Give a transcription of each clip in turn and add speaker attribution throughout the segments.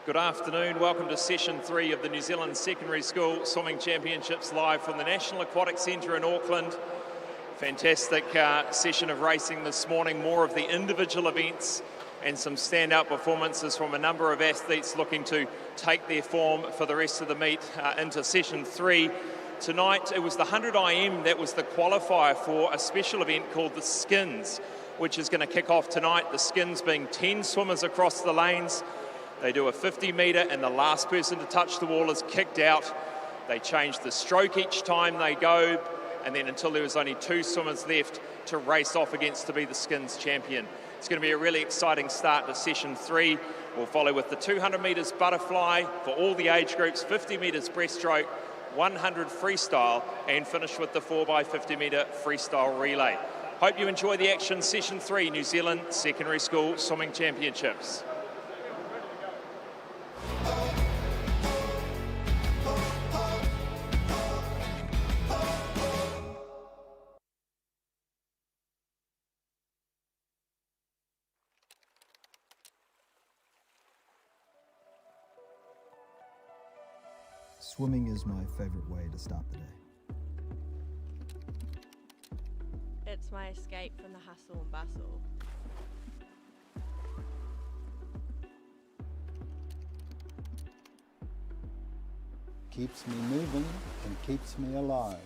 Speaker 1: Good afternoon, welcome to session 3 of the New Zealand Secondary School Swimming Championships live from the National Aquatic Centre in Auckland. Fantastic session of racing this morning, more of the individual events and some standout performances from a number of athletes looking to take their form for the rest of the meet into session 3. Tonight it was the 100 IM that was the qualifier for a special event called the Skins, which is going to kick off tonight. The Skins being 10 swimmers across the lanes. They do a 50 metre and the last person to touch the wall is kicked out. They change the stroke each time they go, and then until there was only 2 swimmers left to race off against to be the Skins champion. It's going to be a really exciting start to session 3. We'll follow with the 200 metres butterfly for all the age groups, 50 metres breaststroke, 100 freestyle, and finish with the 4x50 metre freestyle relay. Hope you enjoy the action. Session 3, New Zealand Secondary School Swimming Championships.
Speaker 2: Swimming is my favourite way to start the day.
Speaker 3: It's my escape from the hustle and bustle.
Speaker 4: Keeps me moving and keeps me alive.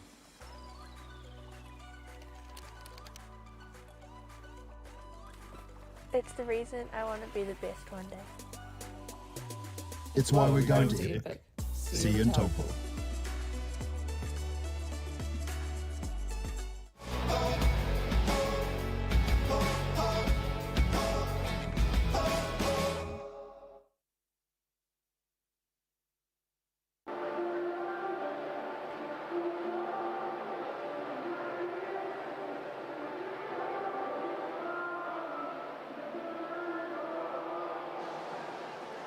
Speaker 5: It's the reason I want to be the best one day.
Speaker 2: It's why we're going to Epic. See you in Taupo.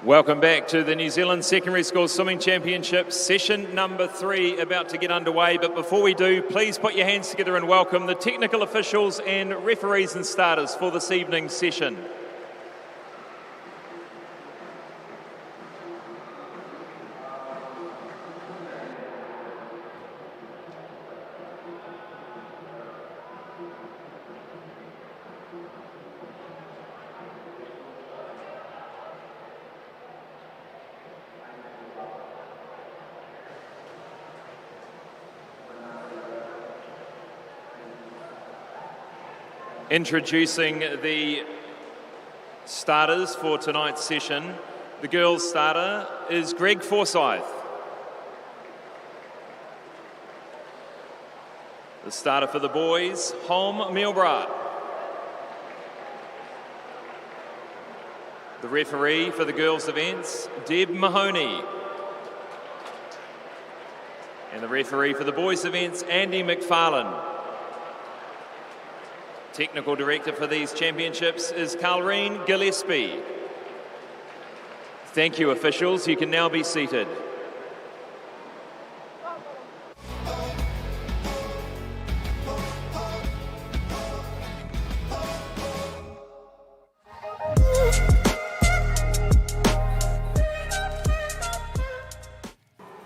Speaker 1: Welcome back to the New Zealand Secondary School Swimming Championships, session number 3 about to get underway. But before we do, please put your hands together and welcome the technical officials and referees and starters for this evening's session. Introducing the starters for tonight's session. The girls' starter is Greg Forsyth. The starter for the boys, Holm Milbrat. The referee for the girls' events, Deb Mahoney. And the referee for the boys' events, Andy McFarlane. Technical director for these championships is Carlreen Gillespie. Thank you, officials. You can now be seated.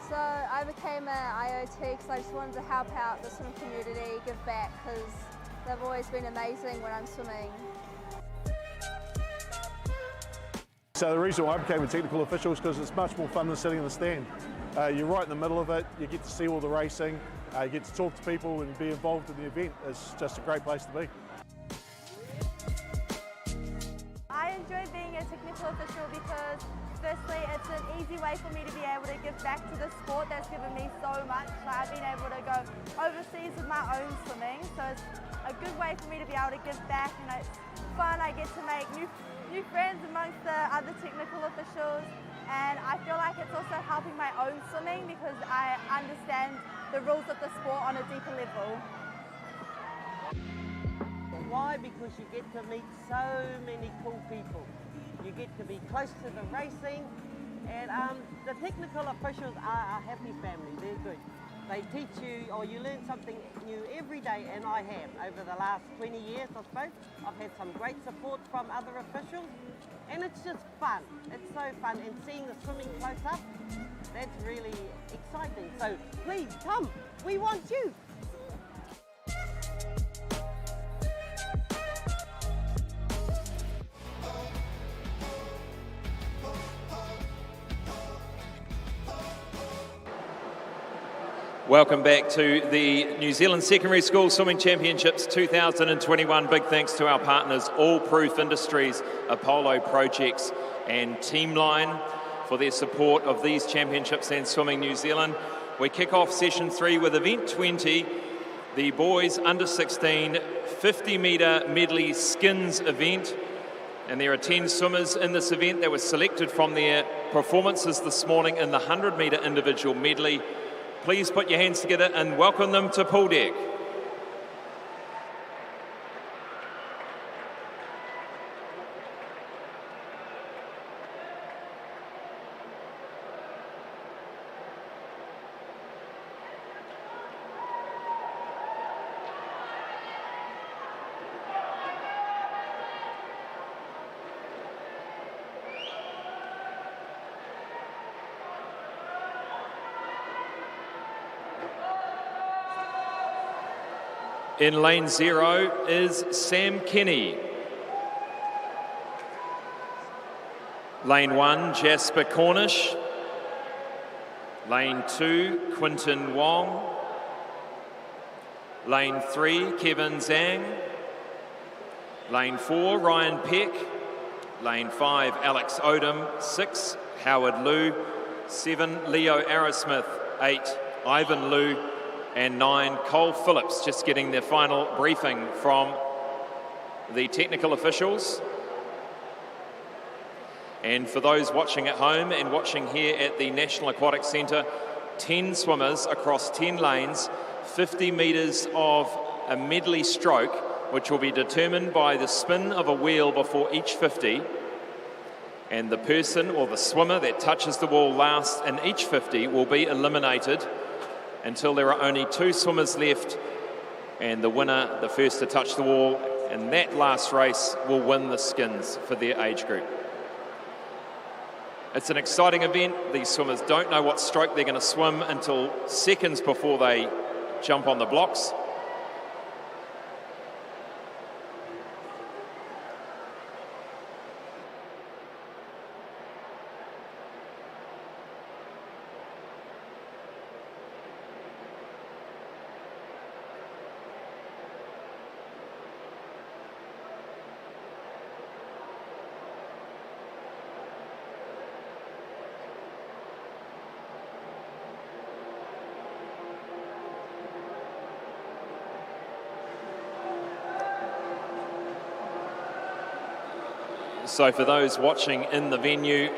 Speaker 6: So I became an IOT because I just wanted to help out the swim community, give back, because they've always been amazing when I'm swimming.
Speaker 7: So the reason why I became a technical official is because it's much more fun than sitting in the stand. You're right in the middle of it, you get to see all the racing, you get to talk to people and be involved in the event. It's just a great place to be.
Speaker 6: I enjoy being a technical official because firstly it's an easy way for me to be able to give back to the sport that's given me so much. I've been able to go overseas with my own swimming, so it's a good way for me to be able to give back, and it's fun. I get to make new friends amongst the other technical officials, and I feel like it's also helping my own swimming because I understand the rules of the sport on a deeper level.
Speaker 8: Why? Because you get to meet so many cool people. You get to be close to the racing, and the technical officials are a happy family. They're good. They teach you, or you learn something new every day, and I have. Over the last 20 years, I suppose, I've had some great support from other officials, and it's just fun. It's so fun, and seeing the swimming close up, that's really exciting. So please come, we want you.
Speaker 1: Welcome back to the New Zealand Secondary School Swimming Championships 2021. Big thanks to our partners, All Proof Industries, Apollo Projects and Teamline for their support of these championships and Swimming New Zealand. We kick off session 3 with event 20, the boys under 16 50-metre medley skins event. And there are 10 swimmers in this event that were selected from their performances this morning in the 100-metre individual medley. Please put your hands together and welcome them to pool deck. In lane 0 is Sam Kenny. Lane 1, Jasper Cornish. Lane 2, Quinton Wong. Lane 3, Kevin Zhang. Lane 4, Ryan Peck. Lane 5, Alex Odom. 6, Howard Liu. 7, Leo Arrowsmith. 8, Ivan Liu. And 9, Cole Phillips, just getting their final briefing from the technical officials. And for those watching at home and watching here at the National Aquatic Centre, 10 swimmers across 10 lanes, 50 metres of a medley stroke, which will be determined by the spin of a wheel before each 50. And the person or the swimmer that touches the wall last in each 50 will be eliminated until there are only 2 swimmers left, and the winner, the first to touch the wall, in that last race will win the skins for their age group. It's an exciting event. These swimmers don't know what stroke they're going to swim until seconds before they jump on the blocks. So for those watching in the venue,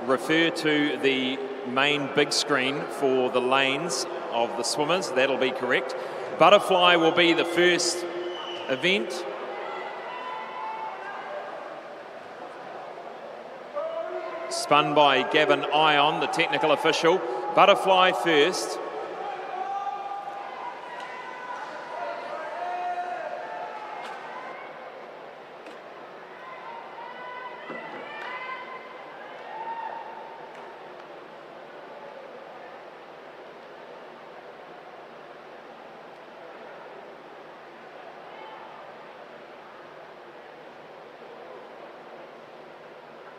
Speaker 1: refer to the main big screen for the lanes of the swimmers. That'll be correct. Butterfly will be the first event. Spun by Gavin Ion, the technical official. Butterfly first.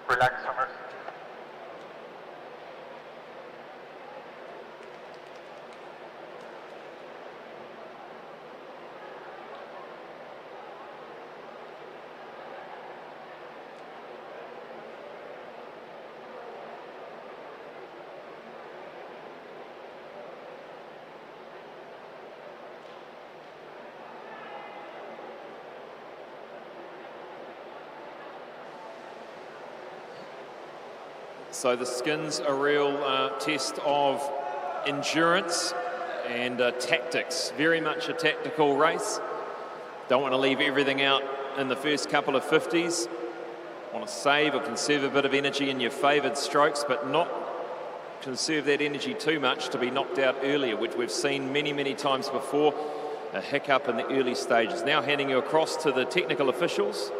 Speaker 9: Relax, swimmers.
Speaker 1: So the skins are a real test of endurance and tactics. Very much a tactical race. Don't want to leave everything out in the first couple of 50s. Want to save or conserve a bit of energy in your favoured strokes, but not conserve that energy too much to be knocked out earlier, which we've seen many, many times before, a hiccup in the early stages. Now handing you across to the technical officials.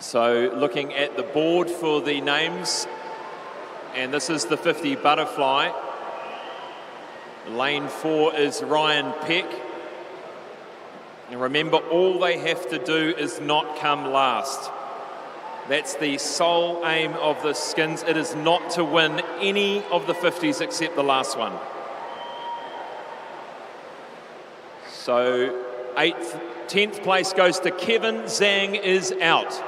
Speaker 1: So looking at the board for the names, and this is the 50 butterfly. Lane 4 is Ryan Peck. And remember, all they have to do is not come last. That's the sole aim of the skins. It is not to win any of the 50s except the last one. So 10th place goes to Kevin. Zhang is out.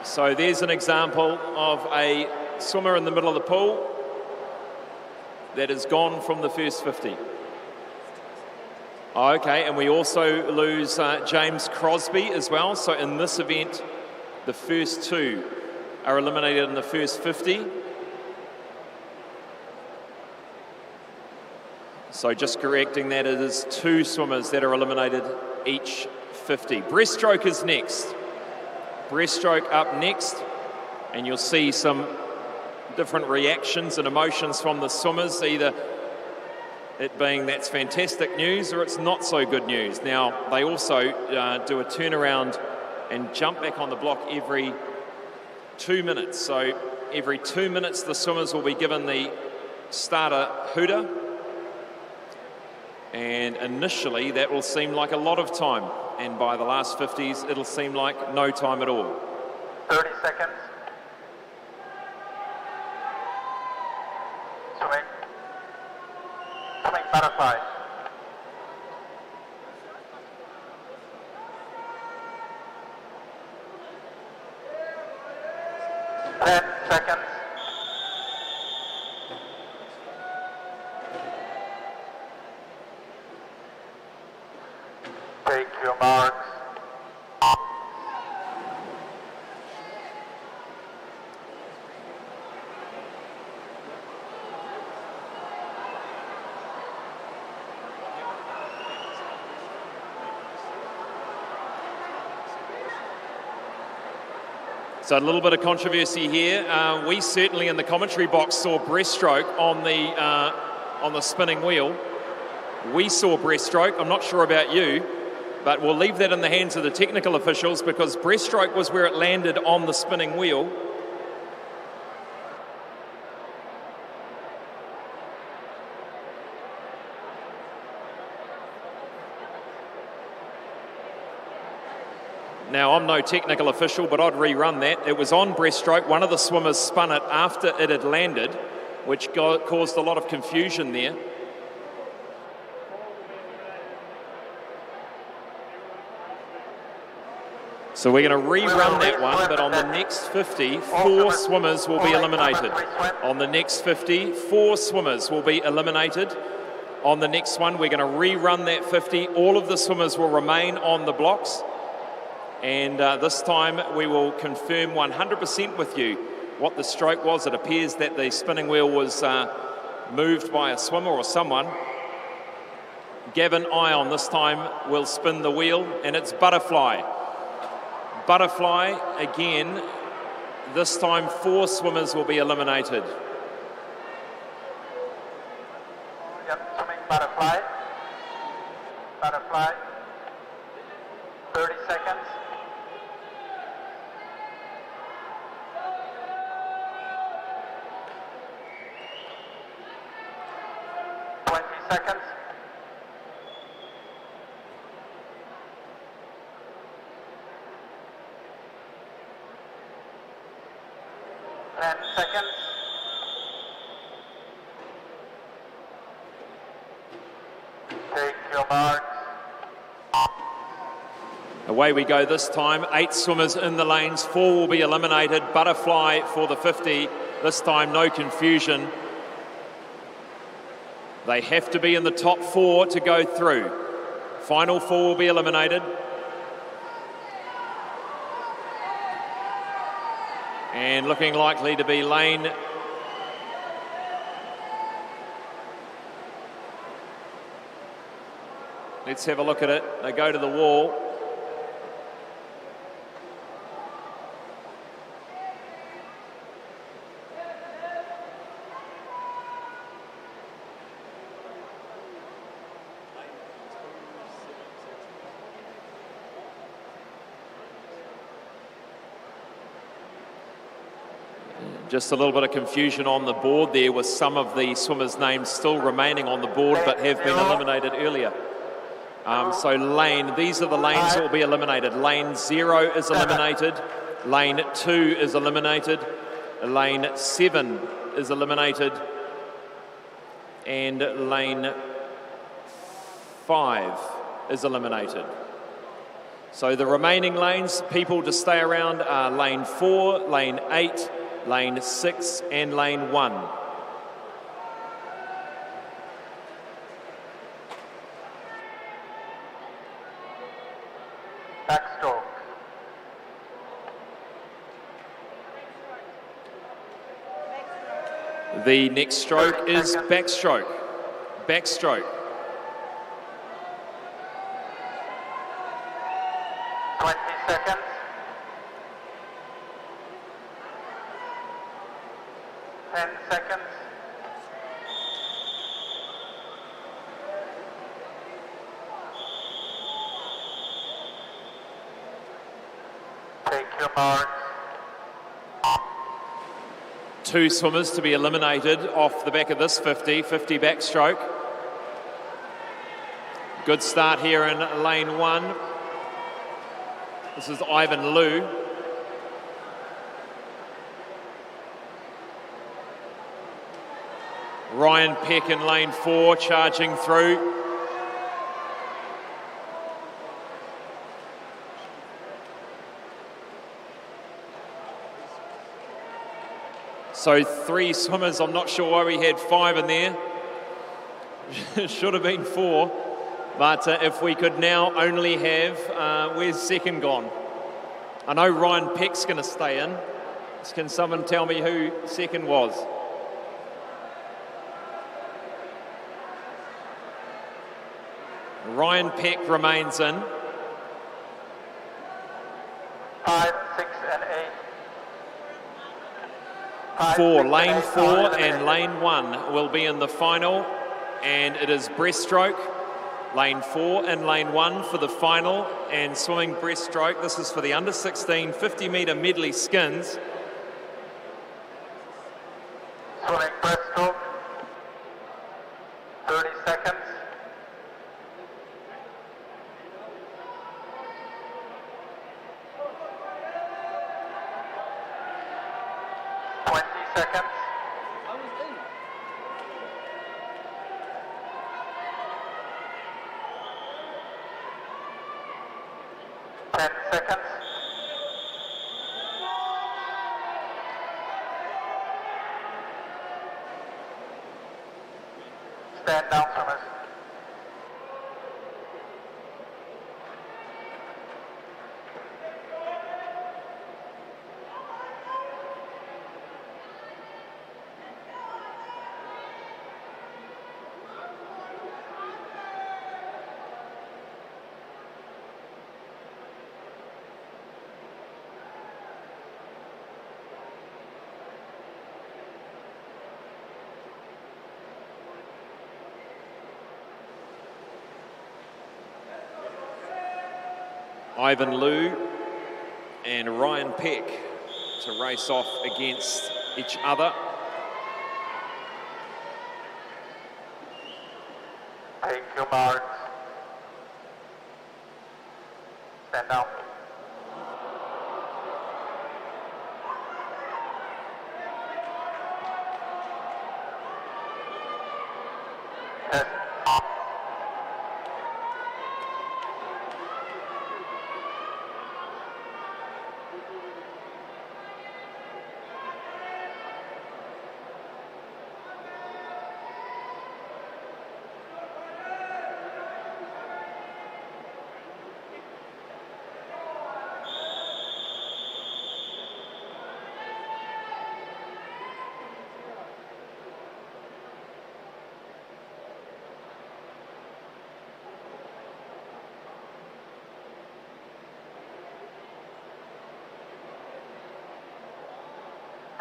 Speaker 1: So there's an example of a swimmer in the middle of the pool that has gone from the first 50. Okay, and we also lose James Crosby as well. So in this event, the first 2 are eliminated in the first 50. So just correcting that, it is 2 swimmers that are eliminated each 50. Breaststroke is next. Breaststroke up next, and you'll see some different reactions and emotions from the swimmers, either it being that's fantastic news or it's not so good news. Now, they also do a turnaround and jump back on the block every 2 minutes. So every 2 minutes, the swimmers will be given the starter hooter. And initially, that will seem like a lot of time. And by the last 50s, it'll seem like no time at all.
Speaker 9: 30 seconds. Swimming. Swimming butterfly. 10 seconds. Take your marks.
Speaker 1: So a little bit of controversy here. We certainly in the commentary box saw breaststroke on the spinning wheel. We saw breaststroke. I'm not sure about you, but we'll leave that in the hands of the technical officials because breaststroke was where it landed on the spinning wheel. Now, I'm no technical official, but I'd rerun that. It was on breaststroke. One of the swimmers spun it after it had landed, which caused a lot of confusion there. So we're going to rerun that one, but on the next 50, 4 swimmers will be eliminated. On the next 50, 4 swimmers will be eliminated. On the next one, we're going to rerun that 50. All of the swimmers will remain on the blocks. And this time we will confirm 100% with you what the stroke was. It appears that the spinning wheel was moved by a swimmer or someone. Gavin Ion this time will spin the wheel, and it's butterfly. Butterfly again. This time 4 swimmers will be eliminated.
Speaker 9: Yep, swimming butterfly. Butterfly. 30 seconds. 20 seconds. 10 seconds. Take your marks.
Speaker 1: Away we go this time. 8 swimmers in the lanes. 4 will be eliminated. Butterfly for the 50. This time, no confusion. They have to be in the top 4 to go through. Final 4 will be eliminated. And looking likely to be lane. Let's have a look at it. They go to the wall. Just a little bit of confusion on the board there with some of the swimmers' names still remaining on the board but have been eliminated earlier. So lane, these are the lanes that will be eliminated. Lane 0 is eliminated. Lane 2 is eliminated. Lane 7 is eliminated. And lane 5 is eliminated. So the remaining lanes, people to stay around are lane 4, lane 8, lane 6 and lane 1.
Speaker 9: Backstroke.
Speaker 1: The next stroke is backstroke. Backstroke.
Speaker 9: 20 seconds. 10 seconds. Take your marks.
Speaker 1: 2 swimmers to be eliminated off the back of this 50 backstroke. Good start here in lane 1. This is Ivan Liu. Ryan Peck in lane 4 charging through. So 3 swimmers, I'm not sure why we had 5 in there. It should have been 4. But if we could now only have, where's second gone? I know Ryan Peck's going to stay in. Can someone tell me who second was? Ryan Peck remains in.
Speaker 9: 5, 6 and 8.
Speaker 1: 4, lane 4 and lane 1 will be in the final, and it is breaststroke. Lane 4 and lane 1 for the final, and swimming breaststroke. This is for the under 16 50-metre medley skins.
Speaker 9: Swimming breaststroke. 30 seconds. 20 seconds. 10 seconds. Stand down, swimmers.
Speaker 1: Ivan Liu and Ryan Peck to race off against each other.
Speaker 9: Take your marks. Stand down. Yes.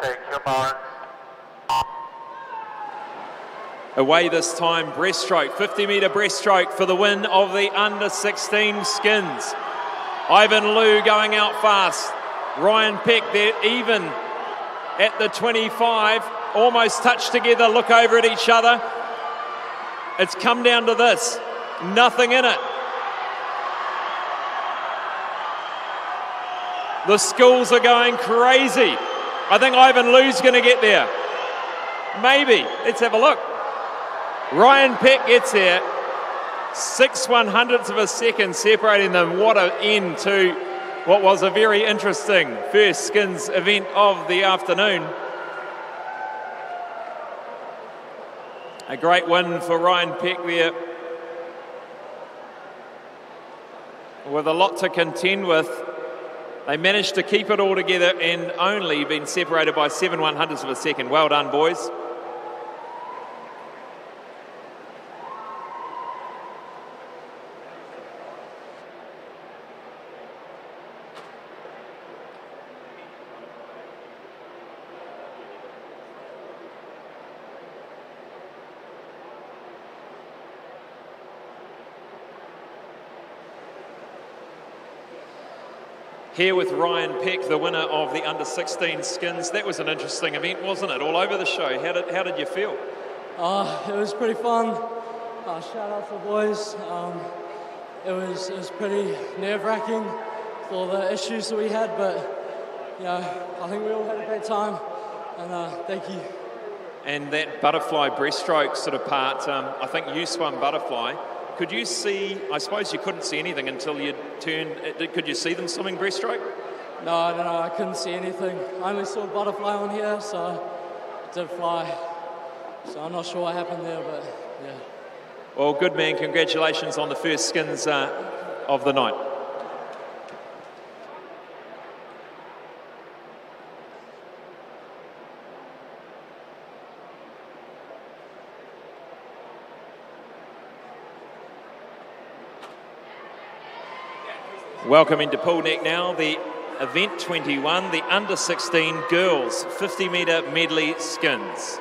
Speaker 9: Take your marks.
Speaker 1: Away this time, breaststroke, 50-metre breaststroke for the win of the under-16 skins. Ivan Liu going out fast. Ryan Peck, they're even at the 25, almost touched together, look over at each other. It's come down to this, nothing in it. The schools are going crazy. I think Ivan Liu's going to get there. Maybe, let's have a look. Ryan Peck gets there, 6/100ths of a second separating them. What an end to what was a very interesting first skins event of the afternoon. A great win for Ryan Peck there, with a lot to contend with. They managed to keep it all together and only been separated by 7/100ths of a second. Well done, boys. Here with Ryan Peck, the winner of the under-16 skins. That was an interesting event, wasn't it? All over the show. How did you feel?
Speaker 10: It was pretty fun. Shout out to the boys. It was pretty nerve-wracking with all the issues that we had, but I think we all had a great time. And thank you. And that butterfly breaststroke sort of part, I think you swam butterfly. Could you see, I suppose you couldn't see anything until you turned, could you see them swimming breaststroke? No, I couldn't see anything. I only saw butterfly on here, so it did fly. So I'm not sure what happened there, but yeah. Well, good man, congratulations on the first skins of the night. Welcome into pool deck now, the event 21, the under-16 girls 50-metre medley skins.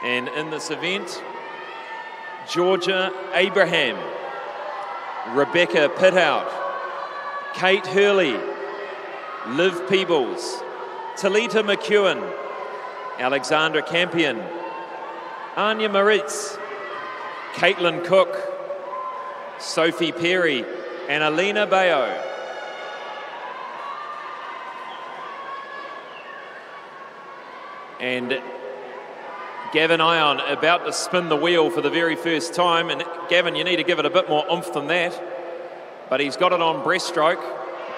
Speaker 10: And in this event, Georgia Abraham, Rebecca Pithout, Kate Hurley, Liv Peebles, Talita McEwen, Alexandra Campion, Anya Moritz, Caitlin Cook, Sophie Perry and Alina Bayo. And Gavin Ion about to spin the wheel for the very first time. And Gavin, you need to give it a bit more oomph than that. But he's got it on breaststroke.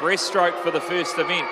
Speaker 10: Breaststroke for the first event.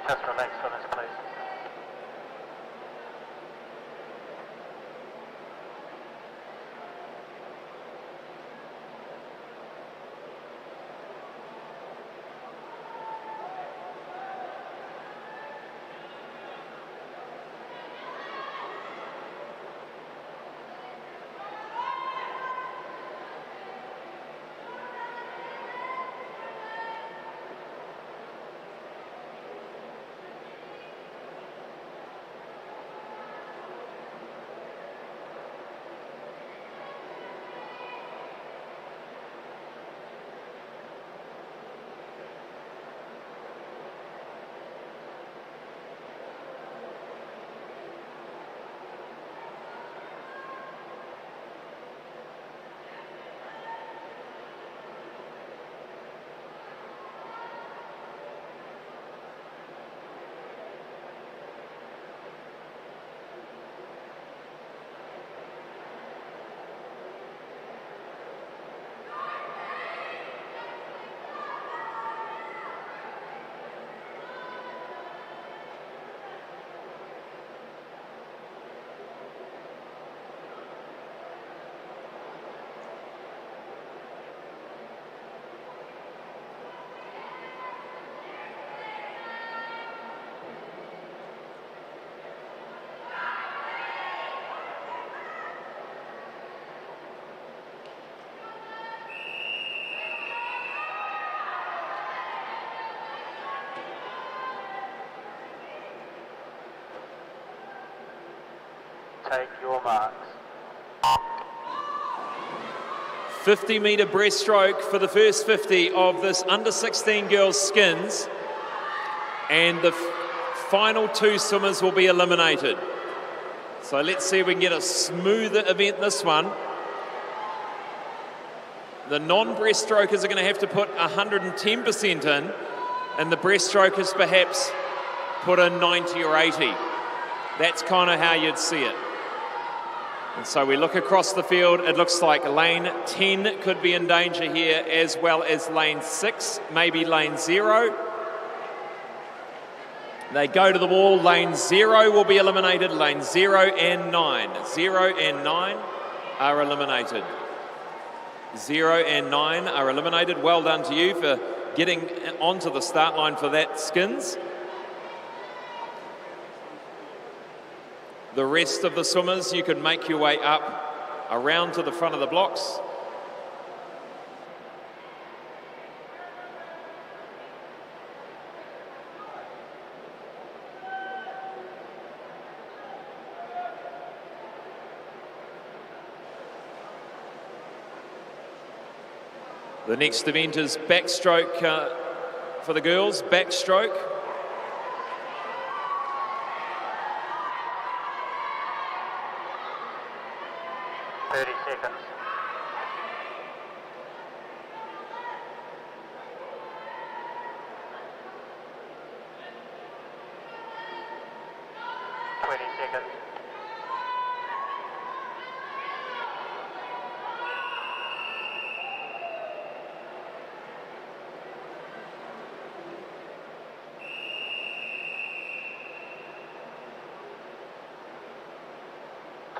Speaker 9: Just relax on his place. Take your marks.
Speaker 1: 50-metre breaststroke for the first 50 of this under-16 girls' skins. And the final two swimmers will be eliminated. So let's see if we can get a smoother event this one. The non-breaststrokers are going to have to put 110% in, and the breaststrokers perhaps put in 90 or 80. That's kind of how you'd see it. And so we look across the field, it looks like lane 10 could be in danger here, as well as lane 6, maybe lane 0. They go to the wall, lane 0 will be eliminated, lane 0 and 9. 0 and 9 are eliminated. 0 and 9 are eliminated. Well done to you for getting onto the start line for that, Skins. The rest of the swimmers, you can make your way up around to the front of the blocks. The next event is backstroke for the girls, backstroke.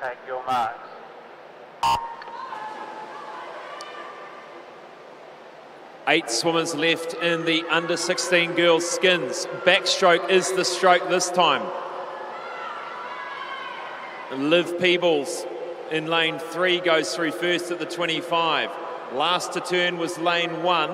Speaker 9: Take your marks.
Speaker 1: Eight swimmers left in the under-16 girls' skins. Backstroke is the stroke this time. Liv Peebles in lane 3 goes through first at the 25. Last to turn was lane 1.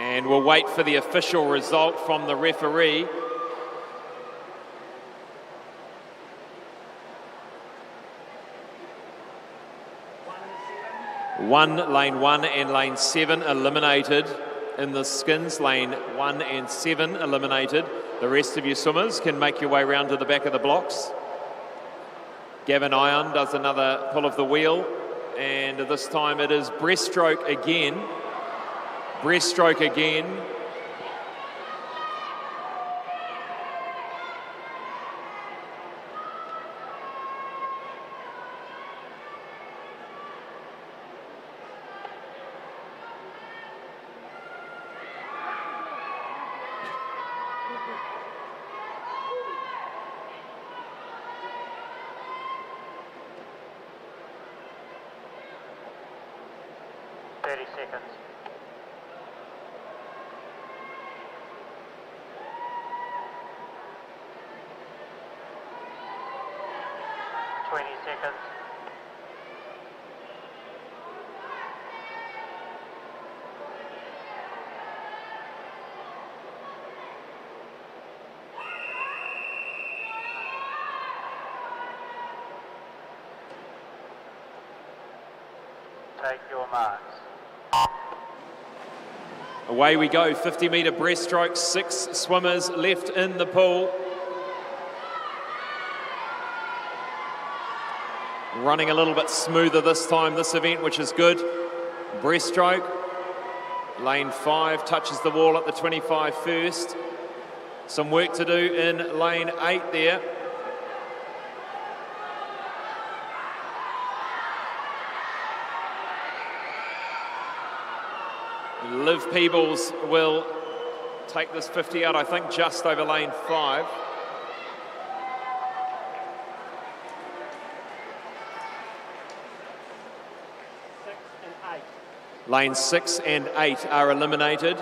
Speaker 1: And we'll wait for the official result from the referee. Lane 1 and lane 7 eliminated in the skins. Lane 1 and 7 eliminated. The rest of you swimmers can make your way round to the back of the blocks. Gavin Ion does another pull of the wheel, and this time it is breaststroke again. Breaststroke again.
Speaker 9: Take your marks.
Speaker 1: Away we go, 50-metre breaststroke, 6 swimmers left in the pool. Running a little bit smoother this time, this event, which is good. Breaststroke, lane 5 touches the wall at the 25 first. Some work to do in lane 8 there. Liv Peebles will take this 50 out, I think, just over lane 5. Lane 6 and 8 are eliminated.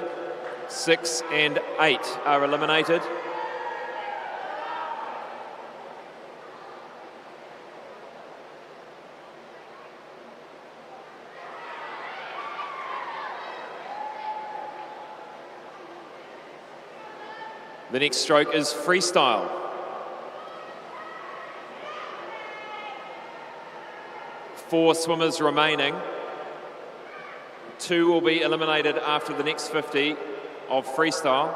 Speaker 1: 6 and 8 are eliminated. The next stroke is freestyle. 4 swimmers remaining. 2 will be eliminated after the next 50 of freestyle.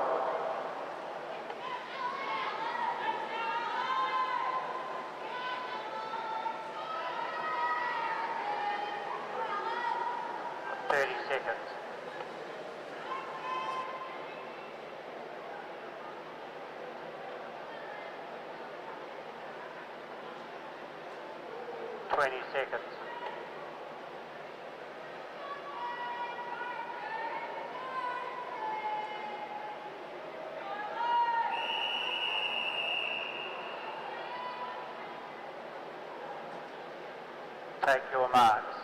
Speaker 9: Take your marks.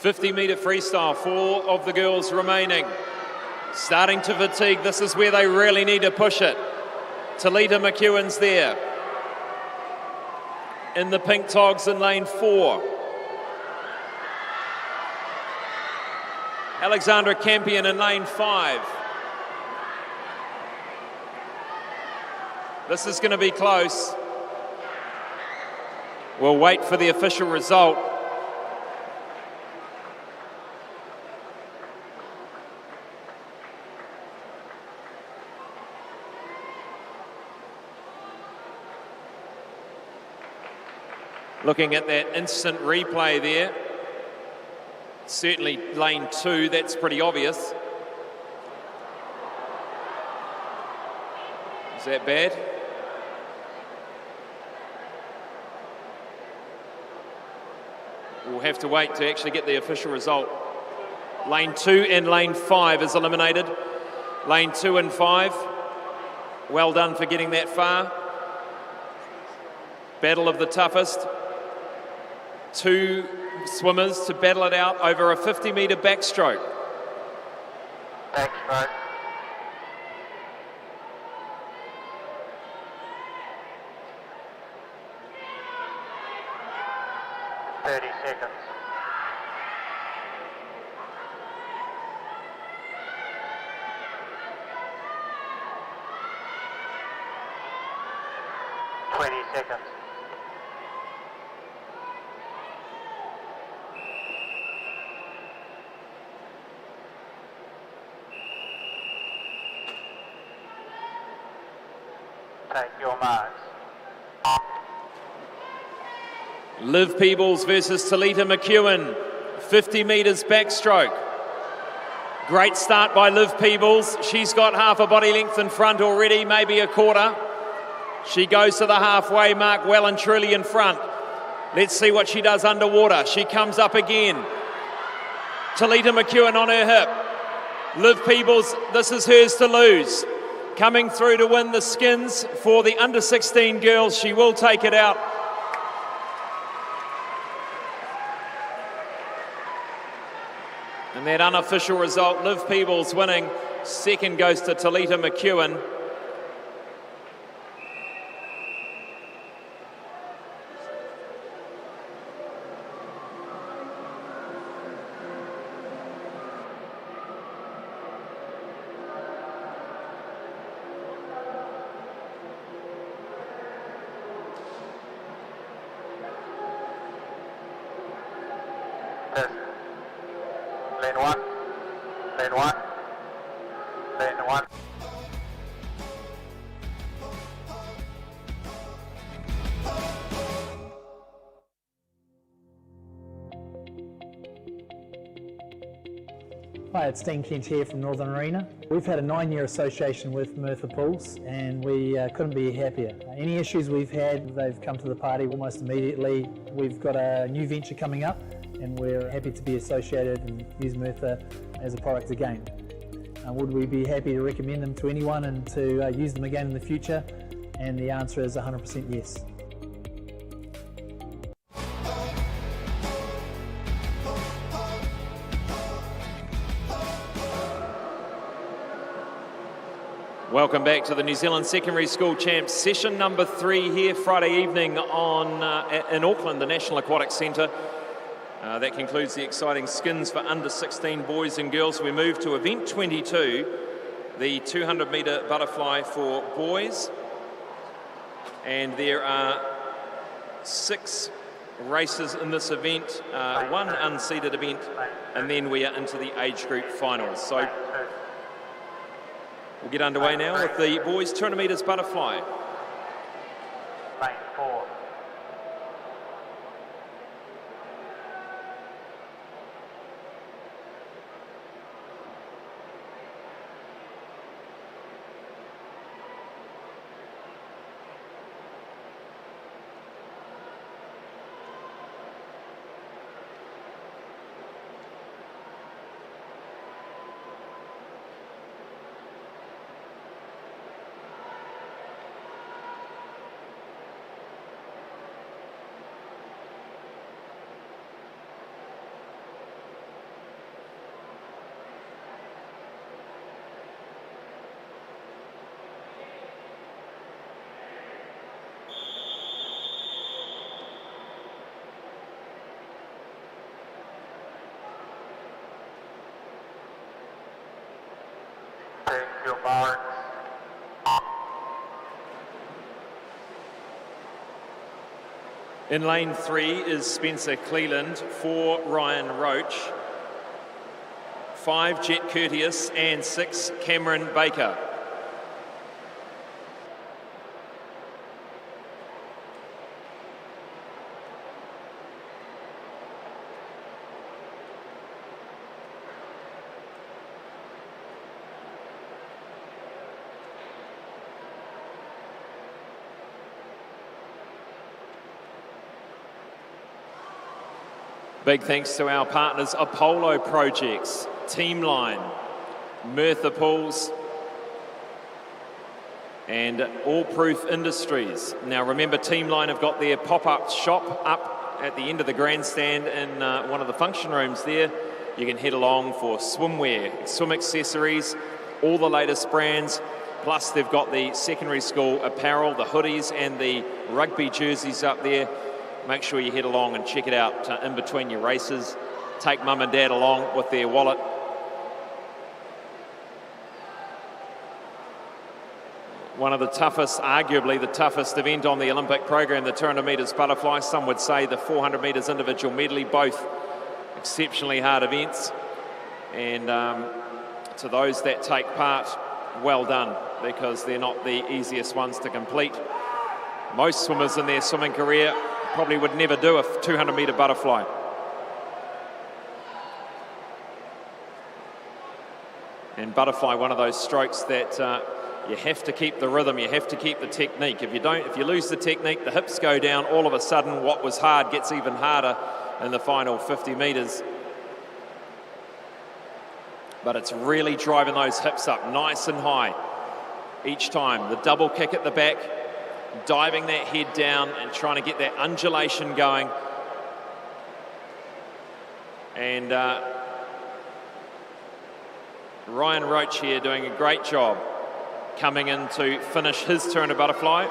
Speaker 1: 50-metre freestyle, 4 of the girls remaining. Starting to fatigue, this is where they really need to push it. Talita McEwen's there. In the pink togs in lane 4. Alexandra Campion in lane 5. This is going to be close. We'll wait for the official result. Looking at that instant replay there, certainly lane 2, that's pretty obvious. Is that bad? We'll have to wait to actually get the official result. Lane 2 and lane 5 is eliminated. Lane 2 and 5, well done for getting that far. Battle of the toughest. 2 swimmers to battle it out over a 50-metre backstroke.
Speaker 9: Backstroke. Seconds. 20 seconds. Take your marks.
Speaker 1: Liv Peebles versus Talita McEwen, 50 metres backstroke. Great start by Liv Peebles. She's got half a body length in front already, maybe a quarter. She goes to the halfway mark well and truly in front. Let's see what she does underwater. She comes up again. Talita McEwen on her hip. Liv Peebles, this is hers to lose. Coming through to win the skins for the under-16 girls. She will take it out. And that unofficial result, Liv Peebles winning. Second goes to Talita McEwen.
Speaker 9: Lane 1, lane 1, lane 1.
Speaker 11: Hi, it's Dean Kent here from Northern Arena. We've had a 9-year association with Merthyr Pools and we couldn't be happier. Any issues we've had, they've come to the party almost immediately. We've got a new venture coming up and we're happy to be associated and use Merthyr as a product again. Would we be happy to recommend them to anyone and to use them again in the future? And the answer is 100% yes.
Speaker 1: Welcome back to the New Zealand Secondary School Champs, session number 3 here Friday evening in Auckland, the National Aquatic Centre. That concludes the exciting skins for under 16 boys and girls. We move to event 22, the 200-metre butterfly for boys. And there are 6 races in this event, 1 unseeded event, and then we are into the age group finals. So we'll get underway now with the boys 200 metres butterfly.
Speaker 9: Lane 4. Take your marks.
Speaker 1: In lane 3 is Spencer Cleland, 4 Ryan Roach, 5 Jet Courteous, and 6 Cameron Baker. Big thanks to our partners, Apollo Projects, Teamline, Merthyr Pools, and All Proof Industries. Now remember, Teamline have got their pop-up shop up at the end of the grandstand in one of the function rooms there. You can head along for swimwear, swim accessories, all the latest brands. Plus they've got the secondary school apparel, the hoodies and the rugby jerseys up there. Make sure you head along and check it out in between your races. Take mum and dad along with their wallet. One of the toughest, arguably the toughest event on the Olympic program, the 200 metres butterfly. Some would say the 400 metres individual medley, both exceptionally hard events. And to those that take part, well done, because they're not the easiest ones to complete. Most swimmers in their swimming career probably would never do a 200-metre butterfly. And butterfly, one of those strokes that you have to keep the rhythm, you have to keep the technique. If you lose the technique, the hips go down, all of a sudden what was hard gets even harder in the final 50 metres. But it's really driving those hips up nice and high each time. The double kick at the back, diving that head down and trying to get that undulation going. And Ryan Roach here doing a great job coming in to finish his 200 butterfly.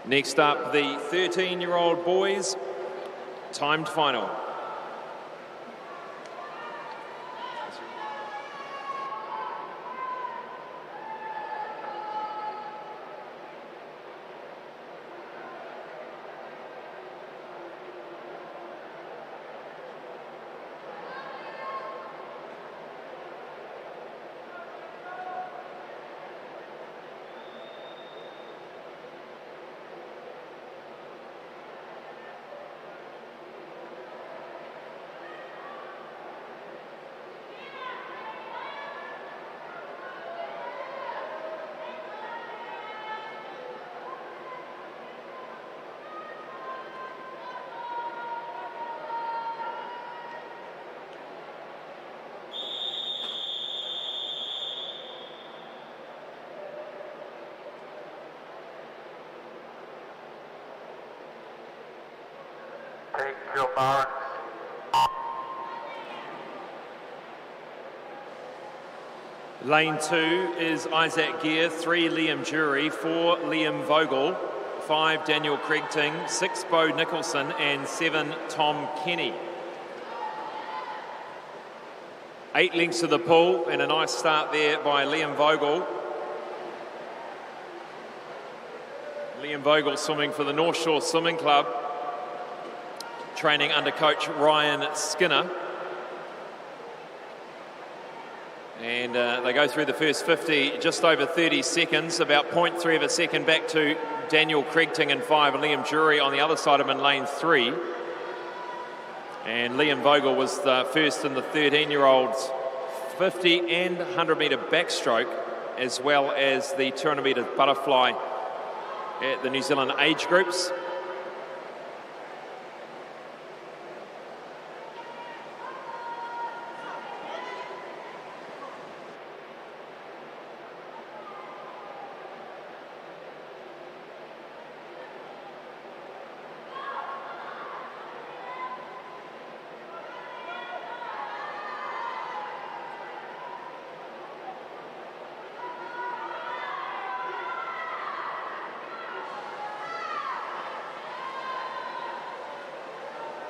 Speaker 1: Next up, the 13-year-old boys timed final.
Speaker 9: Take your marks.
Speaker 1: Lane 2 is Isaac Gear, 3 Liam Jury, 4 Liam Vogel, 5 Daniel Craigting, 6 Bo Nicholson and 7 Tom Kenny. 8 lengths to the pool and a nice start there by Liam Vogel. Liam Vogel swimming for the North Shore Swimming Club, training under coach Ryan Skinner. And they go through the first 50, just over 30 seconds, about 0.3 of a second back to Daniel Craigting and 5 Liam Jury on the other side of him in lane 3. And Liam Vogel was the first in the 13-year-olds 50 and 100 metre backstroke, as well as the 200 metre butterfly at the New Zealand age groups.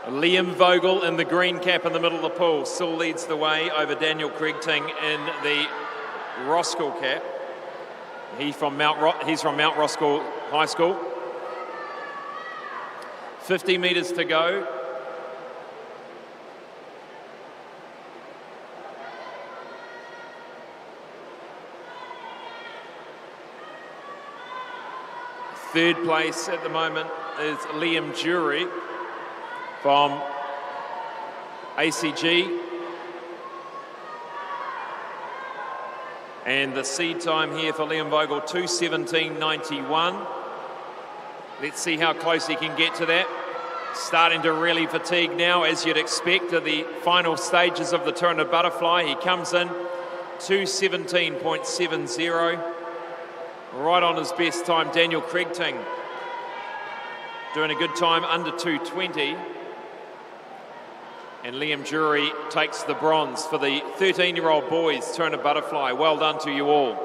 Speaker 1: Liam Vogel in the green cap in the middle of the pool still leads the way over Daniel Craigting in the Roskill cap. He's from Mount Roskill High School. 50 metres to go. Third place at the moment is Liam Jury from ACG. And the seed time here for Liam Vogel, 2:17.91. Let's see how close he can get to that. Starting to really fatigue now, as you'd expect, at the final stages of the 200 butterfly. He comes in 2:17.70. Right on his best time, Daniel Craigting doing a good time under 2:20. And Liam Jury takes the bronze for the 13-year-old boys 200 butterfly. Well done to you all.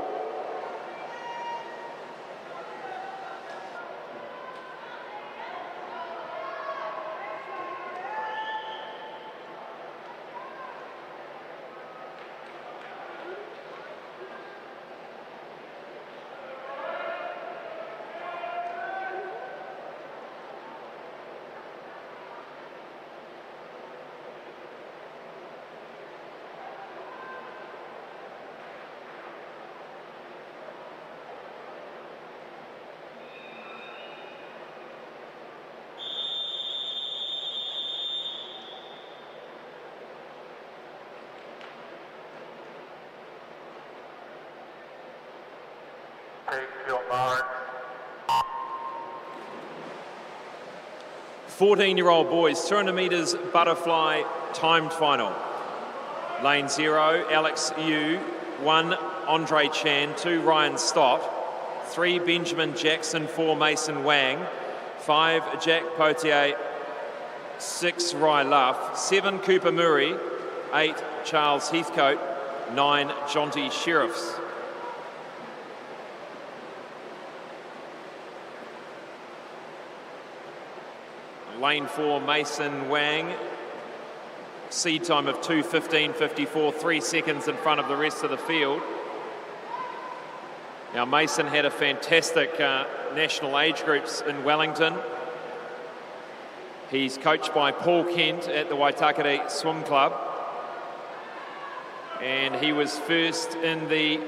Speaker 9: Take your mark.
Speaker 1: 14-year-old boys, 200 metres butterfly timed final. Lane 0, Alex Yu, 1, Andre Chan, 2, Ryan Stott, 3, Benjamin Jackson, 4, Mason Wang, 5, Jack Potier, 6, Rai Luff, 7, Cooper Murray, 8, Charles Heathcote, 9, Jonty Sheriffs. Lane 4, Mason Wang, seed time of 2:15.54, 3 seconds in front of the rest of the field. Now Mason had a fantastic national age groups in Wellington. He's coached by Paul Kent at the Waitakere Swim Club. And he was first in the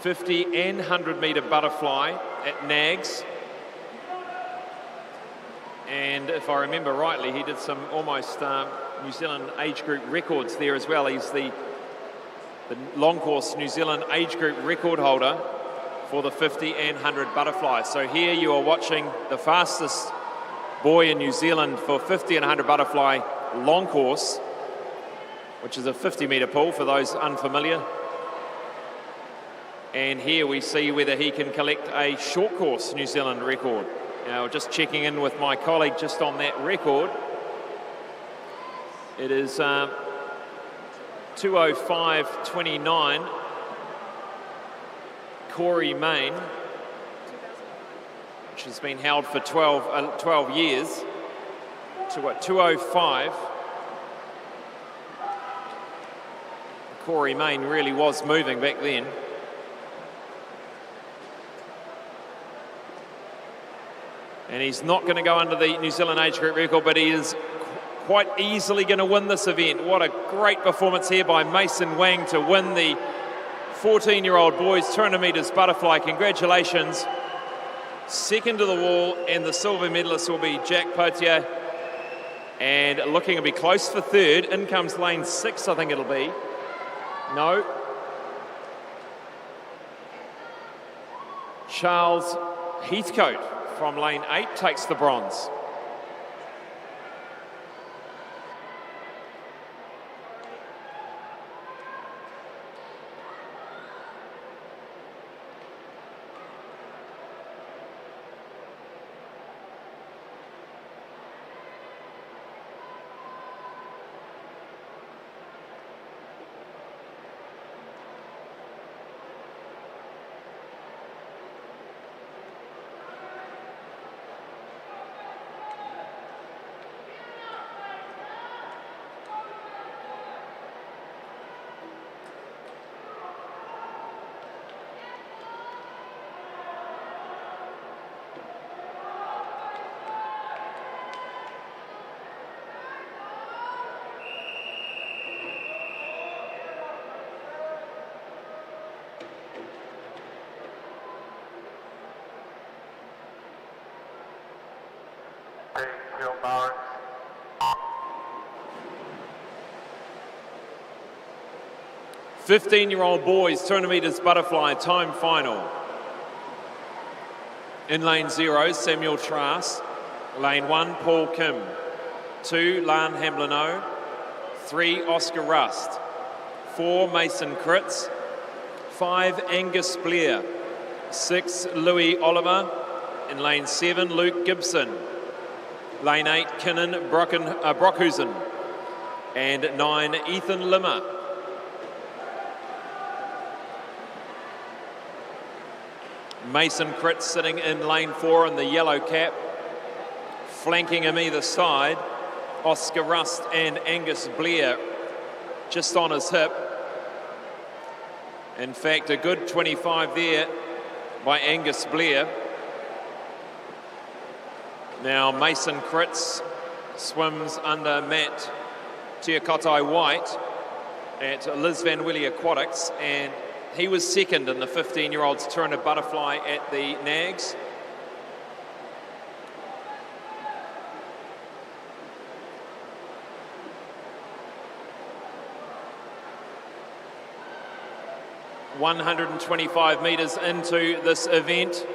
Speaker 1: 50 and 100 metre butterfly at Nags. And if I remember rightly, he did some almost New Zealand age group records there as well. He's the long course New Zealand age group record holder for the 50 and 100 butterfly. So here you are watching the fastest boy in New Zealand for 50 and 100 butterfly long course, which is a 50 metre pool for those unfamiliar. And here we see whether he can collect a short course New Zealand record Now, just checking in with my colleague just on that record. It is 2:05.29. Corey Main, which has been held for 12 years, to what, 2:05. Corey Main really was moving back then. And he's not going to go under the New Zealand age group record, but he is quite easily going to win this event. What a great performance here by Mason Wang to win the 14-year-old boys 200 metres butterfly. Congratulations. Second to the wall, and the silver medalist will be Jack Potier. And looking to be close for third. In comes lane 6, I think it'll be. No. Charles Heathcote from lane 8 takes the bronze.
Speaker 9: Bill Barnes.
Speaker 1: 15-year-old boys 200 metres butterfly time final. In lane 0, Samuel Trask. Lane 1, Paul Kim. 2, Lan Hamlino. 3, Oscar Rust. 4, Mason Kritz. 5, Angus Blair. 6, Louis Oliver. In lane 7, Luke Gibson. Lane 8, Kinnan Brockhusen. And 9, Ethan Limmer. Mason Kritz sitting in lane 4 in the yellow cap. Flanking him either side, Oscar Rust and Angus Blair just on his hip. In fact, a good 25 there by Angus Blair. Now Mason Kritz swims under Matt Tiakotai White at Liz Van Willy Aquatics, and he was second in the 15-year-olds 200 butterfly at the Nags. ...125 metres into this event.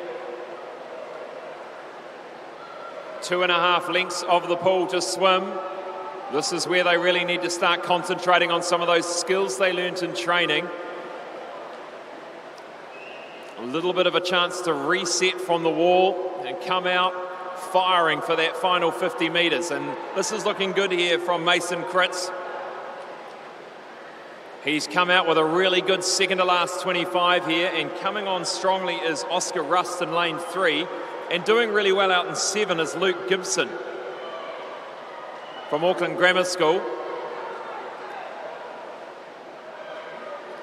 Speaker 1: 2.5 lengths of the pool to swim. This is where they really need to start concentrating on some of those skills they learnt in training. A little bit of a chance to reset from the wall and come out firing for that final 50 metres. And this is looking good here from Mason Kritz. He's come out with a really good second to last 25 here, and coming on strongly is Oscar Rust in lane 3, and doing really well out in 7 is Luke Gibson from Auckland Grammar School.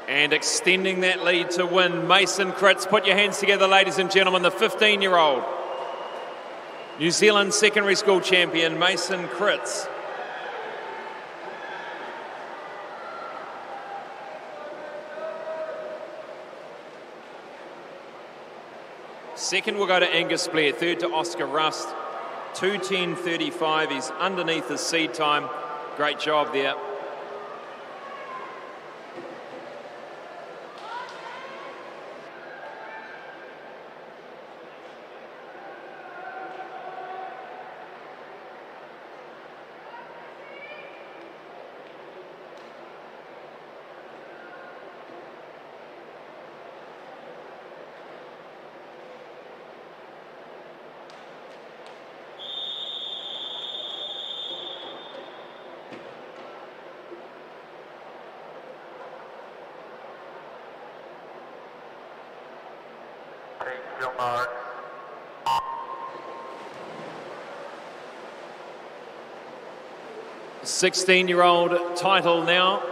Speaker 1: And extending that lead to win, Mason Kritz. Put your hands together, ladies and gentlemen, the 15-year-old New Zealand secondary school champion, Mason Kritz. Second will go to Angus Blair, third to Oscar Rust. 2:10.35, he's underneath his seed time. Great job there.
Speaker 9: Take your mark.
Speaker 1: 16-year-old title now.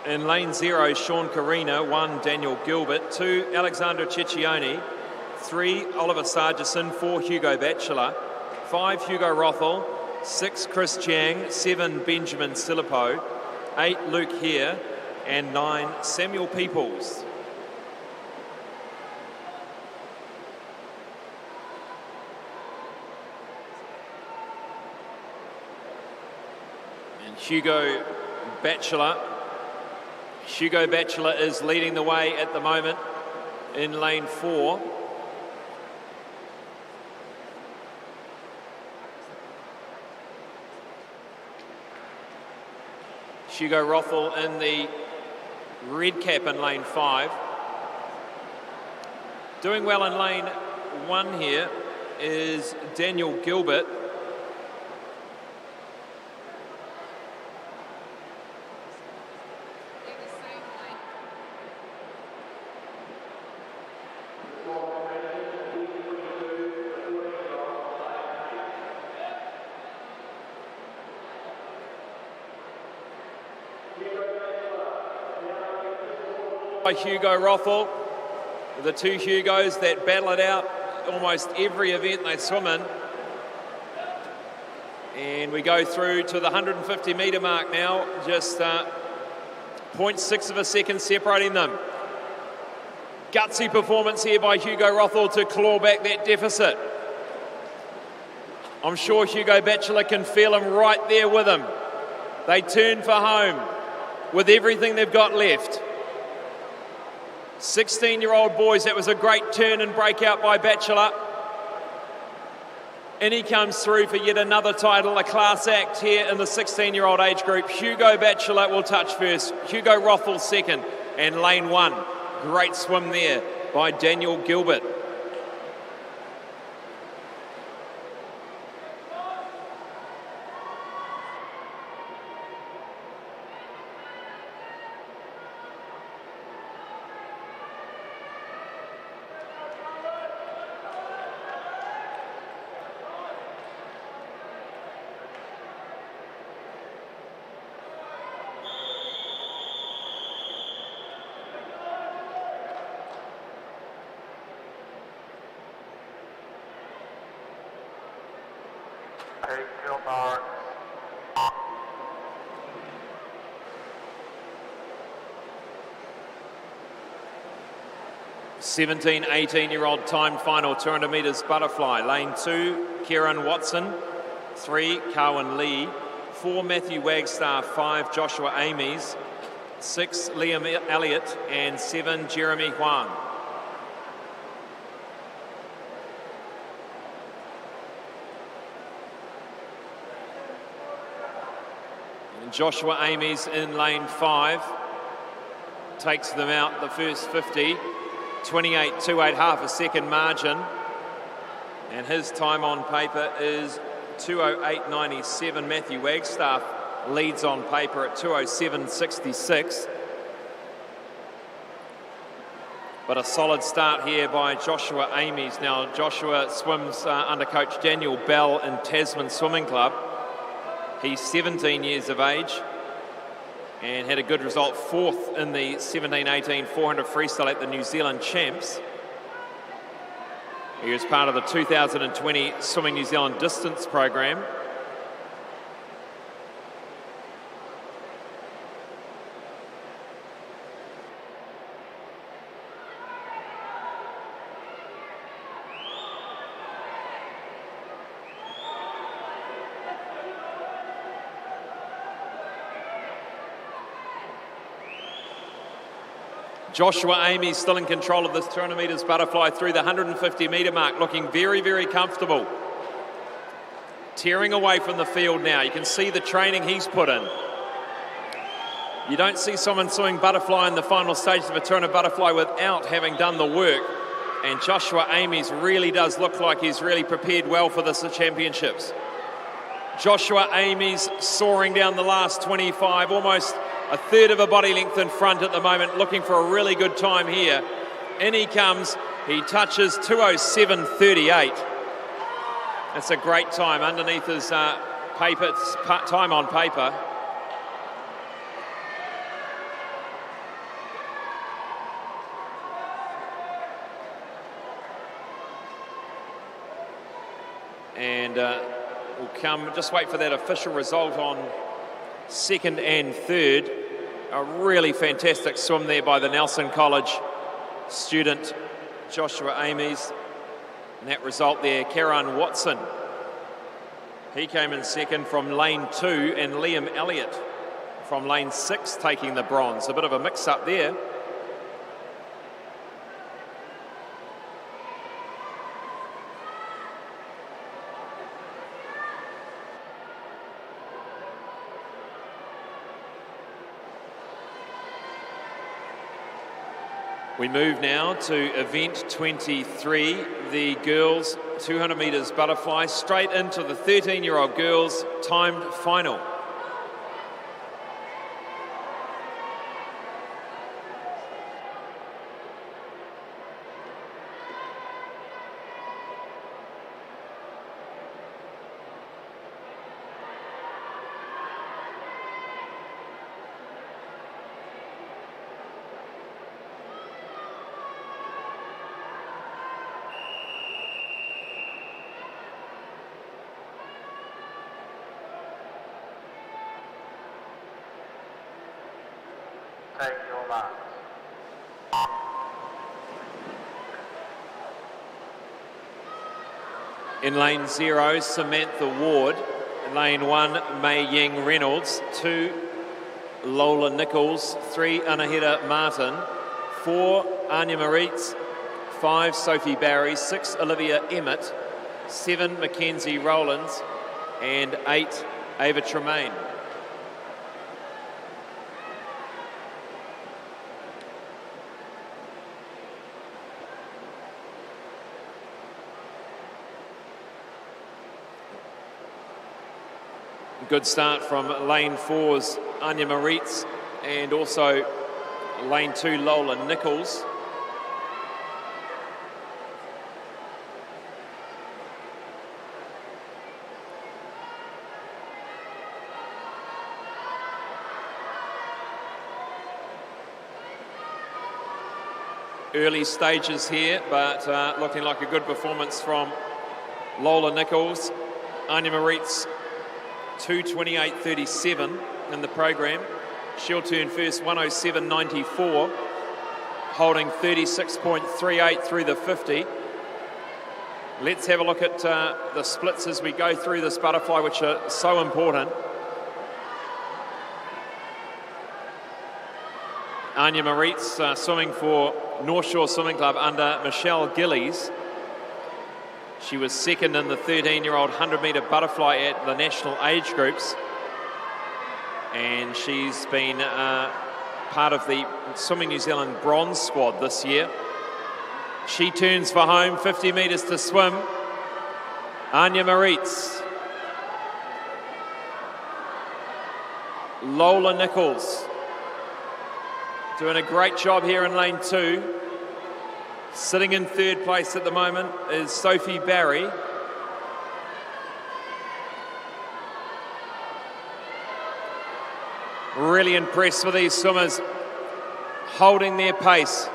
Speaker 1: In lane 0, Sean Carina. 1, Daniel Gilbert. 2, Alexander Ciccione. 3, Oliver Sargison. 4, Hugo Batchelor. 5, Hugo Rothel. 6, Chris Chiang. 7, Benjamin Silipo. 8, Luke Hare. And 9, Samuel Peoples. And Hugo Batchelor. Hugo Batchelor is leading the way at the moment in lane 4. Hugo Rothel in the red cap in lane 5. Doing well in lane 1 here is Daniel Gilbert. Hugo Rothel, the 2 Hugos that battle it out almost every event they swim in. And we go through to the 150 metre mark now, just 0.6 of a second separating them. Gutsy performance here by Hugo Rothel to claw back that deficit. I'm sure Hugo Batchelor can feel him right there with him. They turn for home with everything they've got left. 16-year-old boys, that was a great turn and breakout by Batchelor. And he comes through for yet another title, a class act here in the 16-year-old age group. Hugo Batchelor will touch first, Hugo Rothel second, and lane 1. Great swim there by Daniel Gilbert.
Speaker 9: Take your mark.
Speaker 1: 17, 18-year-old time final, 200 metres butterfly. Lane 2, Kieran Watson. 3, Carwin Lee. 4, Matthew Wagstaff. 5, Joshua Amies. 6, Liam Elliott. And 7, Jeremy Huang. And Joshua Amies in lane 5. Takes them out the first 50. 28.28, half a second margin. And his time on paper is 2:08.97. Matthew Wagstaff leads on paper at 2:07.66. But a solid start here by Joshua Amies. Now, Joshua swims under coach Daniel Bell in Tasman Swimming Club. He's 17 years of age and had a good result, 4th in the 17-18 400 freestyle at the New Zealand Champs. He was part of the 2020 Swimming New Zealand Distance program. Joshua Amies still in control of this 200 metres butterfly through the 150 metre mark, looking very, very comfortable. Tearing away from the field now. You can see the training he's put in. You don't see someone swimming butterfly in the final stages of a 200 butterfly without having done the work. And Joshua Amies really does look like he's really prepared well for this championships. Joshua Amies soaring down the last 25, almost a third of a body length in front at the moment, looking for a really good time here. In he comes, He touches 2:07.38. That's a great time underneath his paper, time on paper. And we'll come, just wait for that official result on second and third. A really fantastic swim there by the Nelson College student Joshua Amies. And that result there, Kieran Watson. He came in second from lane 2, and Liam Elliott from lane 6 taking the bronze. A bit of a mix-up there. We move now to event 23, the girls 200 metres butterfly, straight into the 13-year-old girls timed final.
Speaker 9: Take your marks.
Speaker 1: In lane 0, Samantha Ward. In lane 1, Mei Ying Reynolds. 2, Lola Nichols. 3, Anahita Martin. 4, Anya Maritz. 5, Sophie Barry. 6, Olivia Emmett. 7, Mackenzie Rowlands. And 8, Ava Tremaine. Good start from lane 4's Anya Maritz and also lane 2 Lola Nichols. Early stages here, but looking like a good performance from Lola Nichols. Anya Maritz 2:28.37 in the program. She'll turn first 1:07.94, holding 36.38 through the 50. Let's have a look at the splits as we go through this butterfly, which are so important. Anya Maritz swimming for North Shore Swimming Club under Michelle Gillies. She was second in the 13-year-old 100-metre butterfly at the national age groups. And she's been part of the Swimming New Zealand bronze squad this year. She turns for home, 50 metres to swim. Anya Maritz. Lola Nichols. Doing a great job here in lane 2. Sitting in third place at the moment is Sophie Barry. Really impressed with these swimmers holding their pace.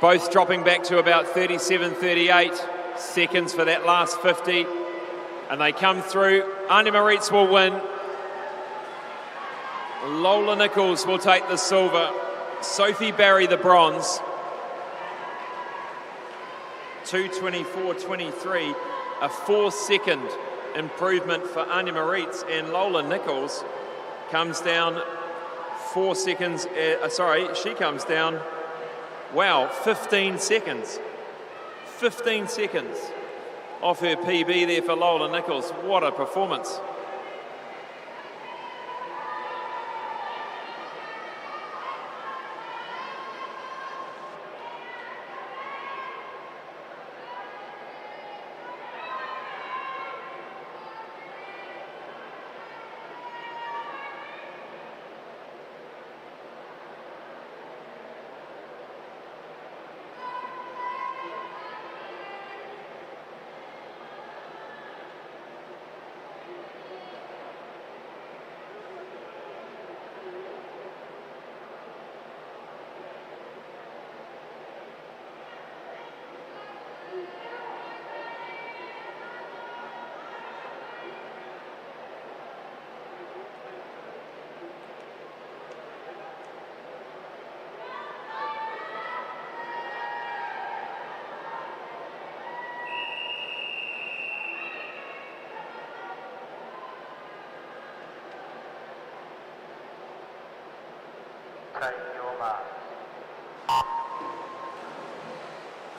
Speaker 1: Both dropping back to about 37-38 seconds for that last 50. And they come through. Anya Maritz will win. Lola Nichols will take the silver. Sophie Barry the bronze. 2:24.23, a 4-second improvement for Anya Maritz, and Lola Nichols comes down 4 seconds, she comes down, 15 seconds. 15 seconds off her PB there for Lola Nichols. What a performance.
Speaker 9: Take your mark.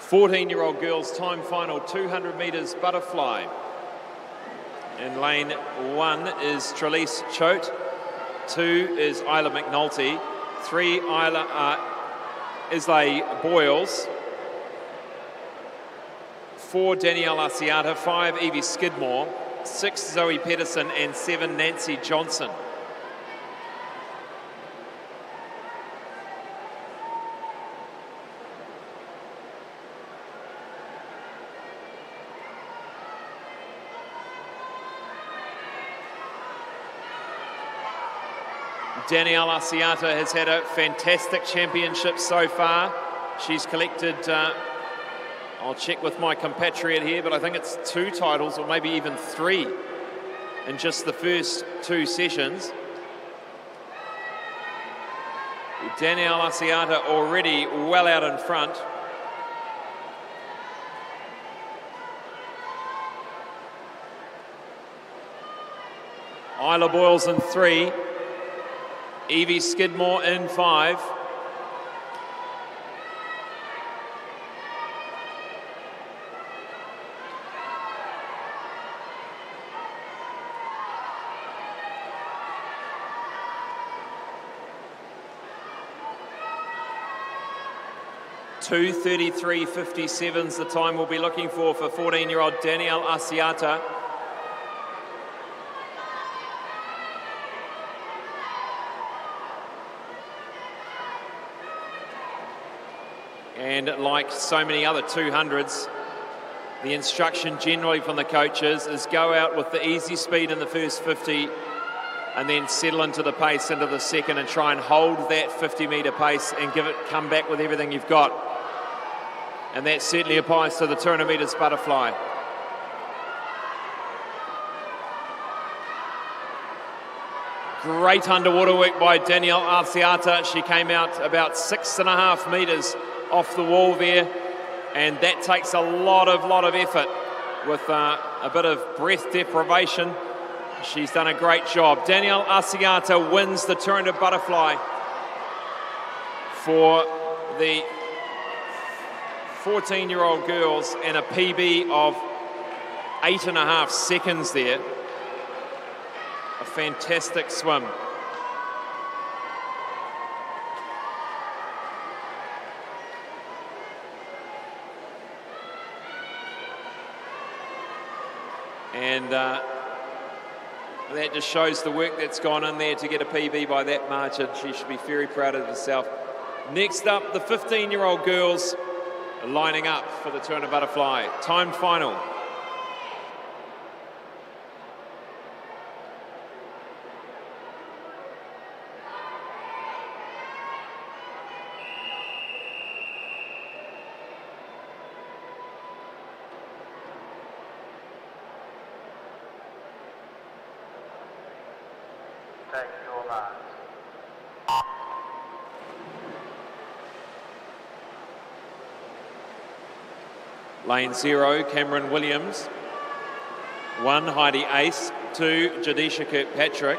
Speaker 1: 14-year-old girls time final, 200 metres butterfly. In lane 1 is Trelise Choate, 2 is Isla McNulty, 3 Islay Boyles, 4 Danielle Asiata, 5 Evie Skidmore, 6 Zoe Pedersen and 7 Nancy Johnson. Danielle Asiata has had a fantastic championship so far. She's collected, I'll check with my compatriot here, but I think it's 2 titles or maybe even 3 in just the first 2 sessions. Danielle Asiata already well out in front. Isla Boyles in 3. Evie Skidmore in 5. Two 33.57's the time we'll be looking for 14-year-old Danielle Asiata. And like so many other 200s, the instruction generally from the coaches is go out with the easy speed in the first 50 and then settle into the pace into the second and try and hold that 50-metre pace and come back with everything you've got. And that certainly applies to the 200 metres butterfly. Great underwater work by Danielle Asiata. She came out about 6.5 metres off the wall there, and that takes a lot of effort with a bit of breath deprivation. She's done a great job. Danielle Asiata wins the 200 butterfly for the 14-year-old girls and a PB of 8.5 seconds there. A fantastic swim. And that just shows the work that's gone in there to get a PB by that margin. She should be very proud of herself. Next up, the 15-year-old girls lining up for the 200 butterfly. Time final.
Speaker 9: Take your mark.
Speaker 1: Lane 0, Cameron Williams. 1, Heidi Ace. 2, Jadisha Kirkpatrick.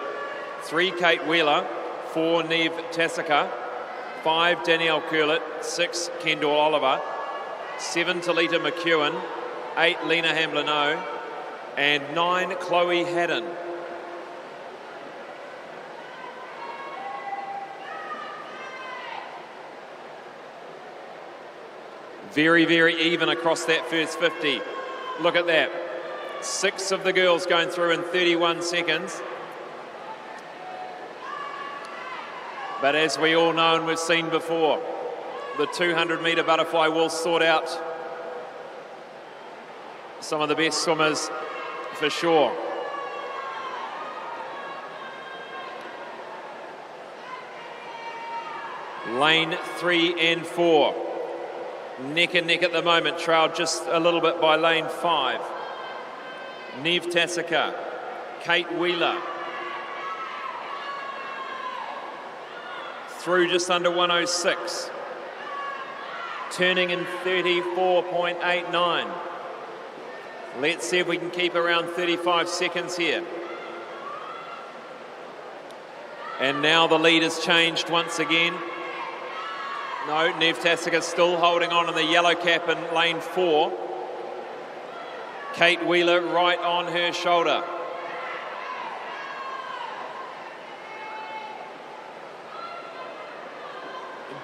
Speaker 1: 3, Kate Wheeler. 4, Neve Tassaka. 5, Danielle Curlett. 6, Kendall Oliver. 7, Talita McEwen. 8, Lena Hamlin-O. And 9, Chloe Haddon. Very, very even across that first 50. Look at that. 6 of the girls going through in 31 seconds. But as we all know and we've seen before, the 200-metre butterfly will sort out some of the best swimmers for sure. Lane 3 and 4. Neck and neck at the moment, trailed just a little bit by lane 5. Neve Tassaka, Kate Wheeler. Through just under 106. Turning in 34.89. Let's see if we can keep around 35 seconds here. And now the lead has changed once again. No, Nev Tassica still holding on in the yellow cap in lane 4. Kate Wheeler right on her shoulder.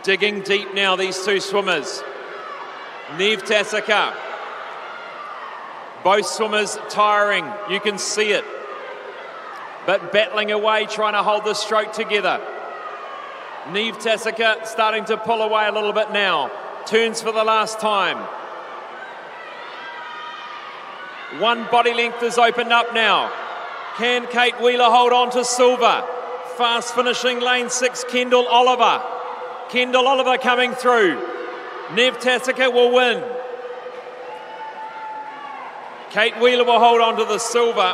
Speaker 1: Digging deep now, these two swimmers. Nev Tassica. Both swimmers tiring, you can see it. But battling away, trying to hold the stroke together. Nev Tassica starting to pull away a little bit now. Turns for the last time. One body length is opened up now. Can Kate Wheeler hold on to silver? Fast finishing lane 6, Kendall Oliver. Kendall Oliver coming through. Nev Tassica will win. Kate Wheeler will hold on to the silver.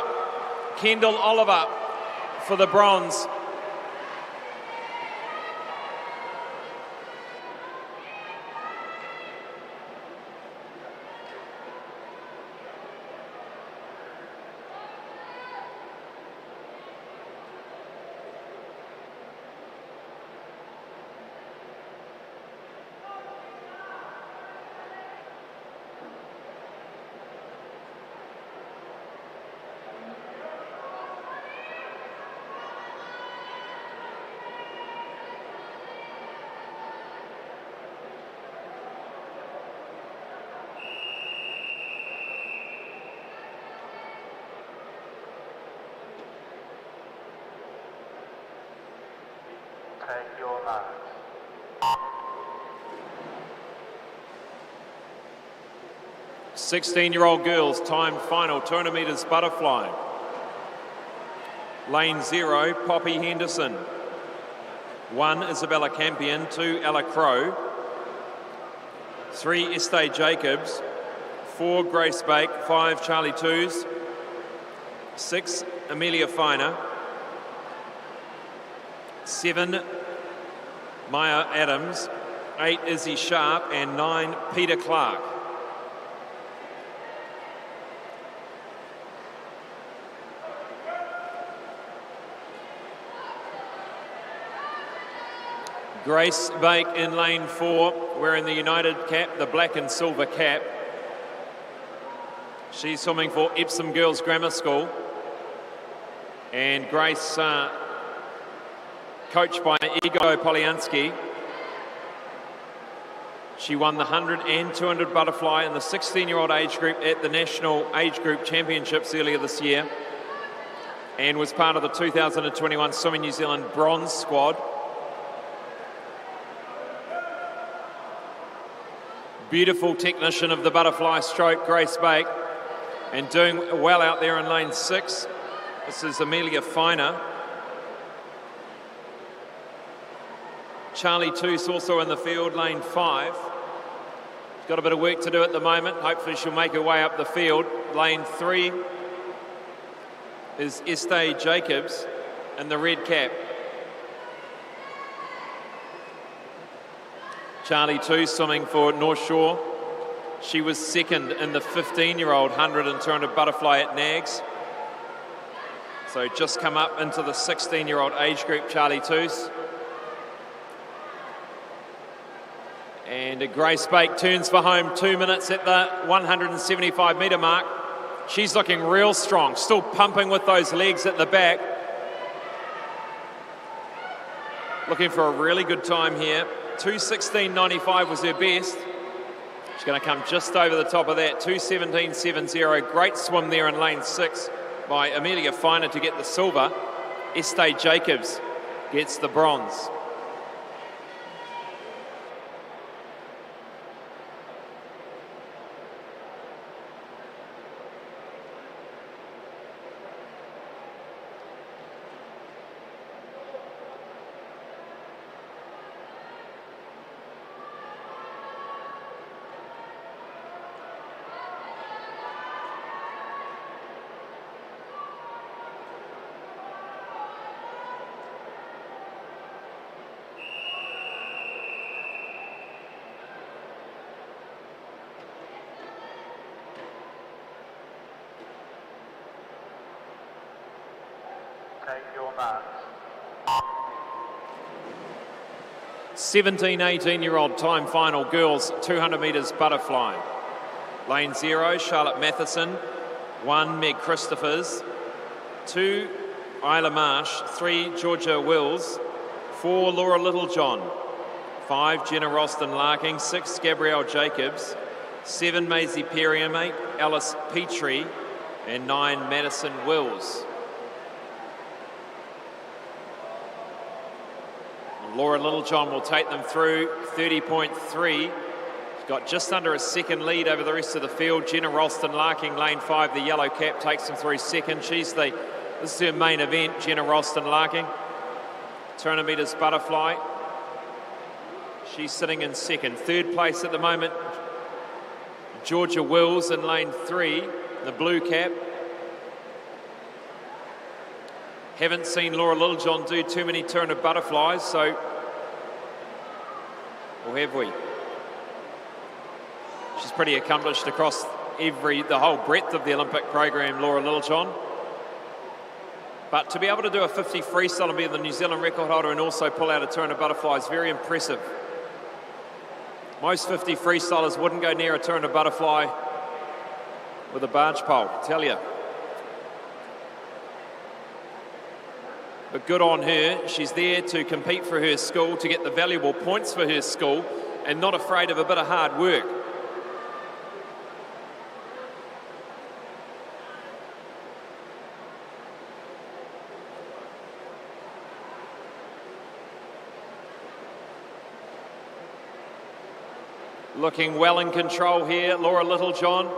Speaker 1: Kendall Oliver for the bronze.
Speaker 9: Take your marks.
Speaker 1: 16-year-old girls, time final, 200 metres butterfly. Lane 0, Poppy Henderson. 1, Isabella Campion. 2, Ella Crow. 3, Estee Jacobs. 4, Grace Bake. 5, Charlie Twos. 6, Amelia Finer. 7, Maya Adams. 8, Izzy Sharp. And 9, Peter Clark. Grace Bake in lane 4, wearing the United cap, the black and silver cap. She's swimming for Epsom Girls Grammar School. And Grace, coached by Igor Poliansky. She won the 100 and 200 butterfly in the 16-year-old age group at the National Age Group Championships earlier this year. And was part of the 2021 Swimming New Zealand bronze squad. Beautiful technician of the butterfly stroke, Grace Bake, and doing well out there in lane 6. This is Amelia Finer. Charlie Toos also in the field, lane 5. She's got a bit of work to do at the moment. Hopefully she'll make her way up the field. Lane 3 is Estee Jacobs in the red cap. Charlie Toos swimming for North Shore. She was second in the 15-year-old 100 and 200 butterfly at Nags. So just come up into the 16-year-old age group, Charlie Toos. And Grace Bake turns for home 2 minutes at the 175 metre mark. She's looking real strong, still pumping with those legs at the back. Looking for a really good time here. 2:16.95 was her best. She's going to come just over the top of that. 2:17.70. Great swim there in lane 6 by Amelia Finer to get the silver. Estee Jacobs gets the bronze.
Speaker 9: Take your marks.
Speaker 1: 17, 18-year-old time final girls, 200 metres butterfly. Lane 0, Charlotte Matheson. 1, Meg Christophers. 2, Isla Marsh. 3, Georgia Wills. 4, Laura Littlejohn. 5, Jenna Roston Larking. 6, Gabrielle Jacobs. 7, Maisie Perriam. 8, Alice Petrie. And 9, Madison Wills. Laura Littlejohn will take them through 30.3. She's got just under a second lead over the rest of the field. Jenna Ralston Larking, lane 5, the yellow cap, takes them through second. This is her main event, Jenna Ralston Larking. 200 metres butterfly. She's sitting in second. Third place at the moment, Georgia Wills in lane 3, the blue cap. Haven't seen Laura Littlejohn do too many 200 butterflies, so, or have we? She's pretty accomplished across the whole breadth of the Olympic program, Laura Littlejohn. But to be able to do a 50 freestyle and be the New Zealand record holder and also pull out a 200 butterfly is very impressive. Most 50 freestylers wouldn't go near a 200 butterfly with a barge pole, I tell you. But good on her. She's there to compete for her school, to get the valuable points for her school, and not afraid of a bit of hard work. Looking well in control here, Laura Littlejohn.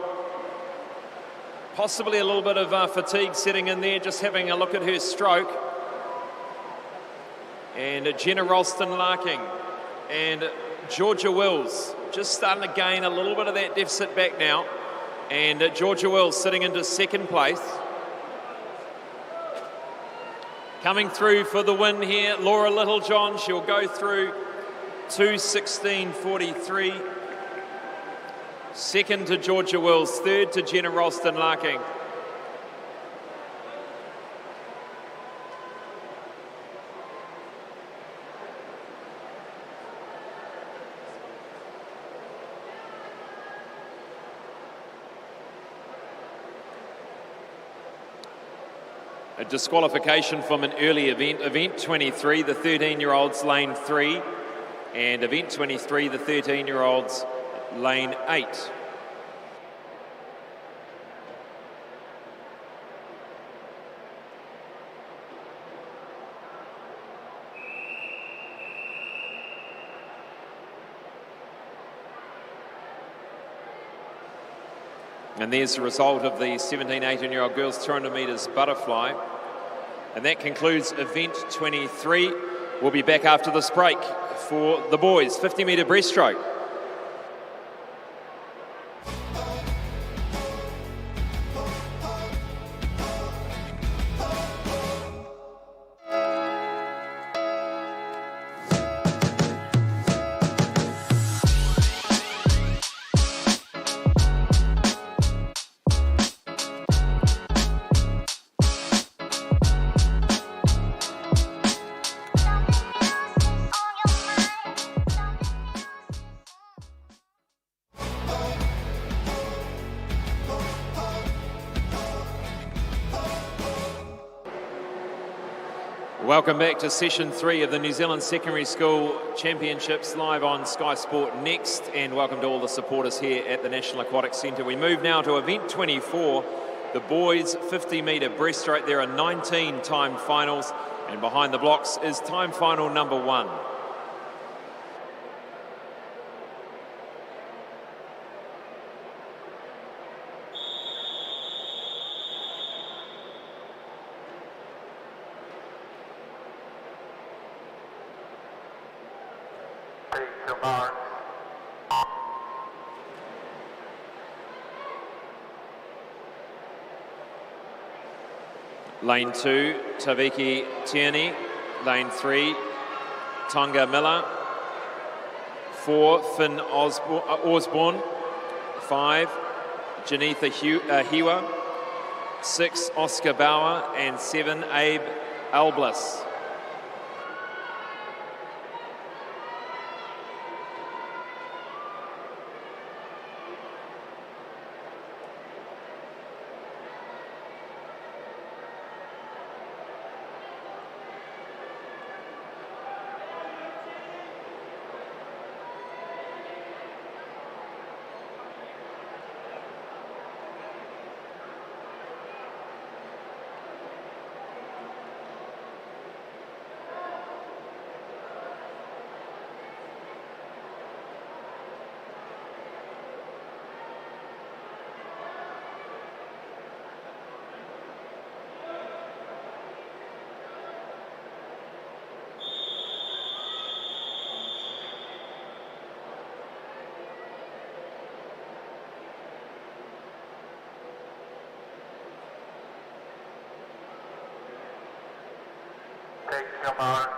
Speaker 1: Possibly a little bit of fatigue setting in there, just having a look at her stroke. And Jenna Ralston Larking and Georgia Wills just starting to gain a little bit of that deficit back now. And Georgia Wills sitting into second place. Coming through for the win here, Laura Littlejohn. She'll go through 2:16.43. Second to Georgia Wills, third to Jenna Ralston Larking. A disqualification from an early event, event 23, the 13-year-olds lane 3, and event 23, the 13-year-olds lane 8. And there's the result of the 17, 18-year-old girls 200 metres butterfly. And that concludes event 23. We'll be back after this break for the boys 50-metre breaststroke. Welcome back to session 3 of the New Zealand Secondary School Championships live on Sky Sport Next, and welcome to all the supporters here at the National Aquatic Centre. We move now to event 24, the boys 50-metre breaststroke. There are 19 time finals, and behind the blocks is time final number 1. Lane 2, Taviki Tierney. Lane 3, Tonga Miller. 4, Finn Osborne. 5, Janitha Hiwa. 6, Oscar Bauer. And 7, Abe Alblas.
Speaker 9: Take your mark.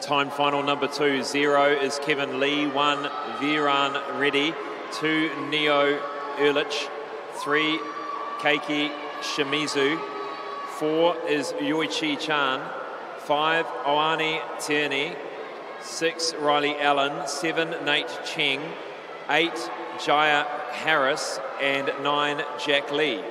Speaker 1: Time final number 2, 0 is Kevin Lee, 1 Viran Reddy, 2 Neo Erlich, 3 Keiki Shimizu, 4 is Yoichi Chan, 5 Oani Tierney, 6 Riley Allen, 7 Nate Cheng, 8 Jaya Harris, and 9 Jack Lee.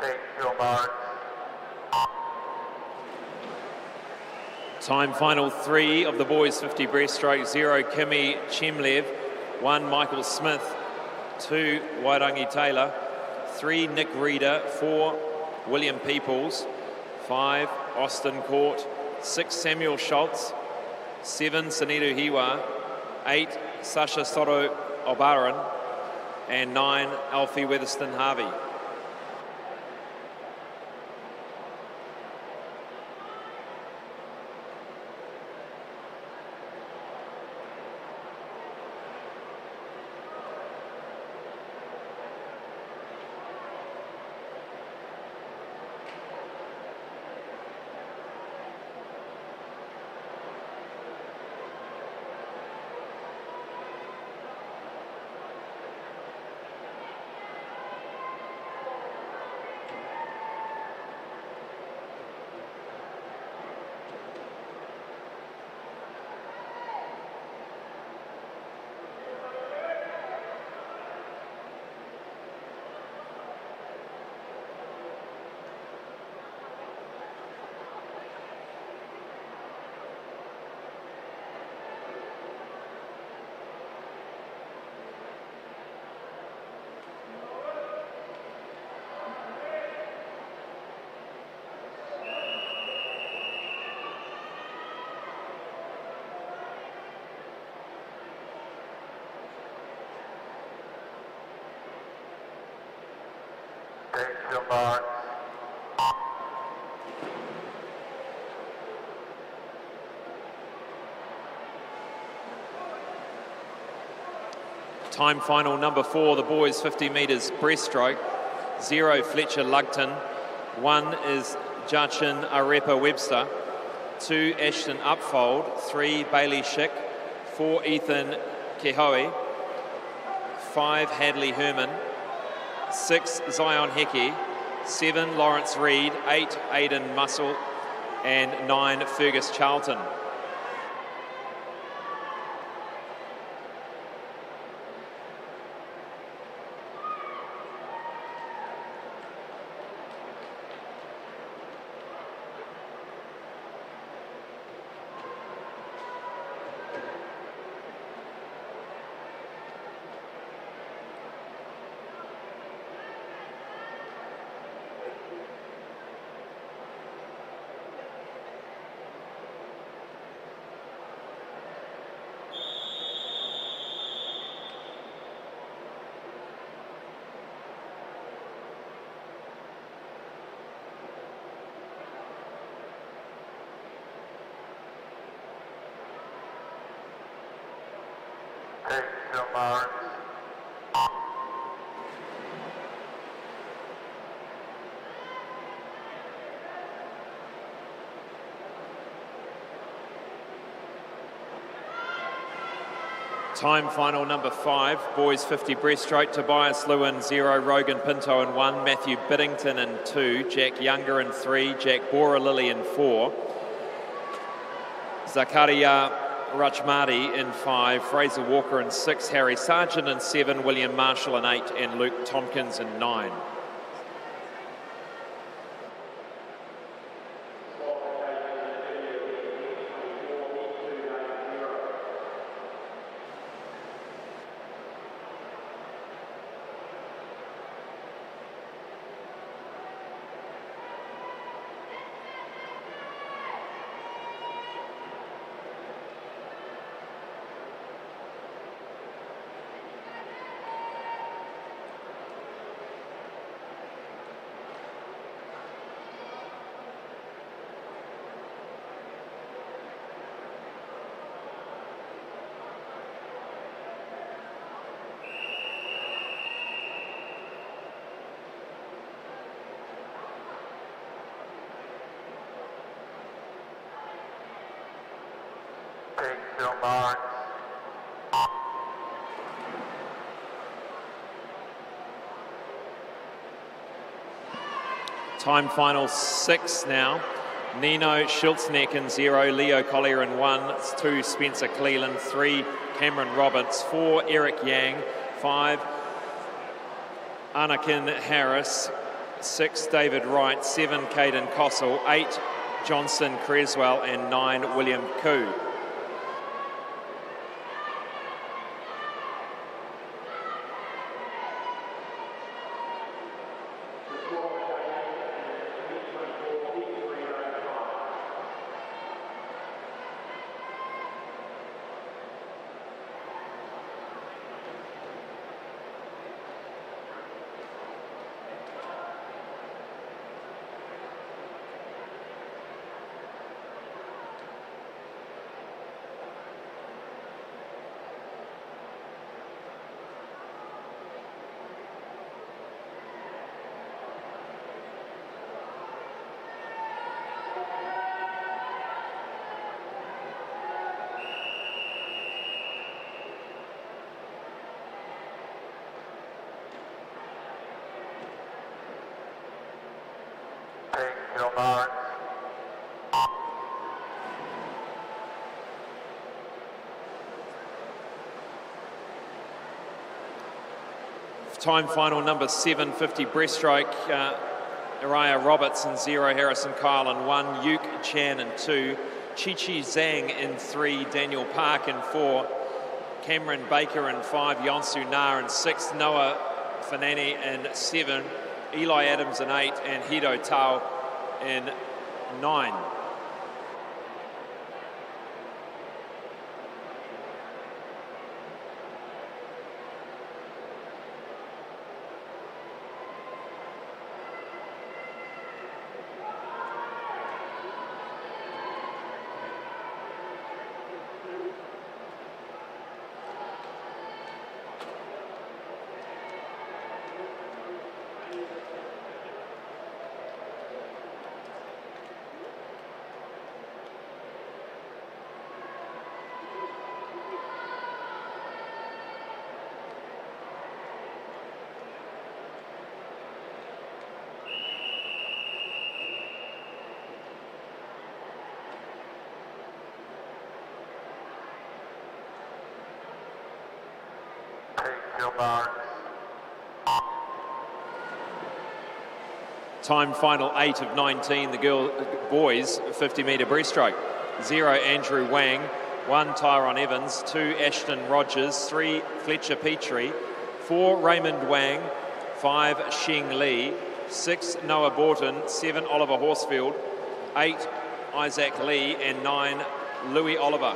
Speaker 9: Take your mark.
Speaker 1: Time final 3 of the boys 50 breaststroke, 0 Kimi Chemlev, 1 Michael Smith, 2 Wairangi Taylor, 3 Nick Reeder, 4 William Peoples, 5 Austin Court, 6 Samuel Schultz, 7 Sanidu Hiwa, 8 Sasha Soro Obaran, and 9 Alfie Weatherston Harvey.
Speaker 9: Take your mark.
Speaker 1: Time final number 4, the boys 50 metres breaststroke, 0 Fletcher Lugton, 1 is Jachin Arepa Webster, 2 Ashton Upfold, 3 Bailey Schick, 4 Ethan Kehoe, 5 Hadley Herman, 6 Zion Hecky, 7 Lawrence Reed, 8 Aidan Muscle, and 9 Fergus Charlton.
Speaker 9: Take your mark.
Speaker 1: Time final number 5, boys 50 breaststroke, Tobias Lewin 0, Rogan Pinto in 1, Matthew Biddington in 2, Jack Younger in 3, Jack Bora-Lilly in 4, Zakaria Rachmadi in 5, Fraser Walker in 6, Harry Sargent in 7, William Marshall in 8, and Luke Tompkins in 9.
Speaker 9: Take your marks.
Speaker 1: Time final 6 now. Nino Schultzneck in 0, Leo Collier in 1, 2 Spencer Cleland, 3 Cameron Roberts, 4 Eric Yang, 5 Anakin Harris, 6 David Wright, 7 Caden Kossel, 8 Johnson Creswell, and 9 William Koo.
Speaker 9: Take your marks.
Speaker 1: Time final number 7, 50 breaststroke, Uriah Roberts in 0, Harrison Kyle in 1, Yuke Chan in 2, Chi-Chi Zhang in 3, Daniel Park in 4, Cameron Baker in 5, Yonsu Na in 6, Noah Fanani in 7, Eli Adams in 8, and Hido Tao in 9.
Speaker 9: Your marks.
Speaker 1: Time final 8 of 19, the boys 50 metre breaststroke. 0 Andrew Wang, 1 Tyrone Evans, 2 Ashton Rogers, 3 Fletcher Petrie, 4 Raymond Wang, 5 Sheng Li, 6 Noah Borton, 7 Oliver Horsfield, 8 Isaac Lee, and 9 Louis Oliver.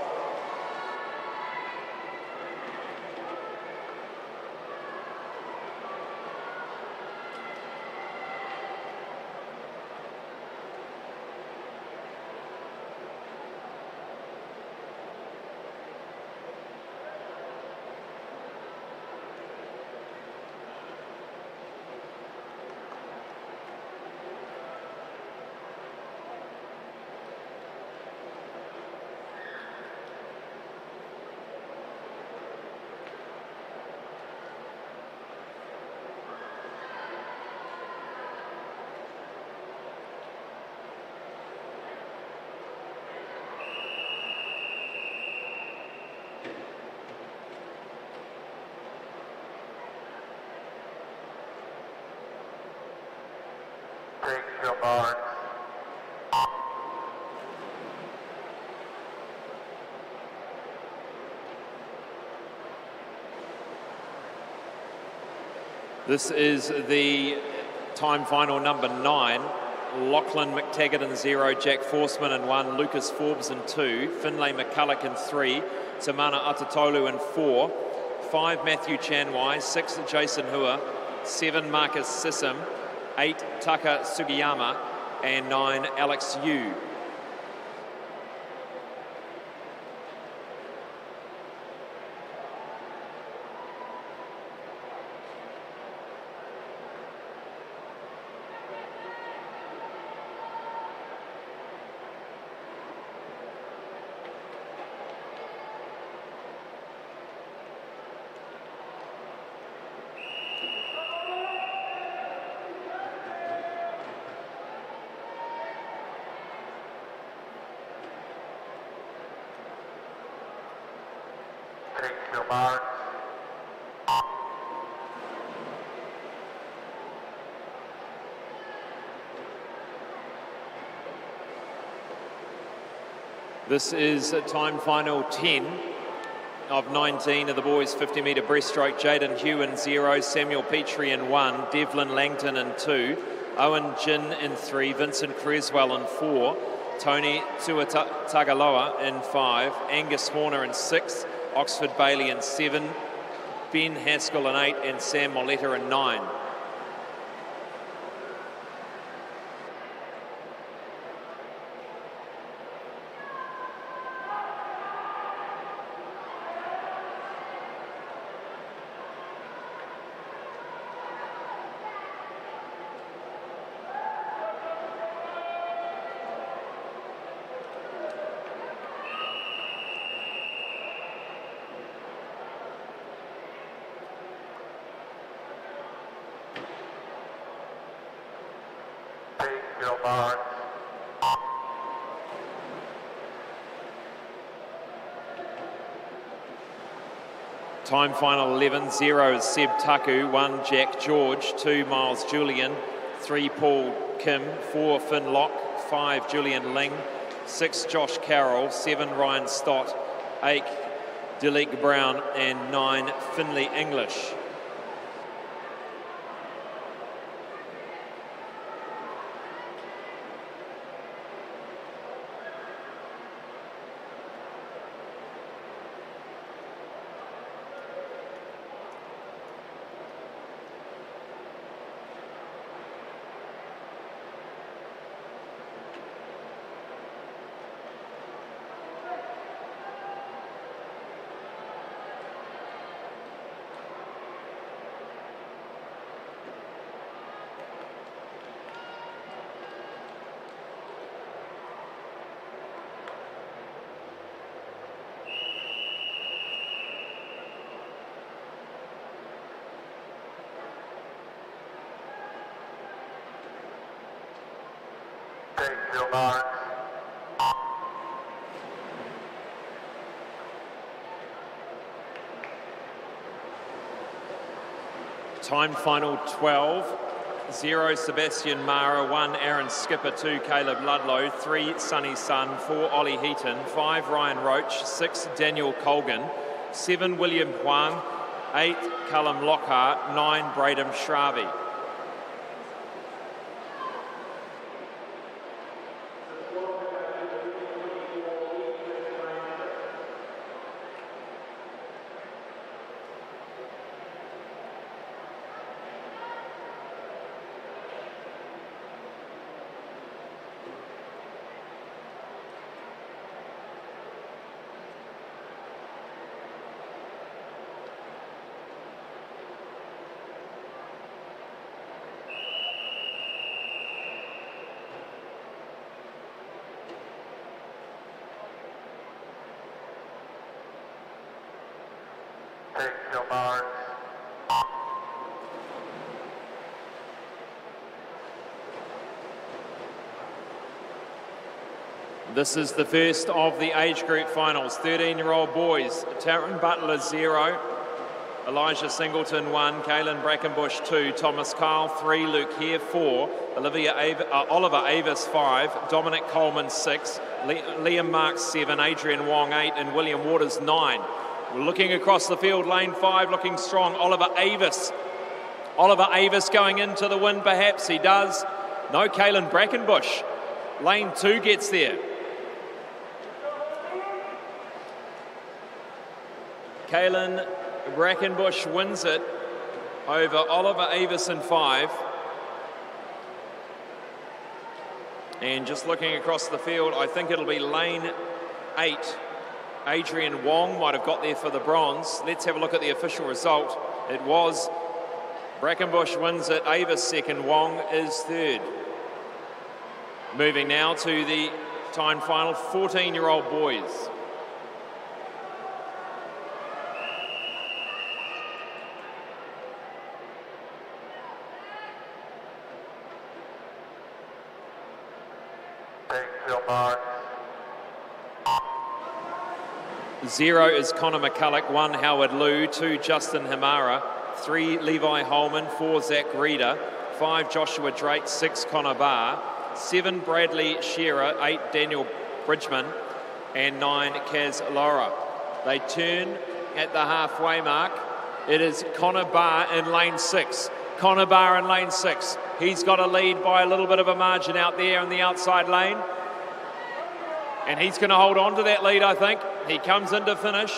Speaker 9: Take your marks.
Speaker 1: This is the time final number 9. Lachlan McTaggart in 0, Jack Forsman in 1, Lucas Forbes in 2, Finlay McCulloch in 3, Tamana Atatolu in 4, 5 Matthew Chanwai, 6 Jason Hua, 7 Marcus Sissom, 8 Taka Sugiyama, and 9 Alex Yu.
Speaker 9: Take your marks.
Speaker 1: This is time final 10 of 19 of the boys 50 metre breaststroke. Jaden Hugh in 0, Samuel Petrie in 1, Devlin Langton in 2, Owen Jin in 3, Vincent Creswell in 4, Tony Tuatagaloa in 5, Angus Horner in 6, Oxford Bailey in 7, Ben Haskell in 8, and Sam Moletta in 9.
Speaker 9: Take your marks.
Speaker 1: Time final 11, 0 is Seb Taku, 1 Jack George, 2 Miles Julian, 3 Paul Kim, 4 Finn Locke, 5 Julian Ling, 6 Josh Carroll, 7 Ryan Stott, 8 Dilek Brown, and 9 Finley English.
Speaker 9: Take your marks.
Speaker 1: Time final 12, 0 Sebastian Mara, 1 Aaron Skipper, 2 Caleb Ludlow, 3 Sonny Sun, 4 Ollie Heaton, 5 Ryan Roach, 6 Daniel Colgan, 7 William Huang, 8 Callum Lockhart, 9 Braden Shravi.
Speaker 9: Take your marks.
Speaker 1: This is the first of the age group finals. 13-year-old boys, Taryn Butler 0, Elijah Singleton 1, Kaylin Brackenbush 2, Thomas Kyle 3, Luke Hare 4, Oliver Avis 5, Dominic Coleman 6, Liam Marks 7, Adrian Wong 8, and William Waters 9. We're looking across the field, lane 5 looking strong, Oliver Avis going into the win perhaps, he does. No, Kaylin Brackenbush. Lane 2 gets there. Kaylin Brackenbush wins it over Oliver Avis in 5. And just looking across the field, I think it'll be lane 8. Adrian Wong might have got there for the bronze. Let's have a look at the official result. It was Brackenbush wins it, Avis second, Wong is third. Moving now to the time final, 14-year-old boys. Zero is Connor McCulloch, 1 Howard Liu, 2 Justin Himara, 3 Levi Holman, 4 Zach Reeder, 5 Joshua Drake, 6 Connor Barr, 7 Bradley Shearer, 8 Daniel Bridgman, and 9 Kaz Laura. They turn at the halfway mark. It is Connor Barr in lane 6. Connor Barr in lane 6. He's got a lead by a little bit of a margin out there in the outside lane. And he's going to hold on to that lead, I think. He comes into finish.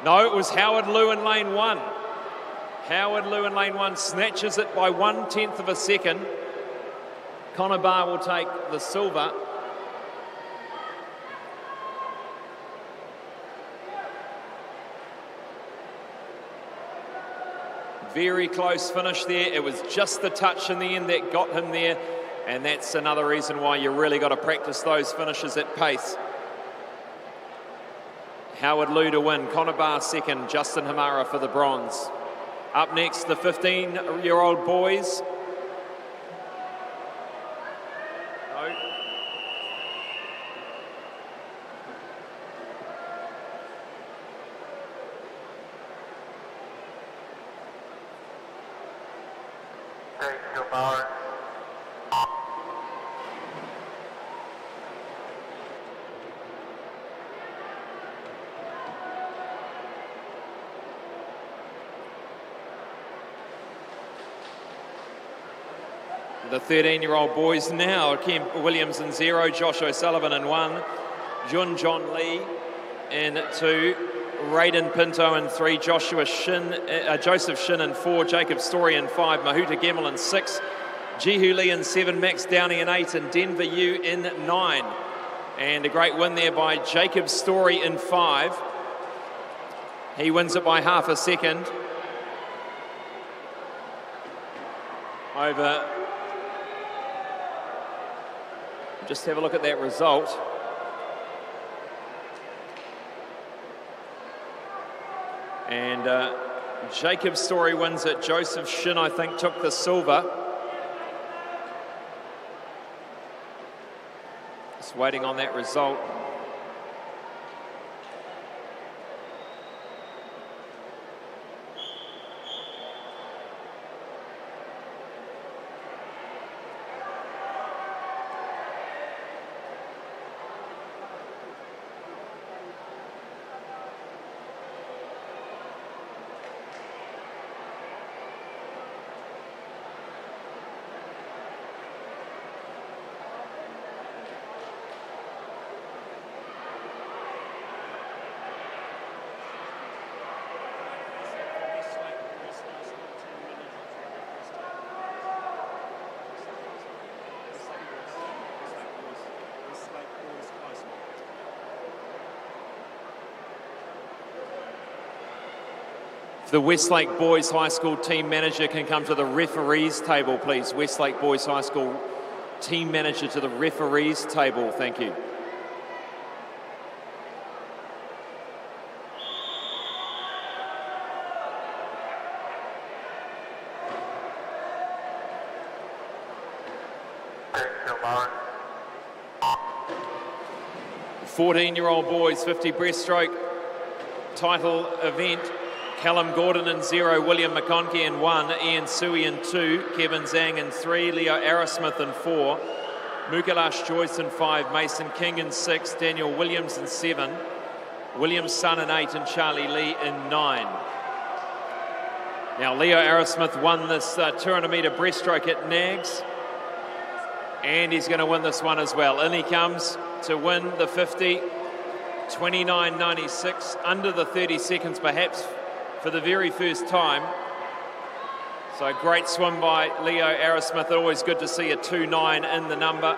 Speaker 1: No, it was Howard Liu in lane 1. Howard Liu in lane 1 snatches it by 1/10 of a second. Connor Barr will take the silver. Very close finish there. It was just the touch in the end that got him there. And that's another reason why you really got to practice those finishes at pace. Howard Liu to win, Connor Barr second, Justin Himara for the bronze. Up next, the 15-year-old boys. No.
Speaker 9: Thank you, Mark.
Speaker 1: The 13-year-old boys now, Kemp Williams in 0, Josh O'Sullivan in 1, Jun John Lee in 2, Raiden Pinto in 3, Joseph Shin in 4, Jacob Story in 5, Mahuta Gemmell in 6, Jihu Lee in 7, Max Downey in 8, and Denver Yu in 9. And a great win there by Jacob Story in 5. He wins it by half a second over. Just have a look at that result. And Jacob Story wins it. Joseph Shin, I think, took the silver. Just waiting on that result. The Westlake Boys High School team manager can come to the referees table, please. Westlake Boys High School team manager to the referees table, thank you.
Speaker 9: Thank you, Mark.
Speaker 1: 14-year-old boys, 50 breaststroke title event. Callum Gordon in 0, William McConkie in 1, Ian Sui in 2, Kevin Zhang in 3, Leo Arrowsmith in 4, Mukalash Joyce in 5, Mason King in 6, Daniel Williams in 7, William Sun in 8, and Charlie Lee in 9. Now Leo Arrowsmith won this 200-metre breaststroke at Nags, and he's going to win this one as well. In he comes to win the 50, 29.96, under the 30 seconds perhaps for the very first time. So great swim by Leo Arrowsmith. Always good to see a 2.9 in the number.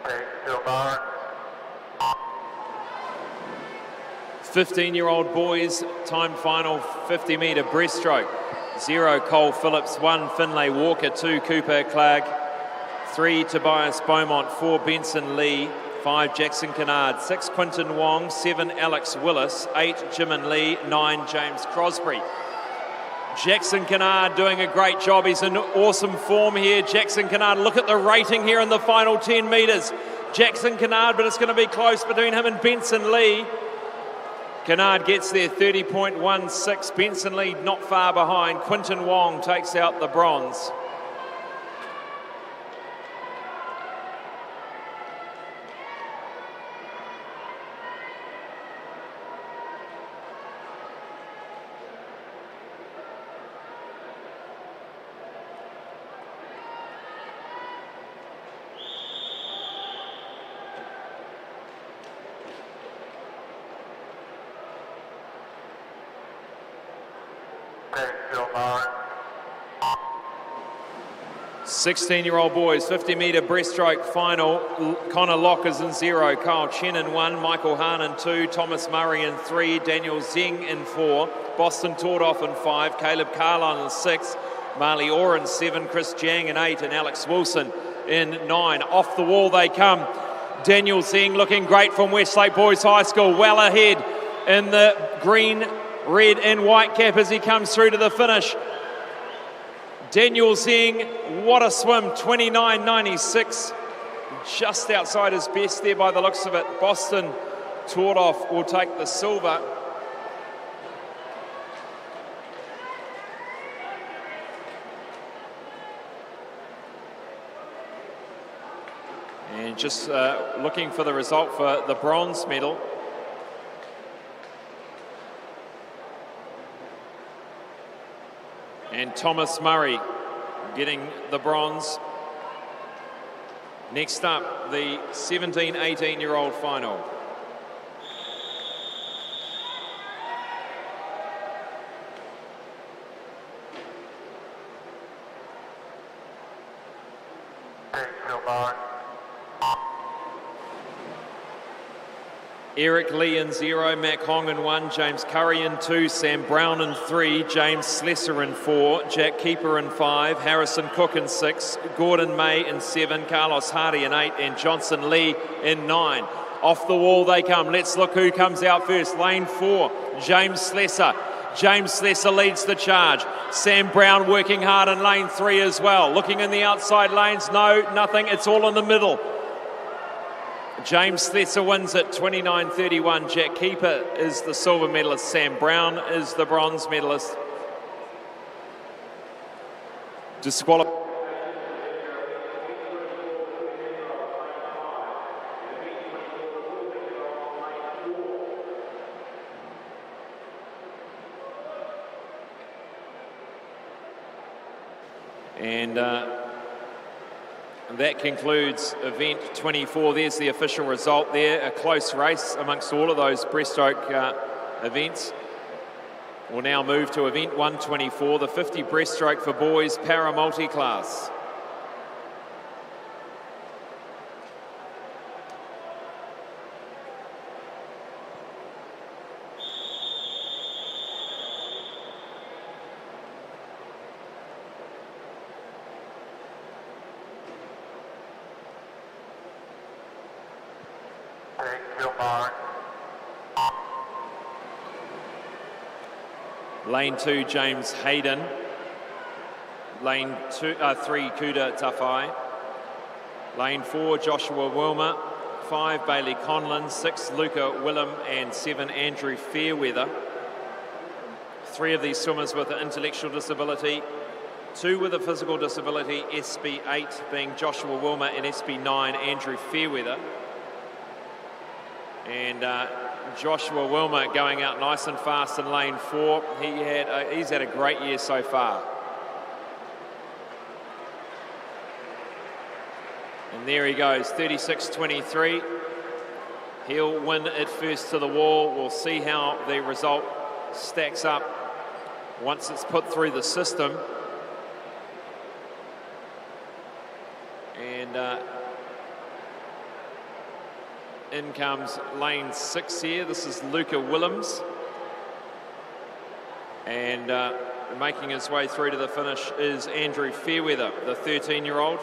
Speaker 9: Take your bar.
Speaker 1: 15-year-old boys, time final 50-metre breaststroke. 0, Cole Phillips. 1, Finlay Walker. 2, Cooper Clark. 3, Tobias Beaumont. 4, Benson Lee. 5, Jackson Kennard. 6, Quinton Wong. 7, Alex Willis. 8, Jimin Lee. 9, James Crosby. Jackson Kennard doing a great job. He's in awesome form here. Jackson Kennard, look at the rating here in the final 10 metres. Jackson Kennard, but it's going to be close between him and Benson Lee. Kennard gets there, 30.16. Benson Lee not far behind. Quinton Wong takes out the bronze.
Speaker 9: Take your bar.
Speaker 1: 16-year-old boys, 50-metre breaststroke final. Connor Locke is in 0, Kyle Chen in 1, Michael Hahn in 2, Thomas Murray in 3, Daniel Zeng in 4, Boston Tordoff in 5, Caleb Carline in 6, Marley Orr in 7, Chris Jang in 8, and Alex Wilson in 9. Off the wall they come. Daniel Zeng looking great from Westlake Boys High School, well ahead in the green, red and white cap as he comes through to the finish. Daniel Zeng, what a swim, 29.96. Just outside his best there by the looks of it. Boston Tordoff will take the silver. And just looking for the result for the bronze medal. And Thomas Murray getting the bronze. Next up, the 17, 18-year-old final.
Speaker 9: Take your bar.
Speaker 1: Eric Lee in 0, Mac Hong in 1, James Curry in 2, Sam Brown in 3, James Slesser in 4, Jack Keeper in 5, Harrison Cook in 6, Gordon May in 7, Carlos Hardy in 8, and Johnson Lee in 9. Off the wall they come. Let's look who comes out first. Lane 4, James Slesser. James Slesser leads the charge. Sam Brown working hard in lane 3 as well. Looking in the outside lanes. No, nothing. It's all in the middle. James Slesser wins at 29.31. Jack Keeper is the silver medalist. Sam Brown is the bronze medalist. Disqualified. And that concludes event 24. There's the official result there. A close race amongst all of those breaststroke events. We'll now move to event 124, the 50 breaststroke for boys para multi-class. Lane 2, James Hayden. Lane 3, Kuda Tafai. Lane 4, Joshua Wilmer. 5, Bailey Conlon. 6, Luca Willem. And 7, Andrew Fairweather. 3 of these swimmers with an intellectual disability. 2 with a physical disability, SB8 being Joshua Wilmer and SB9 Andrew Fairweather. And Joshua Wilmer going out nice and fast in lane 4. He's had a great year so far. And there he goes, 36.23. He'll win it first to the wall. We'll see how the result stacks up once it's put through the system. And in comes lane 6 here. This is Luca Willems. And making his way through to the finish is Andrew Fairweather, the 13-year-old.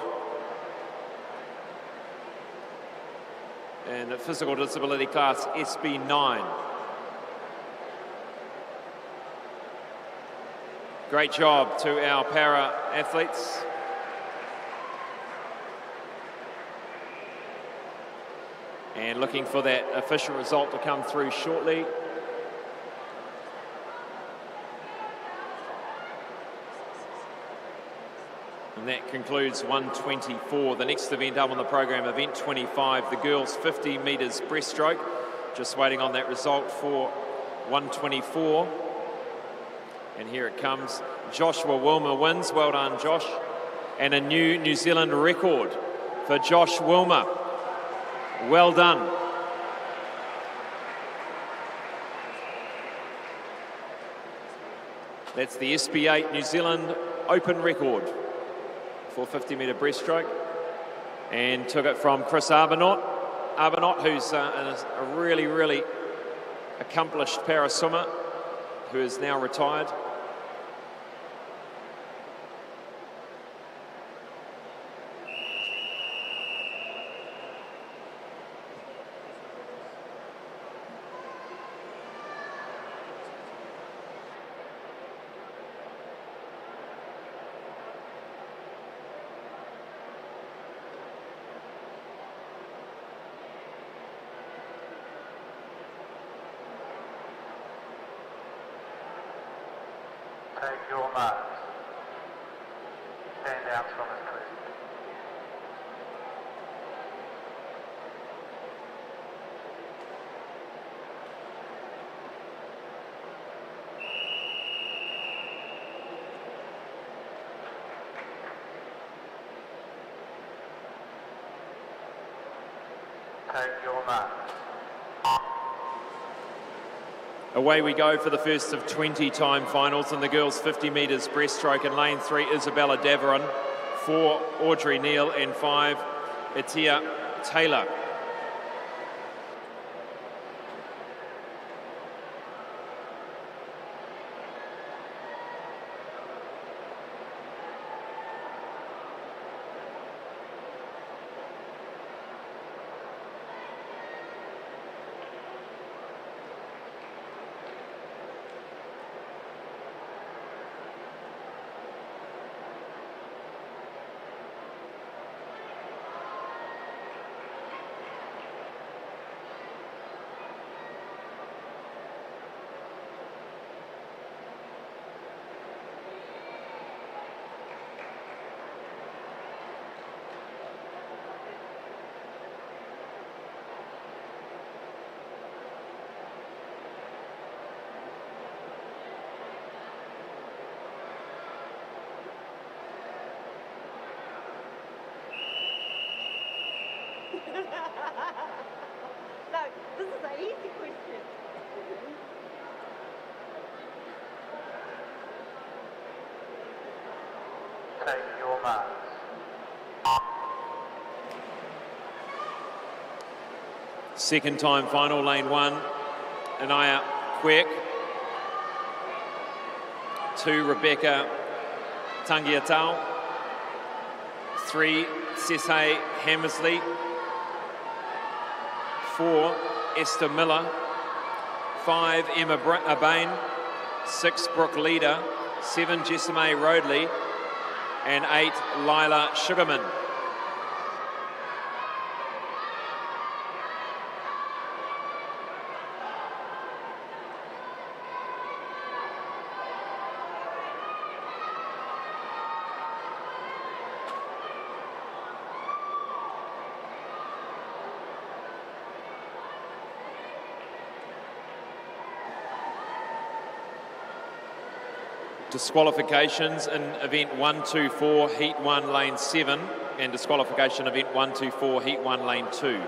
Speaker 1: And a physical disability class SB9. Great job to our para athletes. And looking for that official result to come through shortly. And that concludes 124. The next event up on the program, event 25, the girls 50 metres breaststroke. Just waiting on that result for 124. And here it comes. Joshua Wilmer wins. Well done, Josh. And a new New Zealand record for Josh Wilmer. Well done. That's the SB8 New Zealand Open record for 50 metre breaststroke. And took it from Chris Arbonaut. Arbonaut, who's a really, really accomplished para swimmer who is now retired.
Speaker 9: Take your marks. Stand down from his crest. Take your marks.
Speaker 1: Away we go for the first of 20 time finals in the girls 50 metres breaststroke. In lane 3, Isabella Daveron. 4, Audrey Neal. And 5, Etia Taylor.
Speaker 8: easy question.
Speaker 9: Take your marks.
Speaker 1: Second time final, lane 1, Anaya Quirk. 2, Rebecca Tangiatau. 3, Sesay Hammersley. 4, Esther Miller. 5, Emma Bain. 6, Brooke Leader. 7, Jessime Roadley. And 8, Lila Sugarman. Disqualifications in event 124, heat 1, lane 7, and disqualification event 124, heat 1, lane 2.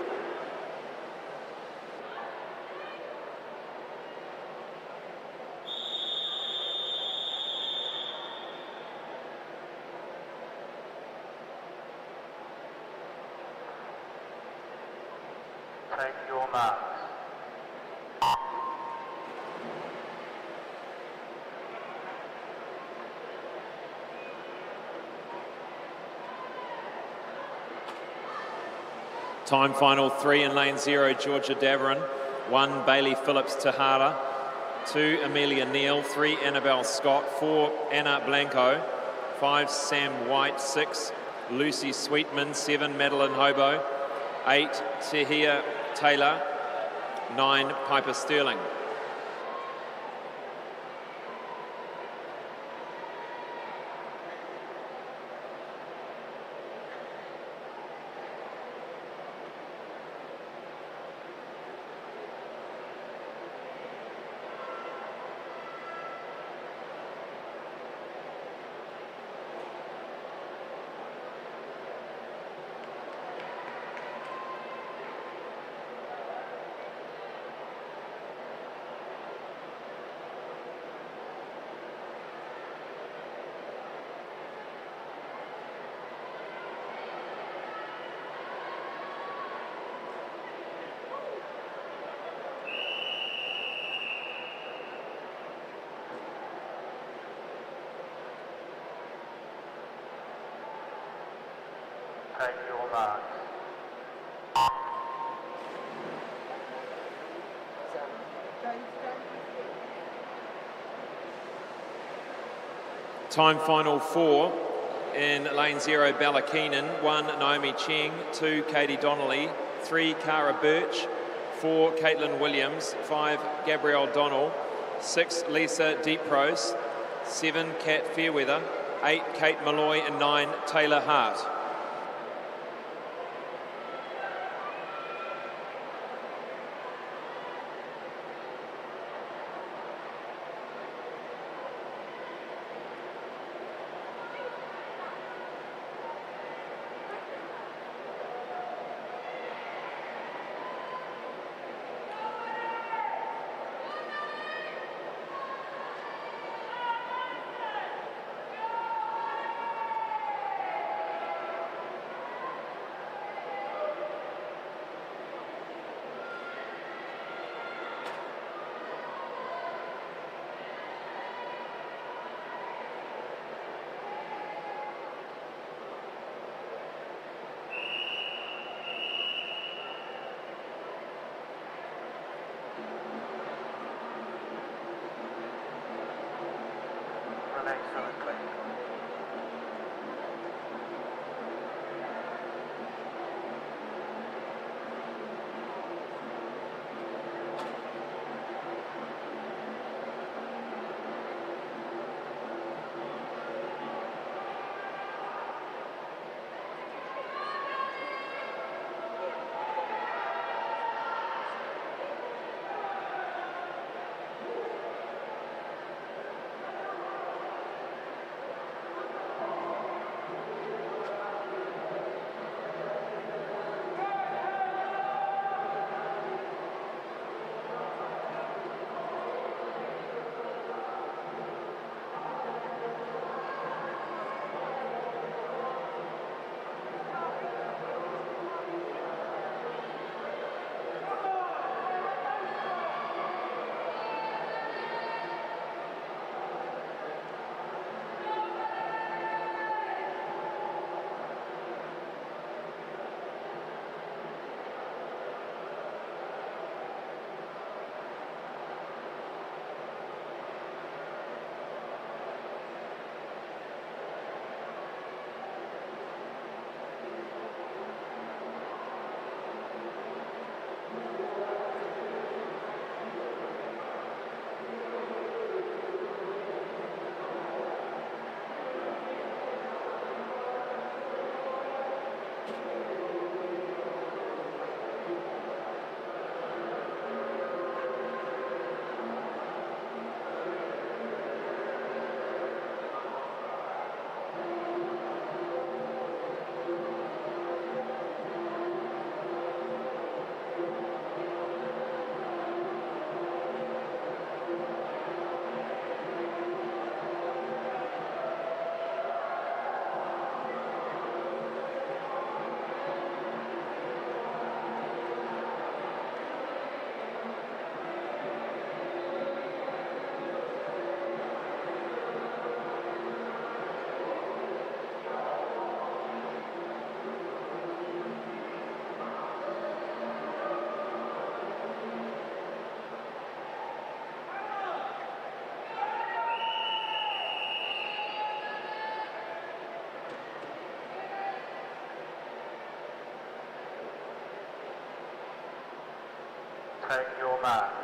Speaker 9: Take your marks.
Speaker 1: Time final 3 in lane 0, Georgia Daverin. 1, Bailey Phillips Tahara. 2, Amelia Neal. 3, Annabelle Scott. 4, Anna Blanco. 5, Sam White. 6, Lucy Sweetman. 7, Madeline Hobo. 8, Tehia Taylor. 9, Piper Sterling.
Speaker 9: Take your marks.
Speaker 1: Time final 4 in lane 0, Ballakeenan. 1, Naomi Cheng. 2, Katie Donnelly. 3, Cara Birch. 4, Caitlin Williams. 5, Gabrielle Donnell. 6, Lisa Deeprose. 7, Kat Fairweather. 8, Kate Malloy. And 9, Taylor Hart.
Speaker 9: Excellently. Take your marks.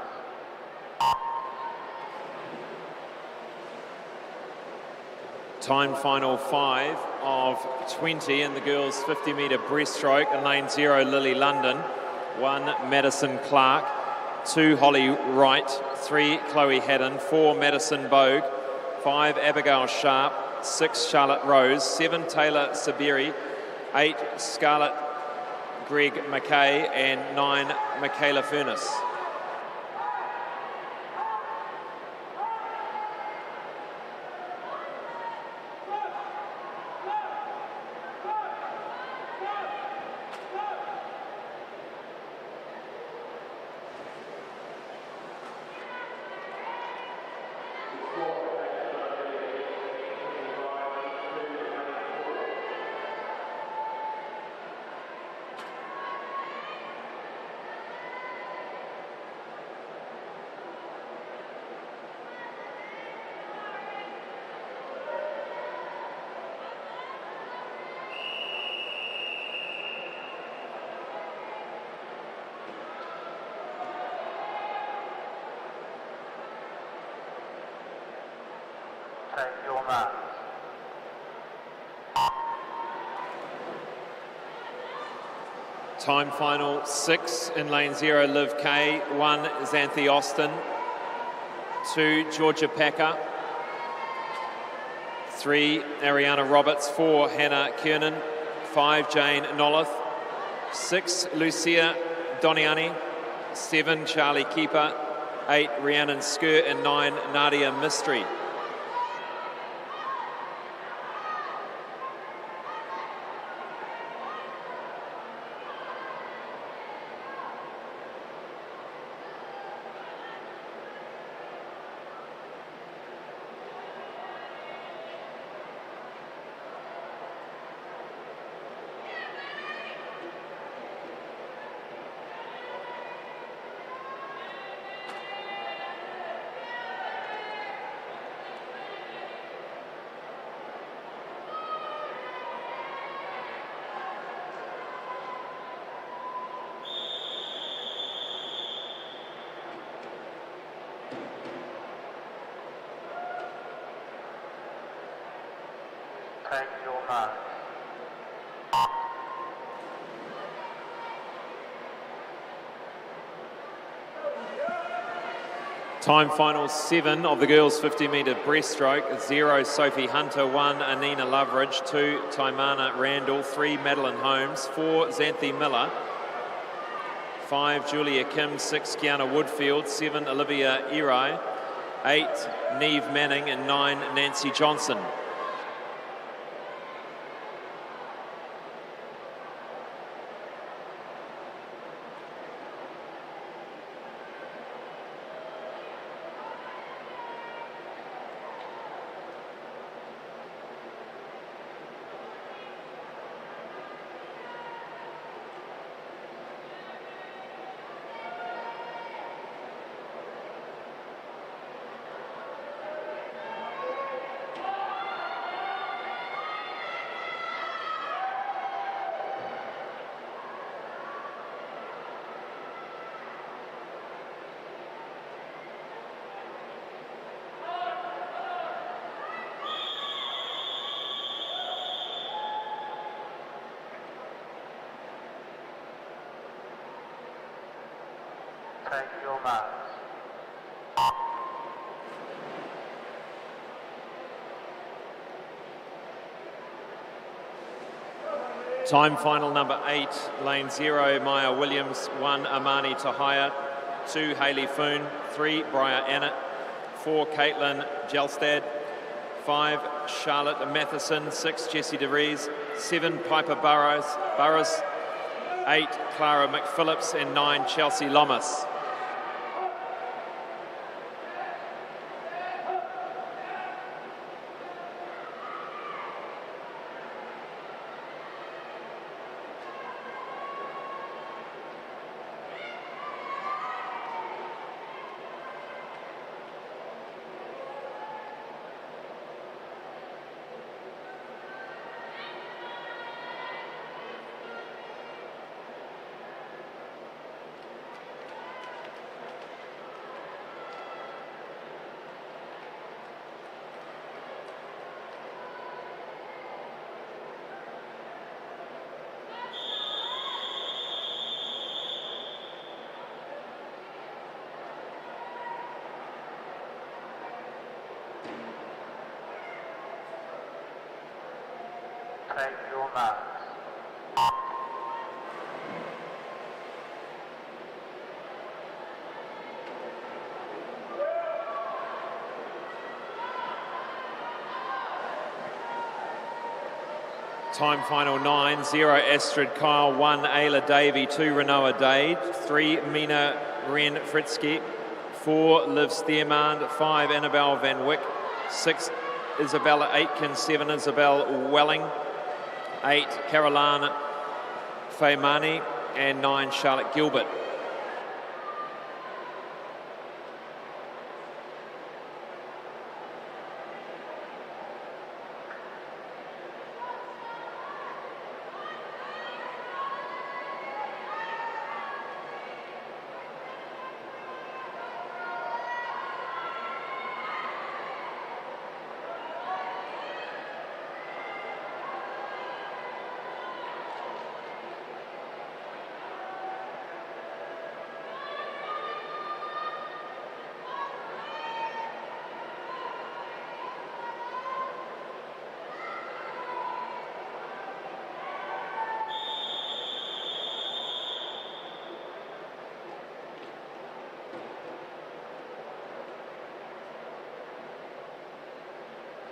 Speaker 1: Time final 5 of 20 in the girls 50-metre breaststroke in lane 0, Lily London, 1 Madison Clark, 2 Holly Wright, 3 Chloe Haddon, 4 Madison Bogue, 5 Abigail Sharp, 6 Charlotte Rose, 7 Taylor Sabiri, 8 Scarlett Greg McKay, and 9 Michaela Furness.
Speaker 9: Take your marks.
Speaker 1: Time final 6 in lane 0, Liv Kay, 1 Xanthi Austin, 2 Georgia Packer, 3 Ariana Roberts, 4 Hannah Kiernan, 5 Jane Nolith, 6 Lucia Doniani, 7 Charlie Keeper, 8 Rhiannon Skirt, and 9 Nadia Mystery.
Speaker 9: Take your marks.
Speaker 1: Time final 7 of the girls 50-metre breaststroke, 0 Sophie Hunter, 1 Anina Loveridge, 2 Taimana Randall, 3 Madeline Holmes, 4 Xanthi Miller, 5 Julia Kim, 6 Kiana Woodfield, 7 Olivia Eri, 8 Neve Manning, and 9 Nancy Johnson.
Speaker 9: Take your marks.
Speaker 1: Time final number 8, lane 0, Maya Williams, 1 Amani Tahaya, 2 Hayley Foon, 3 Briar Annett, 4 Caitlin Gelstad, 5 Charlotte Matheson, 6 Jessie DeVries, 7 Piper Burrows, 8 Clara McPhillips, and 9 Chelsea Lomas.
Speaker 9: Take your marks.
Speaker 1: Time final 9, 0 Astrid Kyle, 1 Ayla Davey, 2 Renoa Dade, 3 Mina Ren Fritzke, 4 Liv Stearman, 5 Annabelle Van Wyck, 6 Isabella Aitken, 7 Isabel Welling, 8 Caroline Faymani, and 9 Charlotte Gilbert.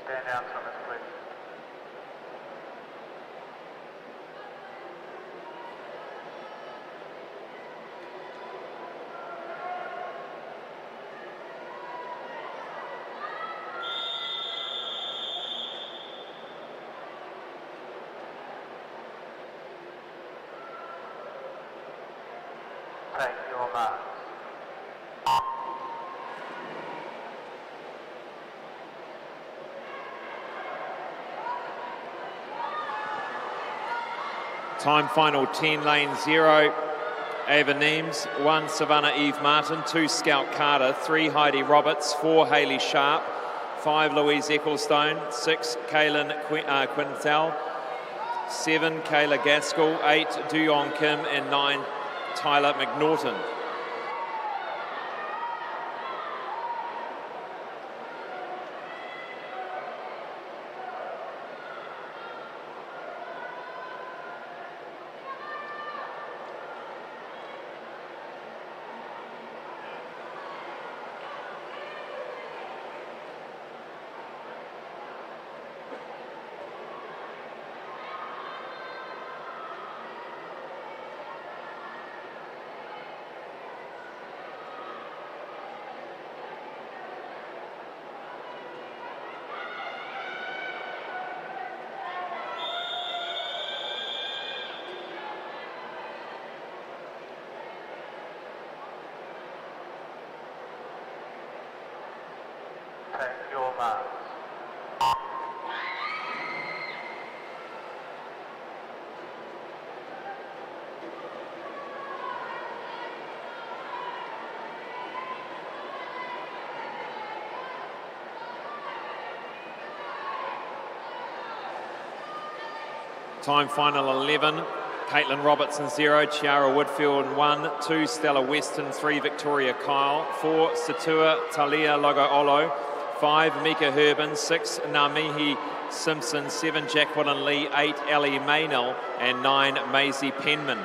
Speaker 9: Stand down from us, please. Take your marks.
Speaker 1: Time final 10, lane 0, Ava Neems, 1 Savannah Eve Martin, 2 Scout Carter, 3 Heidi Roberts, 4 Hayley Sharp, 5 Louise Ecclestone, 6 Kaylin Quintel, 7 Kayla Gaskell, 8 Duyong Kim, and 9 Tyler McNaughton.
Speaker 9: Take your marks.
Speaker 1: Time final 11, Caitlin Robertson 0, Chiara Woodfield 1, 2 Stella Weston, 3 Victoria Kyle, 4 Satua Talia Logoolo, 5 Mika Herban, 6 Namihi Simpson, 7 Jacqueline Lee, 8 Ellie Maynell, and 9 Maisie Penman.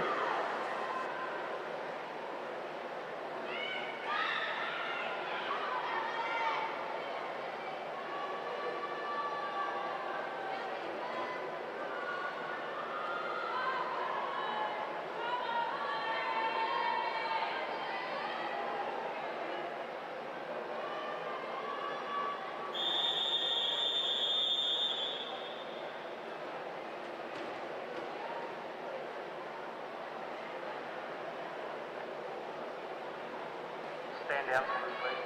Speaker 9: Stand down from us, please.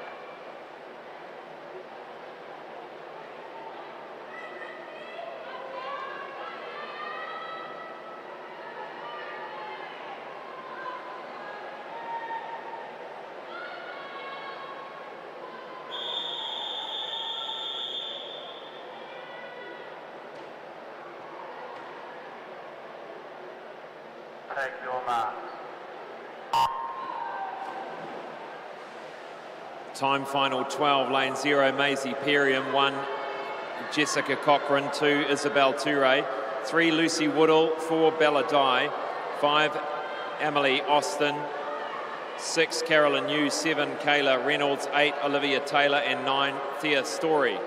Speaker 9: Take your marks.
Speaker 1: Time final 12, lane 0, Maisie Perium, 1 Jessica Cochran, 2 Isabel Toure, 3 Lucy Woodall, 4 Bella Dye, 5 Emily Austin, 6 Carolyn New, 7 Kayla Reynolds, 8 Olivia Taylor and 9 Thea Story.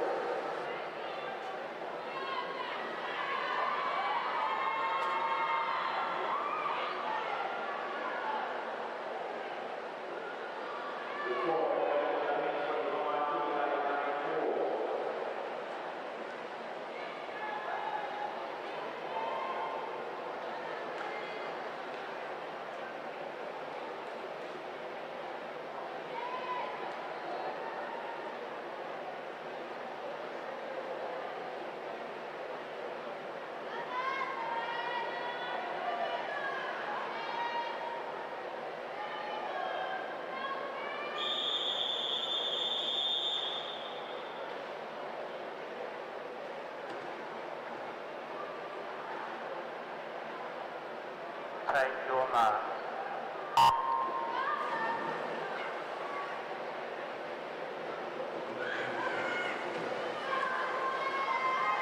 Speaker 9: Take your mark.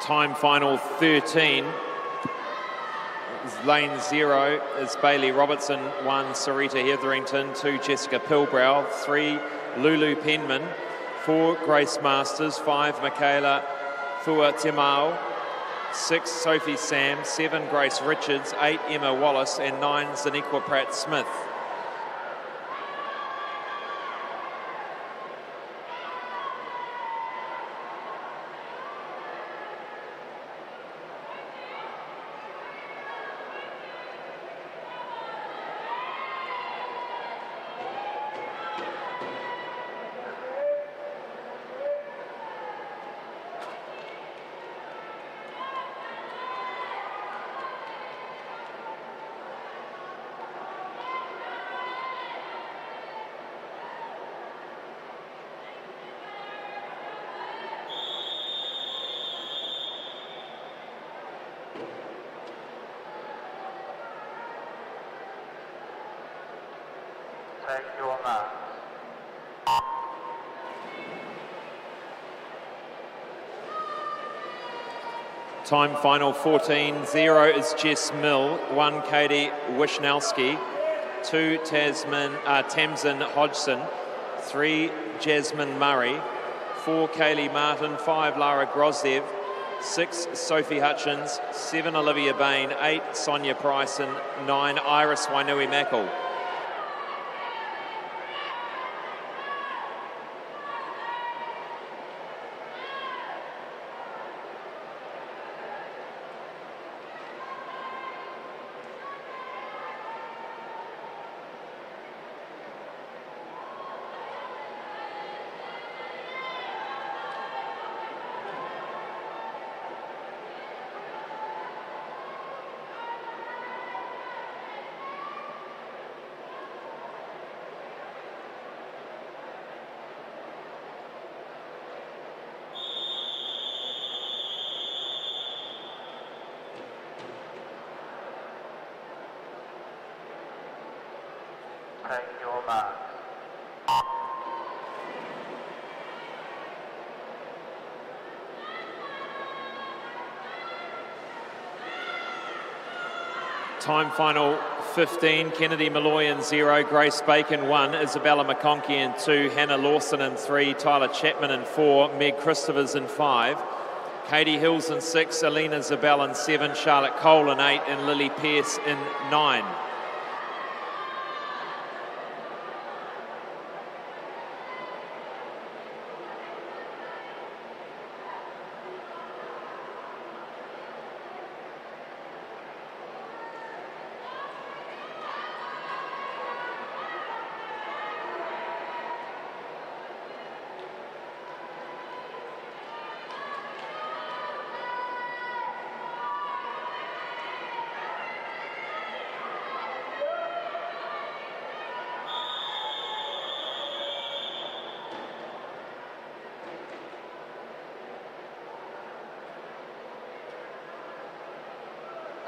Speaker 1: Time final 13. Lane 0 is Bailey Robertson, 1 Sarita Hetherington, 2 Jessica Pilbrow, 3 Lulu Penman, 4 Grace Masters, 5 Michaela Fua Timao, 6 Sophie Sam, 7 Grace Richards, 8 Emma Wallace and 9 Zanequa Pratt Smith.
Speaker 9: Take your mark.
Speaker 1: Time final 14. 0 is Jess Mill, 1 Katie Wishnowski, 2 Tamsin Hodgson, 3 Jasmine Murray, 4 Kaylee Martin, 5 Lara Grozdev, 6 Sophie Hutchins, 7 Olivia Bain, 8 Sonia Price and 9 Iris Wainui Mackle.
Speaker 9: Take your mark.
Speaker 1: Time final 15. Kennedy Malloy in 0, Grace Bacon 1, Isabella McConkey in 2, Hannah Lawson in 3, Tyler Chapman in 4, Meg Christophers in 5, Katie Hills in 6, Alina Zabel in 7, Charlotte Cole in 8 and Lily Pearce in 9.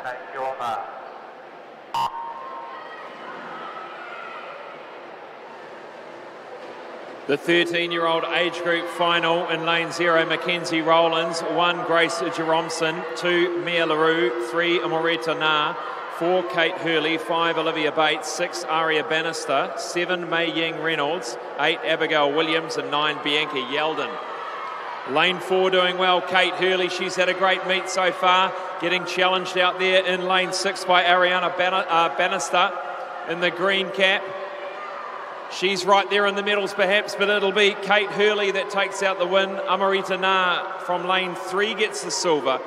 Speaker 9: Take your mark.
Speaker 1: The 13-year-old age group final in lane 0, Mackenzie Rowlands, 1, Grace Jeromson, 2, Mia LaRue, 3, Amorita Na, 4, Kate Hurley, 5, Olivia Bates, 6, Aria Bannister, 7, Mei Ying Reynolds, 8, Abigail Williams, and 9, Bianca Yeldon. Lane 4 doing well, Kate Hurley, she's had a great meet so far, getting challenged out there in lane 6 by Ariana Bannister in the green cap. She's right there in the medals perhaps, but it'll be Kate Hurley that takes out the win. Amorita Na from lane 3 gets the silver.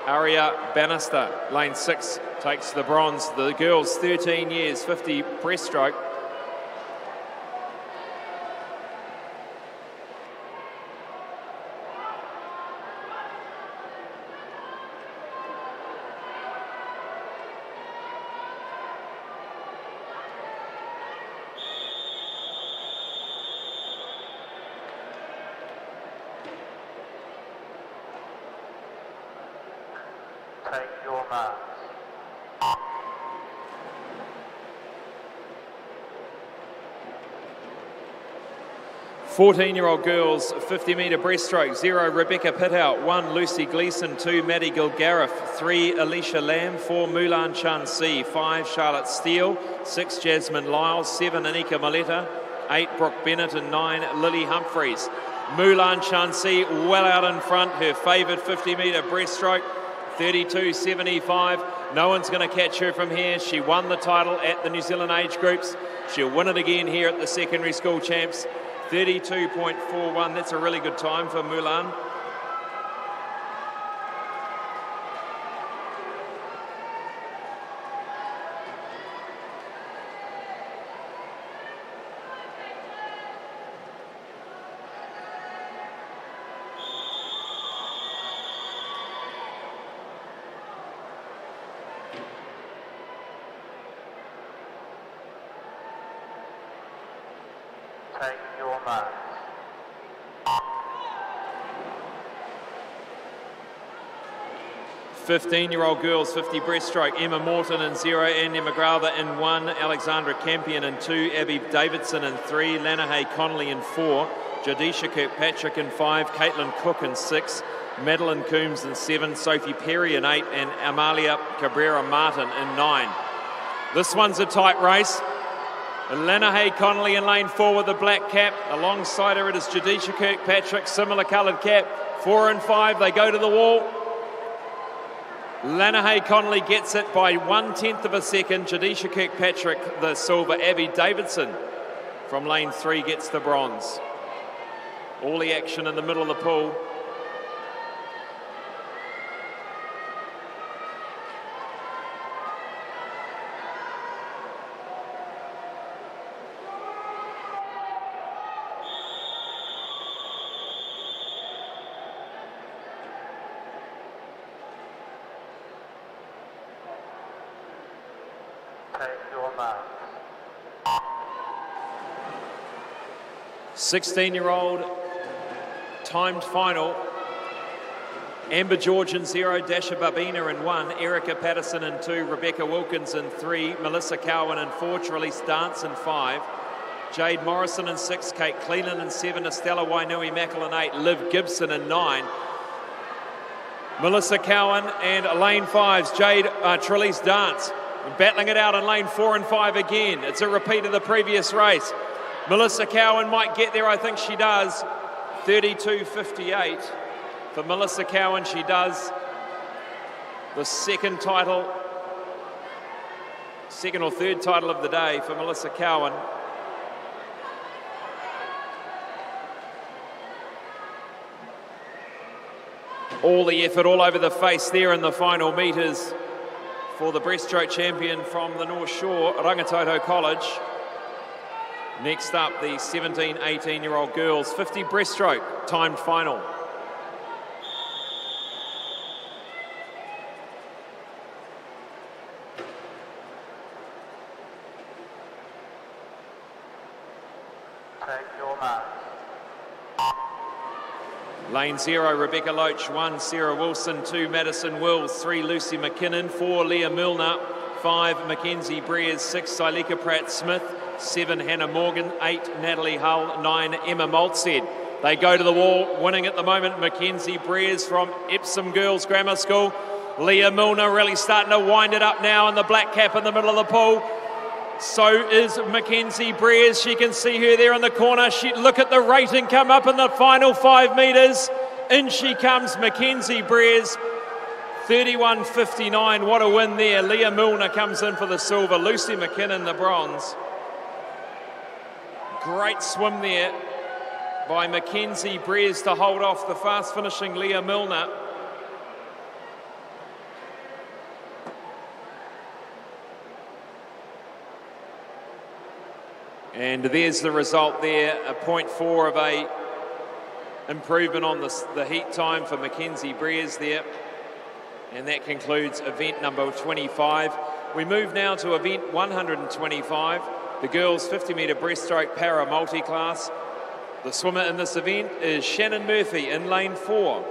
Speaker 1: Aria Bannister, lane 6, takes the bronze. The girls, 13 years, 50 breaststroke.
Speaker 9: Take your marks.
Speaker 1: 14-year-old girls, 50-metre breaststroke, 0, Rebecca Pithout, 1, Lucy Gleeson, 2, Maddie Gilgariff, 3, Alicia Lamb, 4, Mulan Chan Si, 5, Charlotte Steele, 6, Jasmine Lyles, 7, Anika Maleta, 8, Brooke Bennett, and 9, Lily Humphreys. Mulan Chan Si well out in front, her favoured 50-metre breaststroke, 32.75. No one's going to catch her from here. She won the title at the New Zealand age groups. She'll win it again here at the secondary school champs. 32.41. That's a really good time for Mulan.
Speaker 9: Take your marks.
Speaker 1: 15-year-old girls, 50 breaststroke, Emma Morton in 0, Andy McGrather in 1, Alexandra Campion in 2, Abby Davidson in 3, Lanahay Connolly in 4, Jadisha Kirkpatrick in 5, Caitlin Cook in 6, Madeline Coombs in 7, Sophie Perry in 8, and Amalia Cabrera Martin in 9. This one's a tight race. Lanahay Connolly in lane 4 with the black cap. Alongside her it is Jadisha Kirkpatrick, similar coloured cap. 4 and 5, they go to the wall. Lanahay Connolly gets it by 1/10 of a second. Jadisha Kirkpatrick the silver. Abby Davidson from lane 3 gets the bronze. All the action in the middle of the pool.
Speaker 9: Take your marks.
Speaker 1: 16-year-old timed final. Amber George in 0, Dasha Babina in 1, Erica Patterson in 2, Rebecca Wilkins in 3, Melissa Cowan in 4, Trelise Dance in 5, Jade Morrison in 6, Kate Cleland in 7, Estella Wainui Mackel in 8, Liv Gibson in 9. Melissa Cowan and lane 5's Trelise Dance battling it out in lane 4 and 5 again. It's a repeat of the previous race. Melissa Cowan might get there, I think she does. 32.58 for Melissa Cowan. She does the second or third title of the day for Melissa Cowan. All the effort all over the face there in the final metres for the breaststroke champion from the North Shore, Rangitoto College. Next up, the 17, 18-year-old girls, 50 breaststroke, timed final.
Speaker 9: Take your marks.
Speaker 1: Lane 0, Rebecca Loach, 1, Sarah Wilson, 2, Madison Wills, 3, Lucy McKinnon, 4, Leah Milner, 5, Mackenzie Breers, 6, Sileka Pratt-Smith, 7, Hannah Morgan, 8, Natalie Hull, 9, Emma Maltstead. They go to the wall, winning at the moment, Mackenzie Breers from Epsom Girls Grammar School. Leah Milner really starting to wind it up now in the black cap in the middle of the pool. So is Mackenzie Breers. She can see her there in the corner. Look at the rating come up in the final 5 metres. In she comes, Mackenzie Breers. 31.59, what a win there. Leah Milner comes in for the silver. Lucy McKinnon, the bronze. Great swim there by Mackenzie Breers to hold off the fast finishing Leah Milner. And there's the result there, a 0.4 of a improvement on the heat time for Mackenzie Breers there. And that concludes event number 25. We move now to event 125, the girls 50 metre breaststroke para multi-class. The swimmer in this event is Shannon Murphy in lane 4.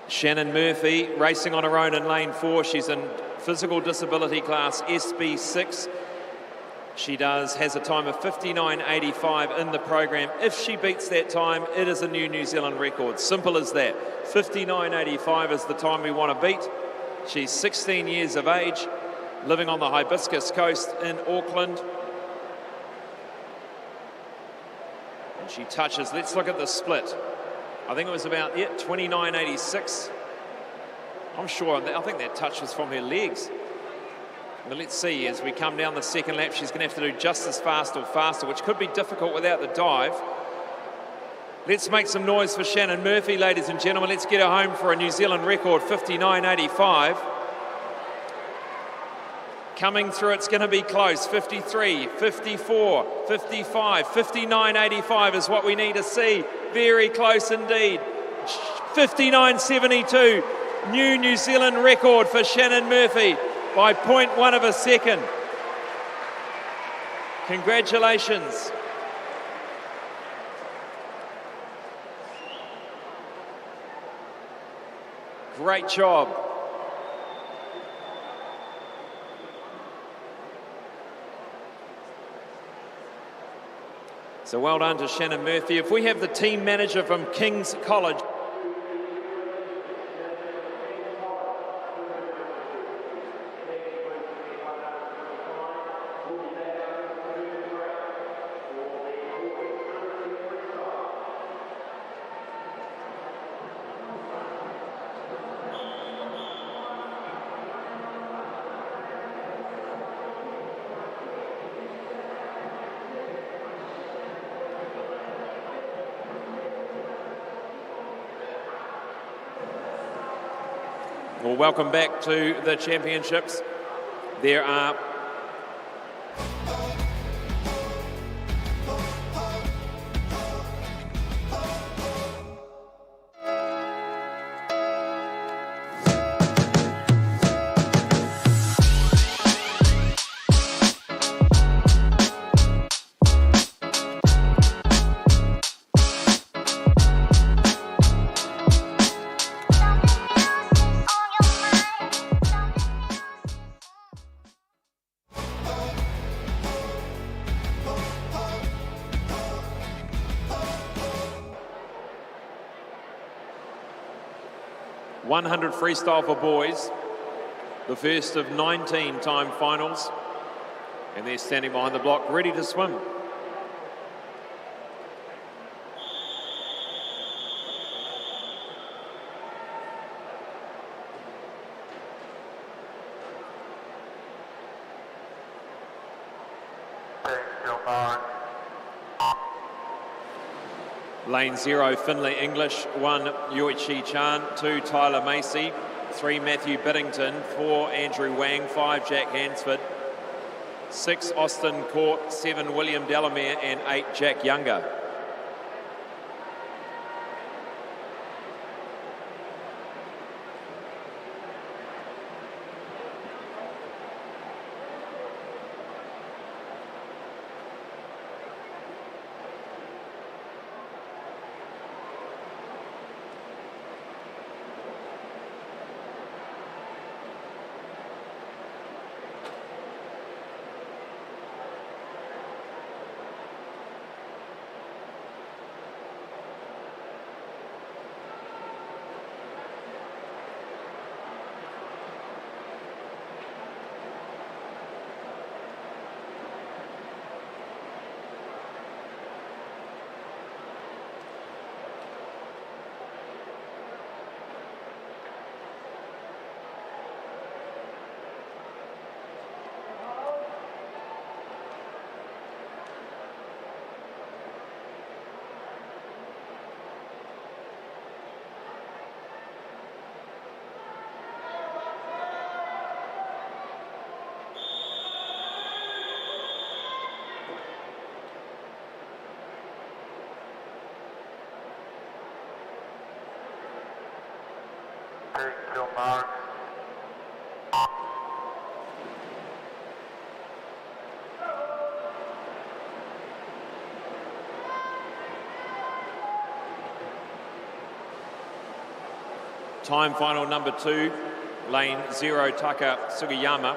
Speaker 1: Shannon Murphy racing on her own in lane 4. She's in physical disability class SB6. She has a time of 59.85 in the program. If she beats that time, it is a new New Zealand record. Simple as that. 59.85 is the time we want to beat. She's 16 years of age, living on the Hibiscus Coast in Auckland. And she touches, let's look at the split. I think it was about 29.86. I'm sure, I think that touch was from her legs. But let's see, as we come down the second lap, she's going to have to do just as fast or faster, which could be difficult without the dive. Let's make some noise for Shannon Murphy, ladies and gentlemen. Let's get her home for a New Zealand record, 59.85. Coming through, it's going to be close. 53, 54, 55, 59.85 is what we need to see. Very close indeed. 59.72, new New Zealand record for Shannon Murphy by 0.1 of a second. Congratulations. Great job. So well done to Shannon Murphy. If we have the team manager from King's College. Well, welcome back to the championships. There are .100 freestyle for boys, the first of 19 time finals, and they're standing behind the block ready to swim. Lane 0, Finlay English. 1, Yuichi Chan. 2, Tyler Macy. 3, Matthew Biddington. 4, Andrew Wang. 5, Jack Hansford. 6, Austin Court. 7, William Delamere. And 8, Jack Younger.
Speaker 9: Take your mark.
Speaker 1: Time final number 2, lane 0, Taka Sugiyama.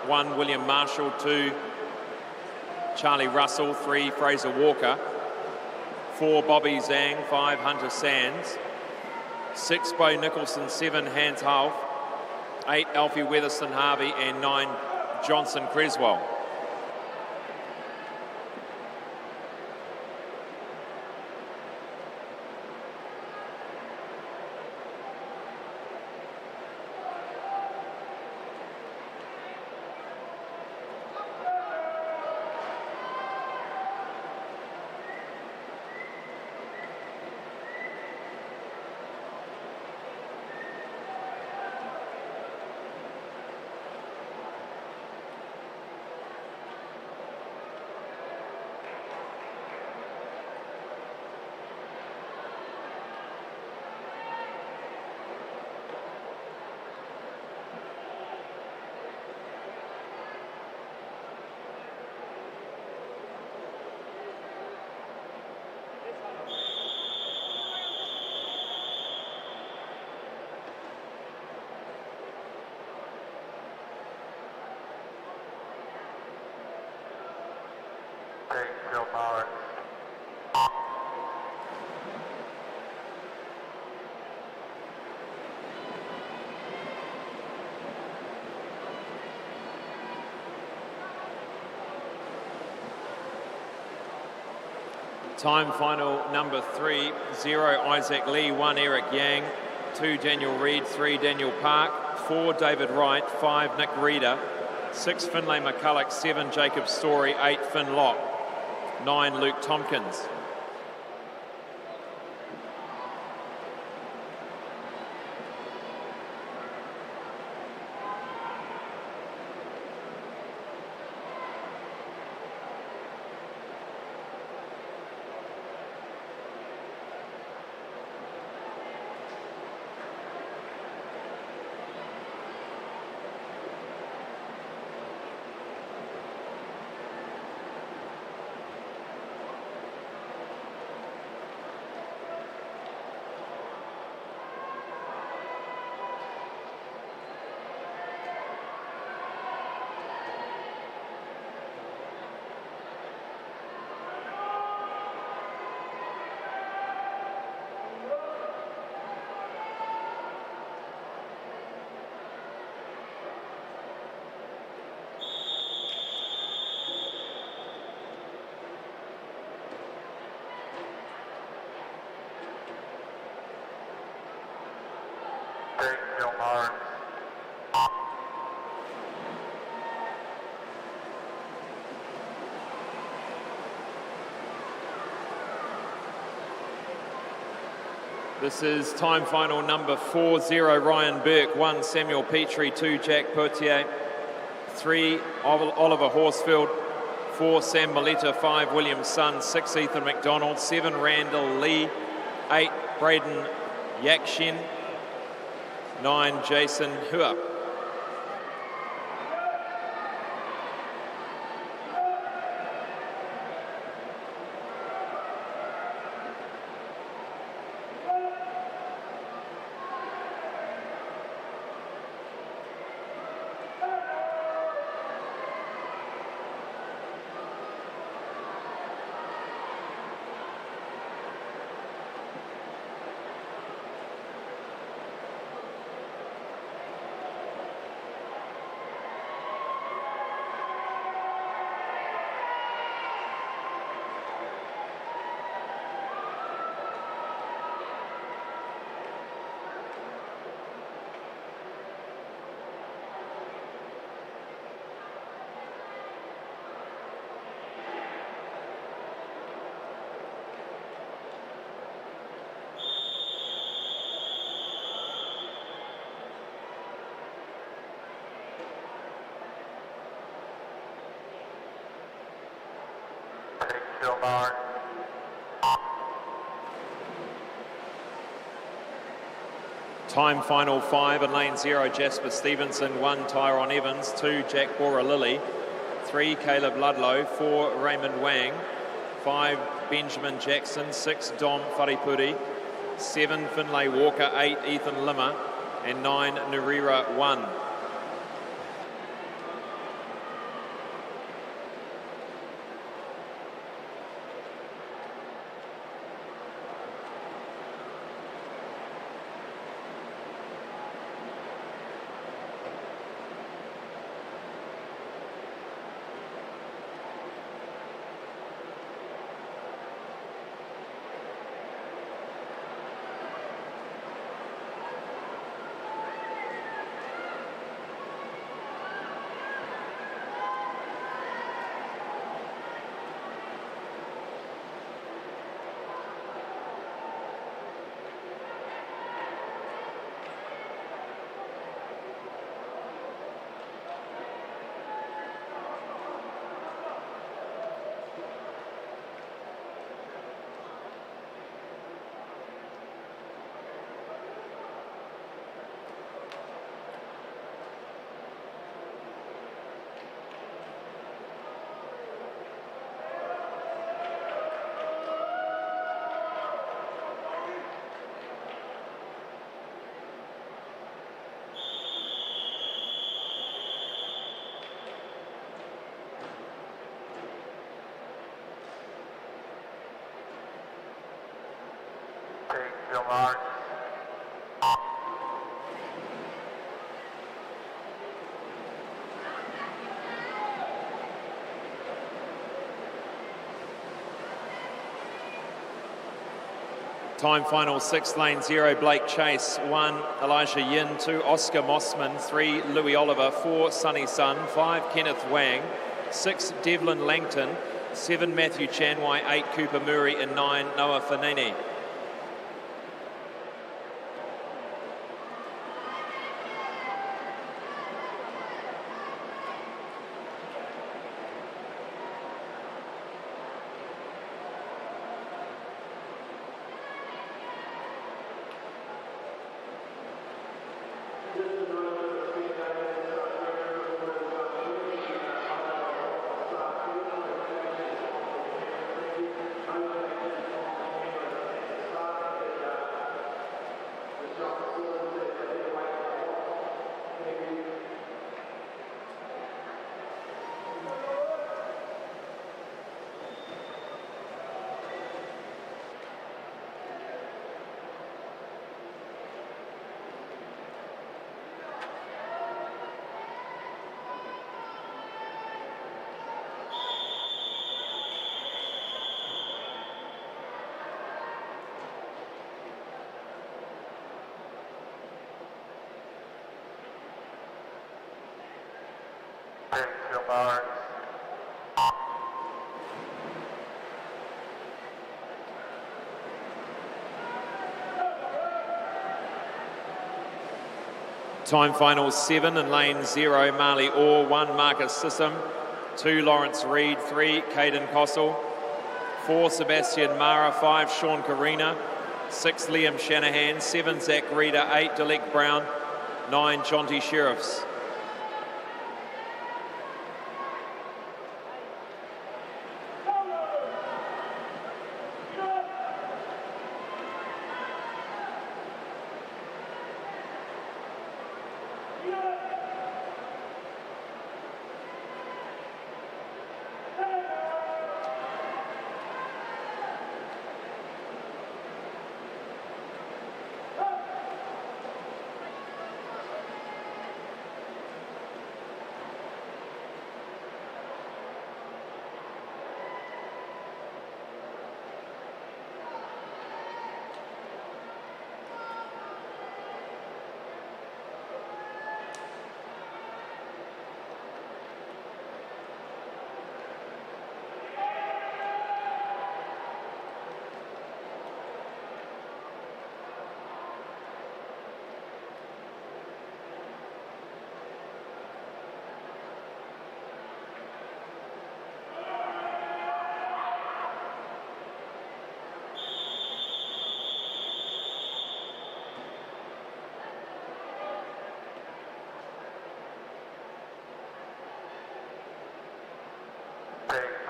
Speaker 1: 1, William Marshall. 2, Charlie Russell. 3, Fraser Walker. 4, Bobby Zhang. 5, Hunter Sands. 6, Bo Nicholson. 7, Hans Half. 8, Alfie Weatherston Harvey. And 9, Johnson Creswell.
Speaker 9: Take your mark.
Speaker 1: Time final number 3, 0, Isaac Lee. 1, Eric Yang. 2, Daniel Reid. 3, Daniel Park. 4, David Wright. 5, Nick Reeder. 6, Finlay McCulloch. 7, Jacob Story. 8, Finn Locke. 9, Luke Tompkins.
Speaker 9: Take your mark.
Speaker 1: This is time final number 4, 0, Ryan Burke. 1, Samuel Petrie. 2, Jack Potier. 3, Oliver Horsfield. 4, Sam Maletta. 5, William Sun. 6, Ethan McDonald. 7, Randall Lee. 8, Braden Yakshin. 9, Jason Hua.
Speaker 9: Your mark.
Speaker 1: Time final 5 in lane 0, Jasper Stevenson, 1 Tyrone Evans, 2 Jack Bora Lilly, 3 Caleb Ludlow, 4 Raymond Wang, 5 Benjamin Jackson, 6 Dom Wharipuri, 7 Finlay Walker, 8 Ethan Limmer, and 9 Narira 1.
Speaker 9: Still mark.
Speaker 1: Time final 6, lane 0, Blake Chase, 1 Elijah Yin, 2 Oscar Mossman, 3 Louis Oliver, 4 Sunny Sun, 5 Kenneth Wang, 6 Devlin Langton, 7 Matthew Chanwai, 8 Cooper Murray, and 9 Noah Fanini.
Speaker 9: Still mark.
Speaker 1: Time final 7 in lane 0, Marley Orr, 1 Marcus Sissom, 2 Lawrence Reed, 3 Caden Kossel, 4 Sebastian Mara, 5 Sean Karina, 6 Liam Shanahan, 7 Zach Reeder, 8 Delek Brown, 9 Jonty Sheriffs.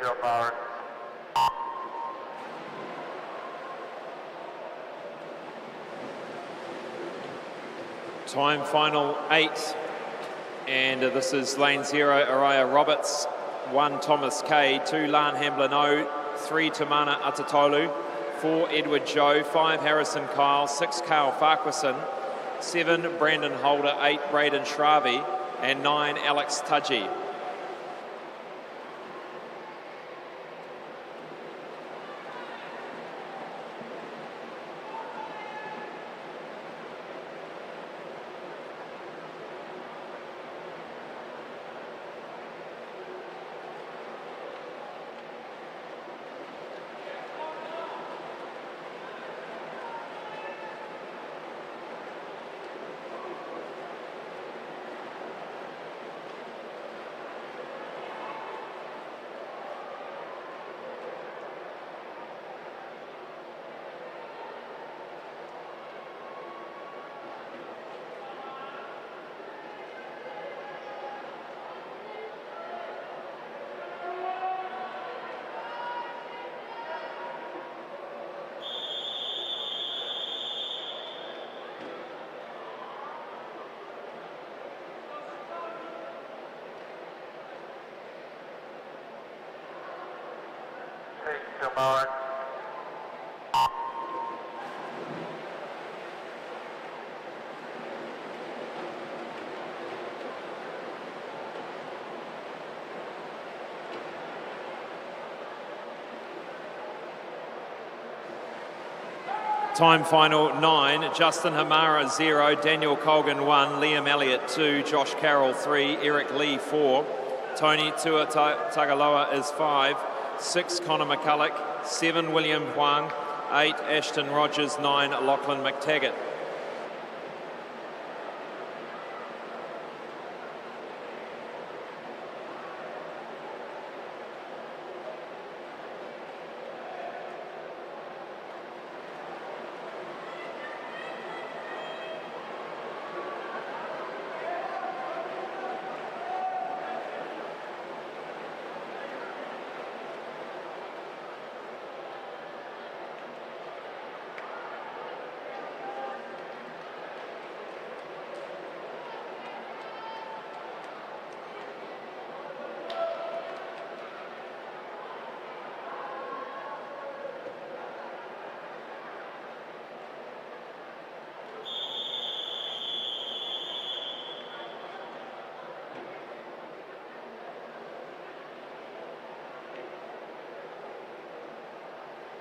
Speaker 9: your mark.
Speaker 1: Time final 8, and this is lane 0, Araya Roberts, 1 Thomas Kay, 2 Lan Hamblin 3 Tamana Atatolu, 4 Edward Joe, 5 Harrison Kyle, 6 Kyle Farquharson, 7 Brandon Holder, 8 Braden Shravi, and 9 Alex Tudgy.
Speaker 9: Take your mark.
Speaker 1: Time final 9, Justin Hamara 0, Daniel Colgan 1, Liam Elliott 2, Josh Carroll 3, Eric Lee 4, Tony Tagaloa is 5, 6 Connor McCulloch, 7 William Huang, 8 Ashton Rogers, 9 Lachlan McTaggart.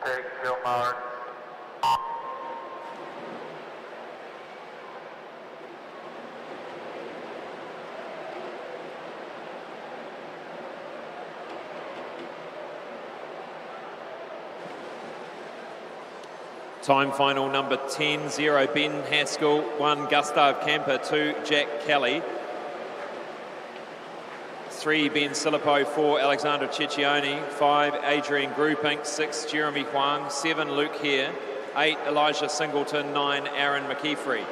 Speaker 9: Take your mark.
Speaker 1: Time final number 10, 0 Ben Haskell, 1 Gustav Camper, 2 Jack Kelly, 3 Ben Silipo, 4 Alexander Ciccione, 5 Adrian Groupink, 6 Jeremy Huang, 7 Luke Hare, 8 Elijah Singleton, 9 Aaron McKeefrey.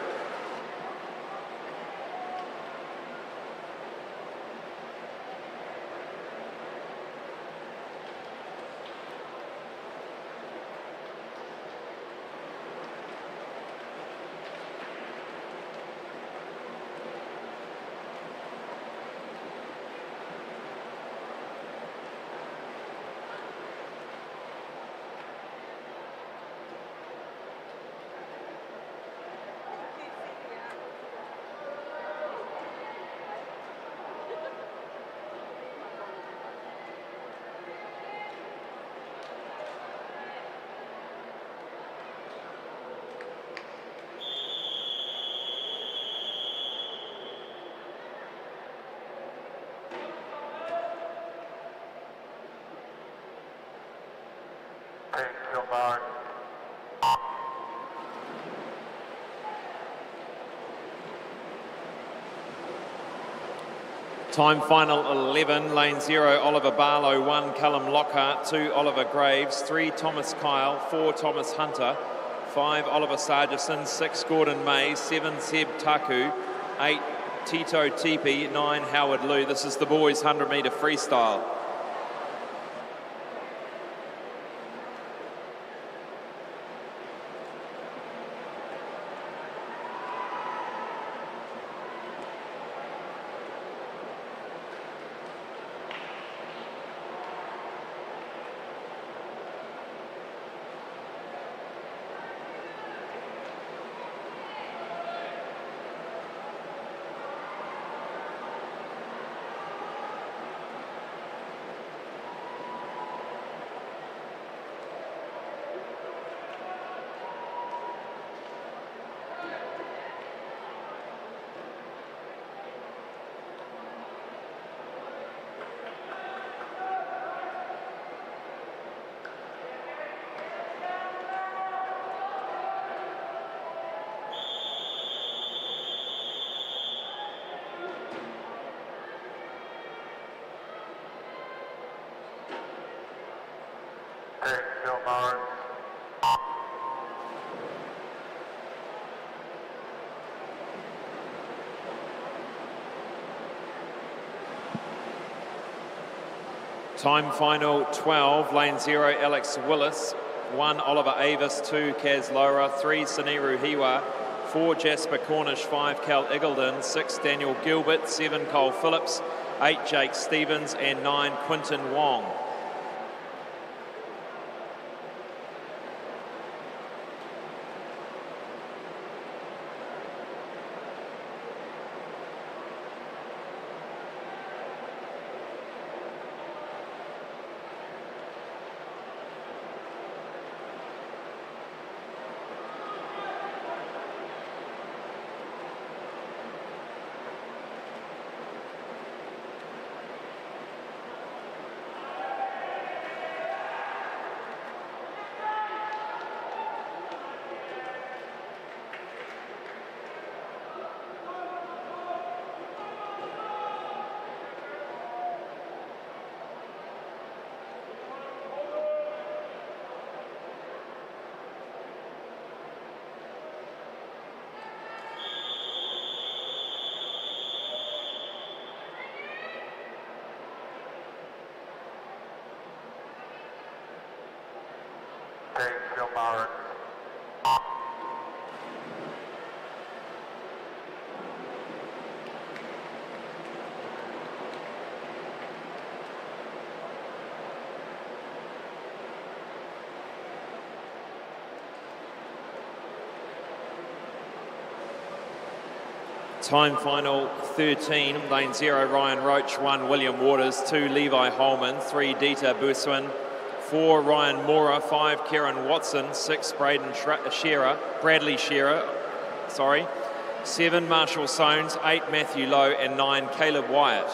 Speaker 9: Take your mark.
Speaker 1: Time final 11, lane 0, Oliver Barlow, 1 Callum Lockhart, 2 Oliver Graves, 3 Thomas Kyle, 4 Thomas Hunter, 5 Oliver Sargison, 6 Gordon May, 7 Seb Taku, 8 Tito Tipi, 9 Howard Liu. This is the boys 100 metre freestyle.
Speaker 9: your mark.
Speaker 1: Time final 12, lane 0, Alex Willis. 1, Oliver Avis. 2, Kaz Lohra. 3, Saniru Hiwa. 4, Jasper Cornish. 5, Cal Iggleton. 6, Daniel Gilbert. 7, Cole Phillips. 8, Jake Stevens. And 9, Quinton Wong.
Speaker 9: Take your mark.
Speaker 1: Time final 13, lane 0, Ryan Roach. 1, William Waters. 2, Levi Holman. 3, Dieter Buswin. 4, Ryan Mora. 5, Kieran Watson. 6, Bradley Shearer. 7, Marshall Soanes. 8, Matthew Lowe. And 9, Caleb Wyatt.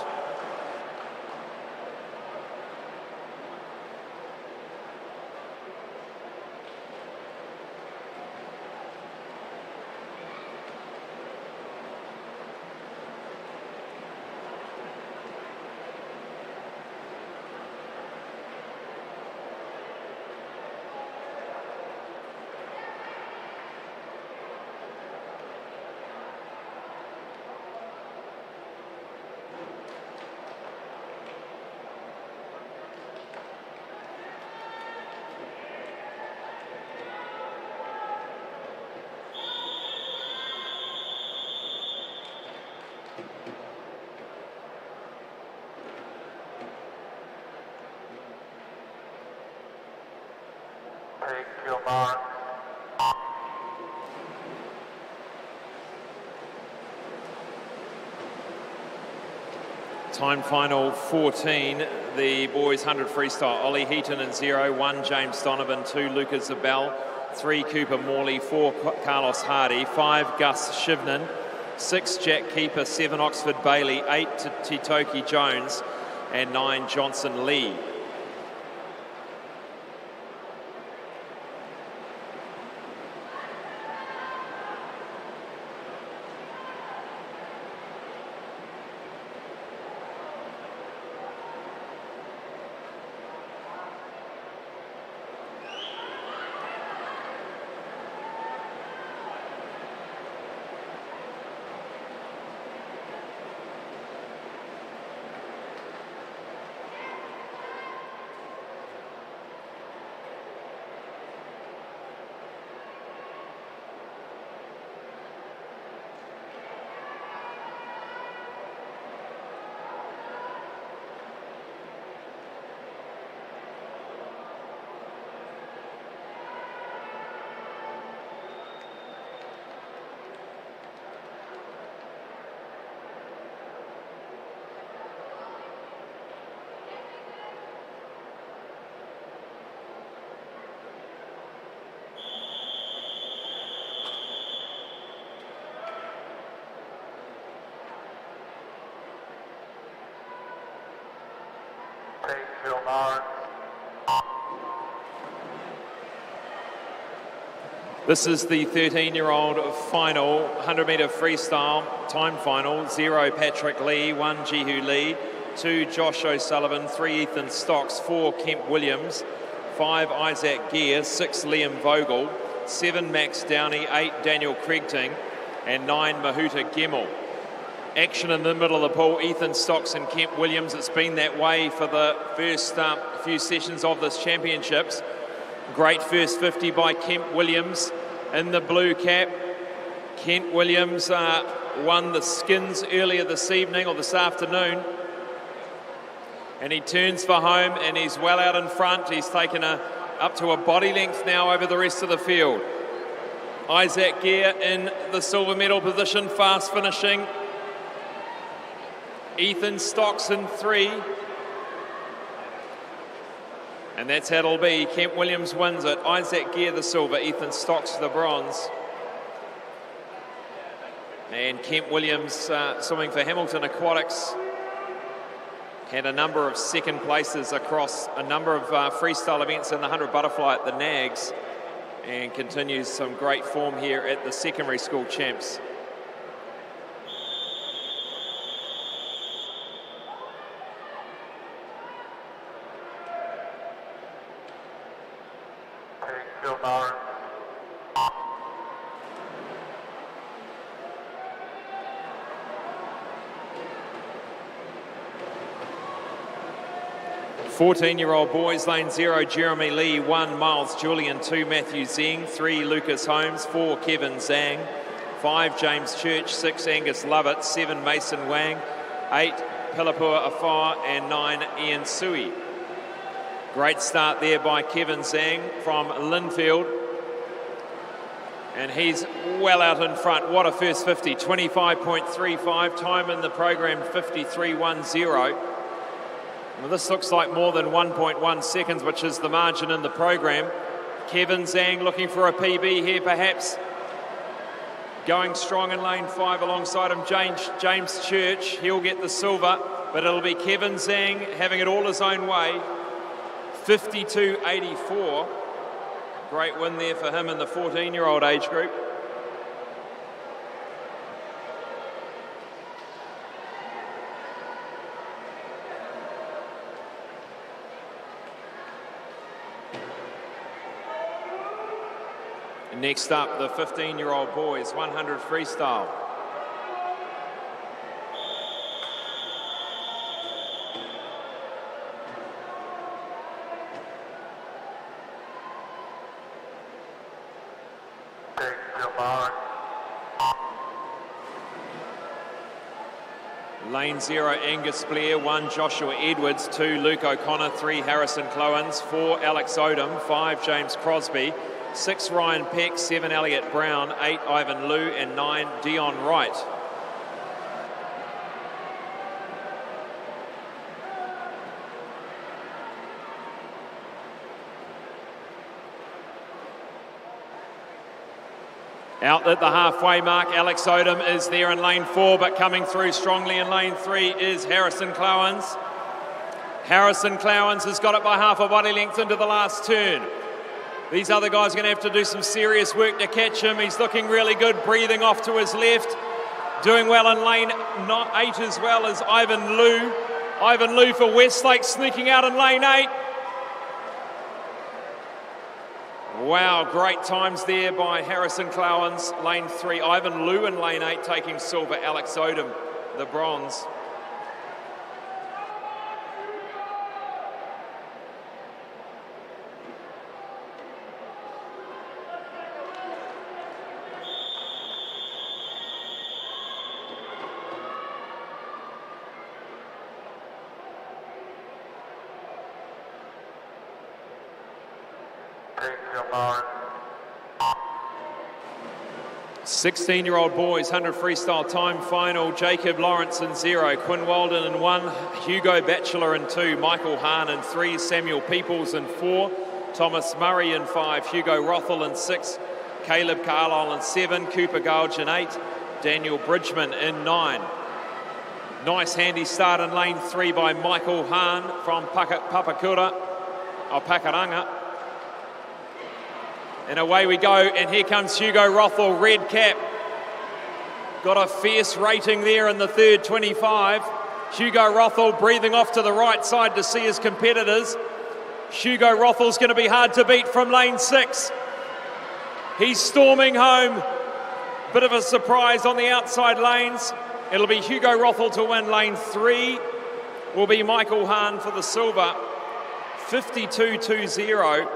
Speaker 9: Take your mark.
Speaker 1: Time final 14, the boys 100 freestyle. Ollie Heaton in 0, 1, James Donovan. 2, Lucas Zabel. 3, Cooper Morley. 4, Carlos Hardy. 5, Gus Shivnan. 6, Jack Keeper. 7, Oxford Bailey. 8, Titoki Jones. And 9, Johnson Lee.
Speaker 9: Take your mark.
Speaker 1: This is the 13-year-old final 100-metre freestyle time final. 0, Patrick Lee. 1, Jihu Lee. 2, Josh O'Sullivan. 3, Ethan Stocks. 4, Kemp Williams. 5 Isaac Gear, 6 Liam Vogel, 7 Max Downey, 8 Daniel Craigting, and 9 Mahuta Gemmell. Action in the middle of the pool, Ethan Stocks and Kemp Williams. It's been that way for the first few sessions of this championships. Great first 50 by Kemp Williams in the blue cap. Kent Williams won the skins earlier this evening or this afternoon. And he turns for home and he's well out in front. He's taken up to a body length now over the rest of the field. Isaac Gear in the silver medal position, fast finishing. Ethan Stocks in 3. And that's how it'll be. Kemp Williams wins it. Isaac Gear the silver, Ethan Stocks the bronze. And Kemp Williams swimming for Hamilton Aquatics. Had a number of second places across a number of freestyle events in the 100 butterfly at the Nags. And continues some great form here at the secondary school champs.
Speaker 9: Martin.
Speaker 1: 14-year-old boys, lane 0, Jeremy Lee, 1, Miles Julian, 2, Matthew Zeng, 3, Lucas Holmes, 4, Kevin Zhang, 5, James Church, 6, Angus Lovett, 7, Mason Wang, 8, Pilapua Afar, and 9, Ian Sui. Great start there by Kevin Zhang from Linfield. And he's well out in front. What a first 50, 25.35, time in the program 53.10. Well, this looks like more than 1.1 seconds, which is the margin in the program. Kevin Zhang looking for a PB here, perhaps. Going strong in lane 5 alongside him, James Church. He'll get the silver, but it'll be Kevin Zhang having it all his own way. 52.84. Great win there for him in the 14-year-old age group. Next up, the 15-year-old boys, 100 freestyle. Lane 0, Angus Blair, 1, Joshua Edwards, 2, Luke O'Connor, 3, Harrison Cloans, 4, Alex Odom, 5, James Crosby, 6, Ryan Peck, 7, Elliot Brown, 8, Ivan Liu, and 9, Dion Wright. Out at the halfway mark, Alex Odom is there in lane 4, but coming through strongly in lane 3 is Harrison Clowens. Harrison Clowens has got it by half a body length into the last turn. These other guys are going to have to do some serious work to catch him. He's looking really good, breathing off to his left. Doing well in lane 8 as well as Ivan Liu. Ivan Liu for Westlake sneaking out in lane 8. Wow, great times there by Harrison Clowens, lane 3. Ivan Liu in lane 8 taking silver. Alex Odom, the bronze.
Speaker 9: Take your mark.
Speaker 1: 16-year-old boys, 100 freestyle time final. Jacob Lawrence in 0, Quinn Walden in 1, Hugo Batchelor in 2, Michael Hahn in 3, Samuel Peoples in 4, Thomas Murray in 5, Hugo Rothel in 6, Caleb Carlisle in 7, Cooper Gouge in 8, Daniel Bridgman in 9. Nice handy start in lane 3 by Michael Hahn from Pakaranga. And away we go, and here comes Hugo Rothel, red cap. Got a fierce rating there in the third 25. Hugo Rothel breathing off to the right side to see his competitors. Hugo Rothel's going to be hard to beat from lane 6. He's storming home. Bit of a surprise on the outside lanes. It'll be Hugo Rothel to win. Lane 3 will be Michael Hahn for the silver. 52.20.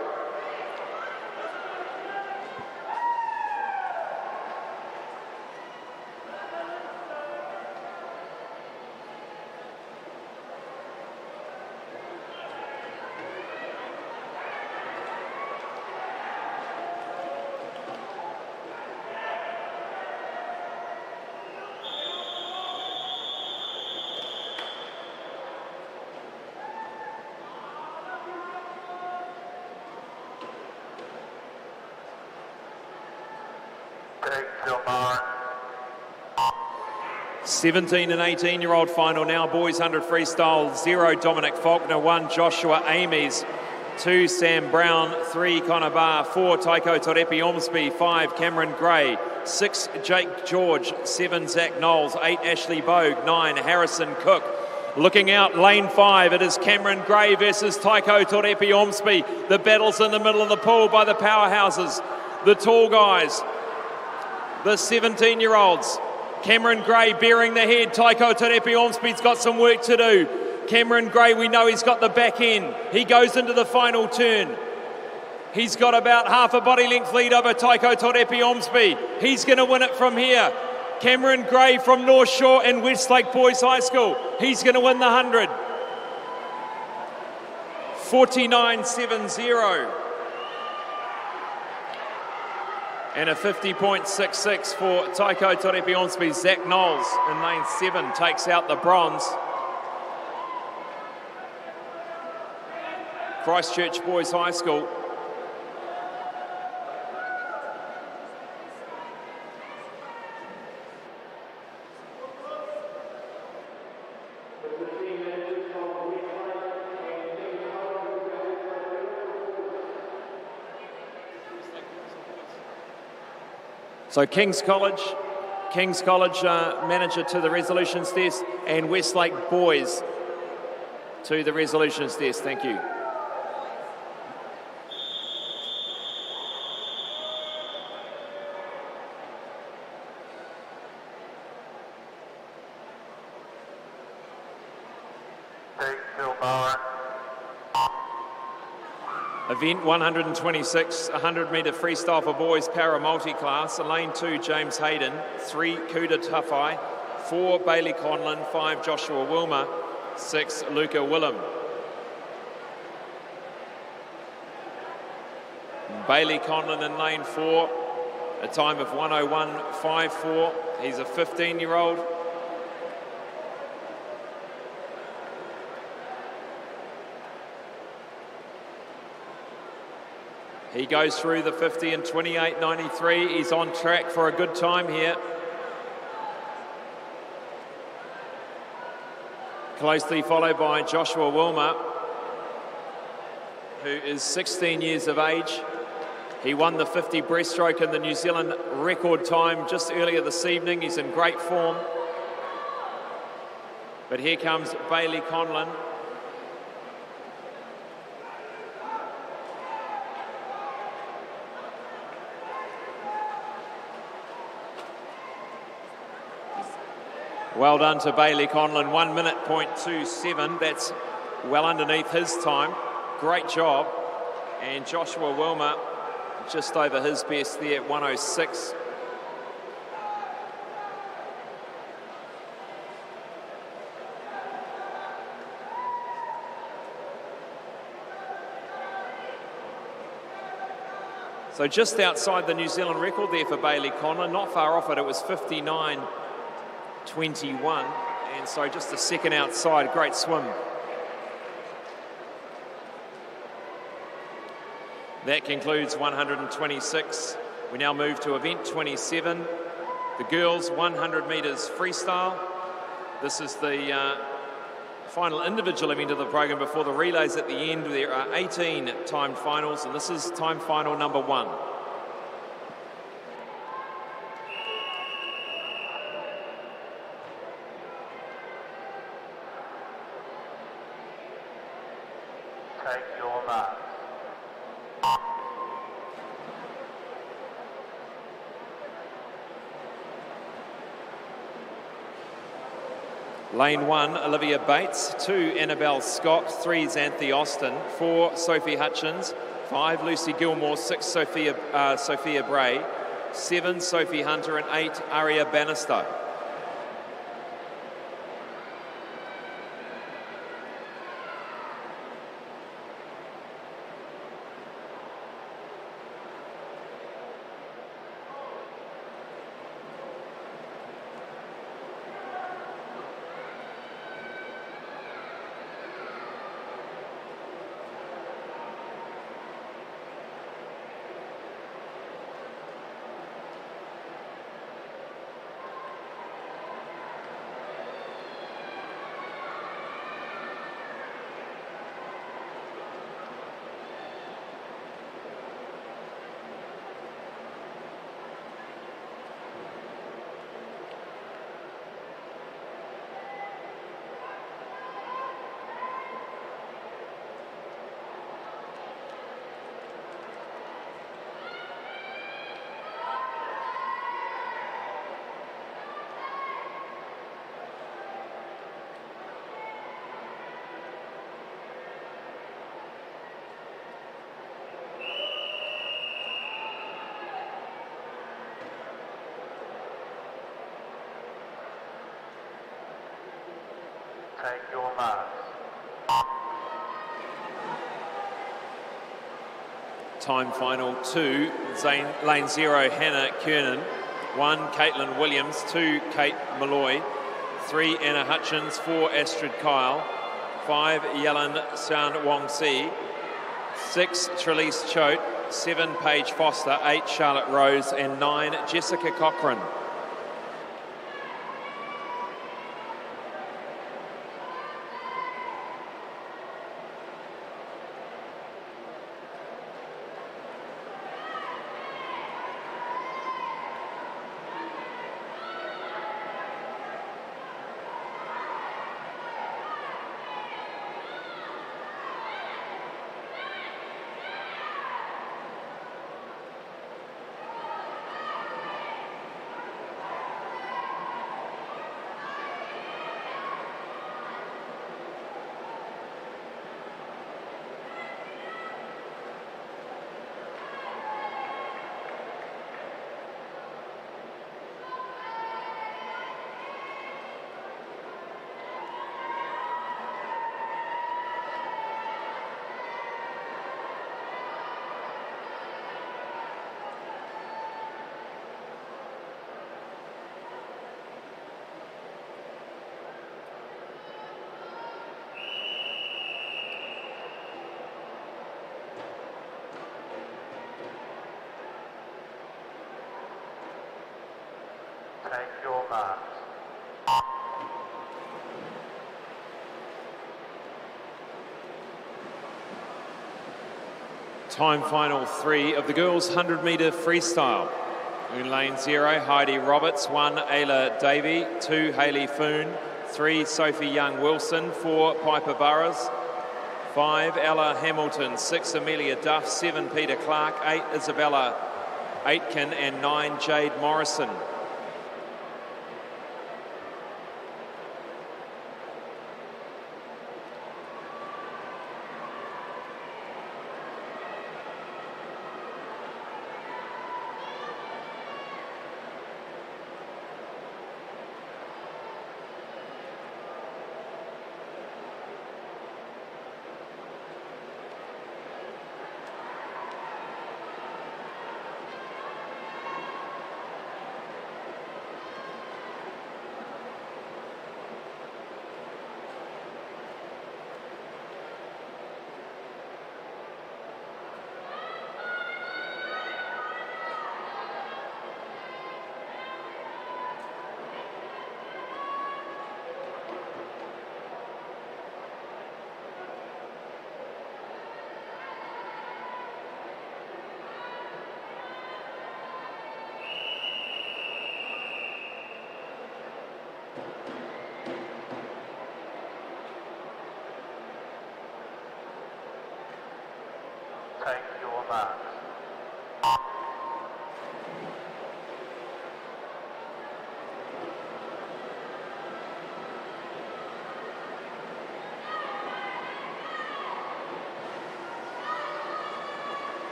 Speaker 9: Take Kilmar.
Speaker 1: 17 and 18-year-old final now. Boys 100 freestyle. 0 Dominic Faulkner. 1 Joshua Amies. 2 Sam Brown. 3 Connor Barr. 4 Taiko Torepi Ormsby. 5 Cameron Gray. 6 Jake George. 7 Zach Knowles. 8 Ashley Bogue. 9 Harrison Cook. Looking out, lane 5, it is Cameron Gray versus Taiko Torepi Ormsby. The battle's in the middle of the pool by the powerhouses. The tall guys. The 17-year-olds. Cameron Gray bearing the head. Taiko Torepi Ormsby's got some work to do. Cameron Gray, we know he's got the back end. He goes into the final turn. He's got about half a body length lead over Taiko Torepi Ormsby. He's going to win it from here. Cameron Gray from North Shore and Westlake Boys High School. He's going to win the 100. 49.70. And a 50.66 for Taiko Torepi Ormsby. Zach Knowles in lane 7 takes out the bronze. Christchurch Boys High School. So King's College manager to the resolutions desk, and Westlake Boys to the resolutions desk. Thank you.
Speaker 9: Take Kilmar.
Speaker 1: Event 126, 100-metre freestyle for boys, para multi-class. Lane 2, James Hayden. 3, Kuda Tafai. 4, Bailey Conlon. 5, Joshua Wilmer. 6, Luca Willem. Bailey Conlon in lane 4, a time of 1:01.54. He's a 15-year-old. He goes through the 50 in 28.93. He's on track for a good time here. Closely followed by Joshua Wilmer, who is 16 years of age. He won the 50 breaststroke in the New Zealand record time just earlier this evening. He's in great form. But here comes Bailey Conlon. Well done to Bailey Conlon, 1 minute .27. That's well underneath his time. Great job. And Joshua Wilmer just over his best there at 1:06. So just outside the New Zealand record there for Bailey Conlon, not far off it. It was 59.21, and so just a second outside. Great swim. That concludes 126. We now move to event 27, the girls 100 metres freestyle. This is the final individual event of the program before the relays at the end. There are 18 timed finals, and this is time final number 1.
Speaker 9: Take your mark.
Speaker 1: Lane 1, Olivia Bates. 2, Annabelle Scott. 3, Xanthi Austin. 4, Sophie Hutchins. 5, Lucy Gilmore. 6, Sophia Bray. 7, Sophie Hunter. And 8, Aria Bannister.
Speaker 9: Take your mark.
Speaker 1: Time final 2, lane 0, Hannah Kernan. 1, Caitlin Williams. 2, Kate Malloy. 3, Anna Hutchins. 4, Astrid Kyle. 5, Yellen San Wong Si. 6, Trelise Choate. 7, Paige Foster. 8, Charlotte Rose. And 9, Jessica Cochran.
Speaker 9: Take your mark.
Speaker 1: Time final 3 of the girls' 100-metre freestyle. In lane 0, Heidi Roberts. 1, Ayla Davey. 2, Hayley Foon. 3, Sophie Young-Wilson. 4, Piper Burrows. 5, Ella Hamilton. 6, Amelia Duff. 7, Peter Clark. 8, Isabella Aitken. And 9, Jade Morrison.
Speaker 9: marks.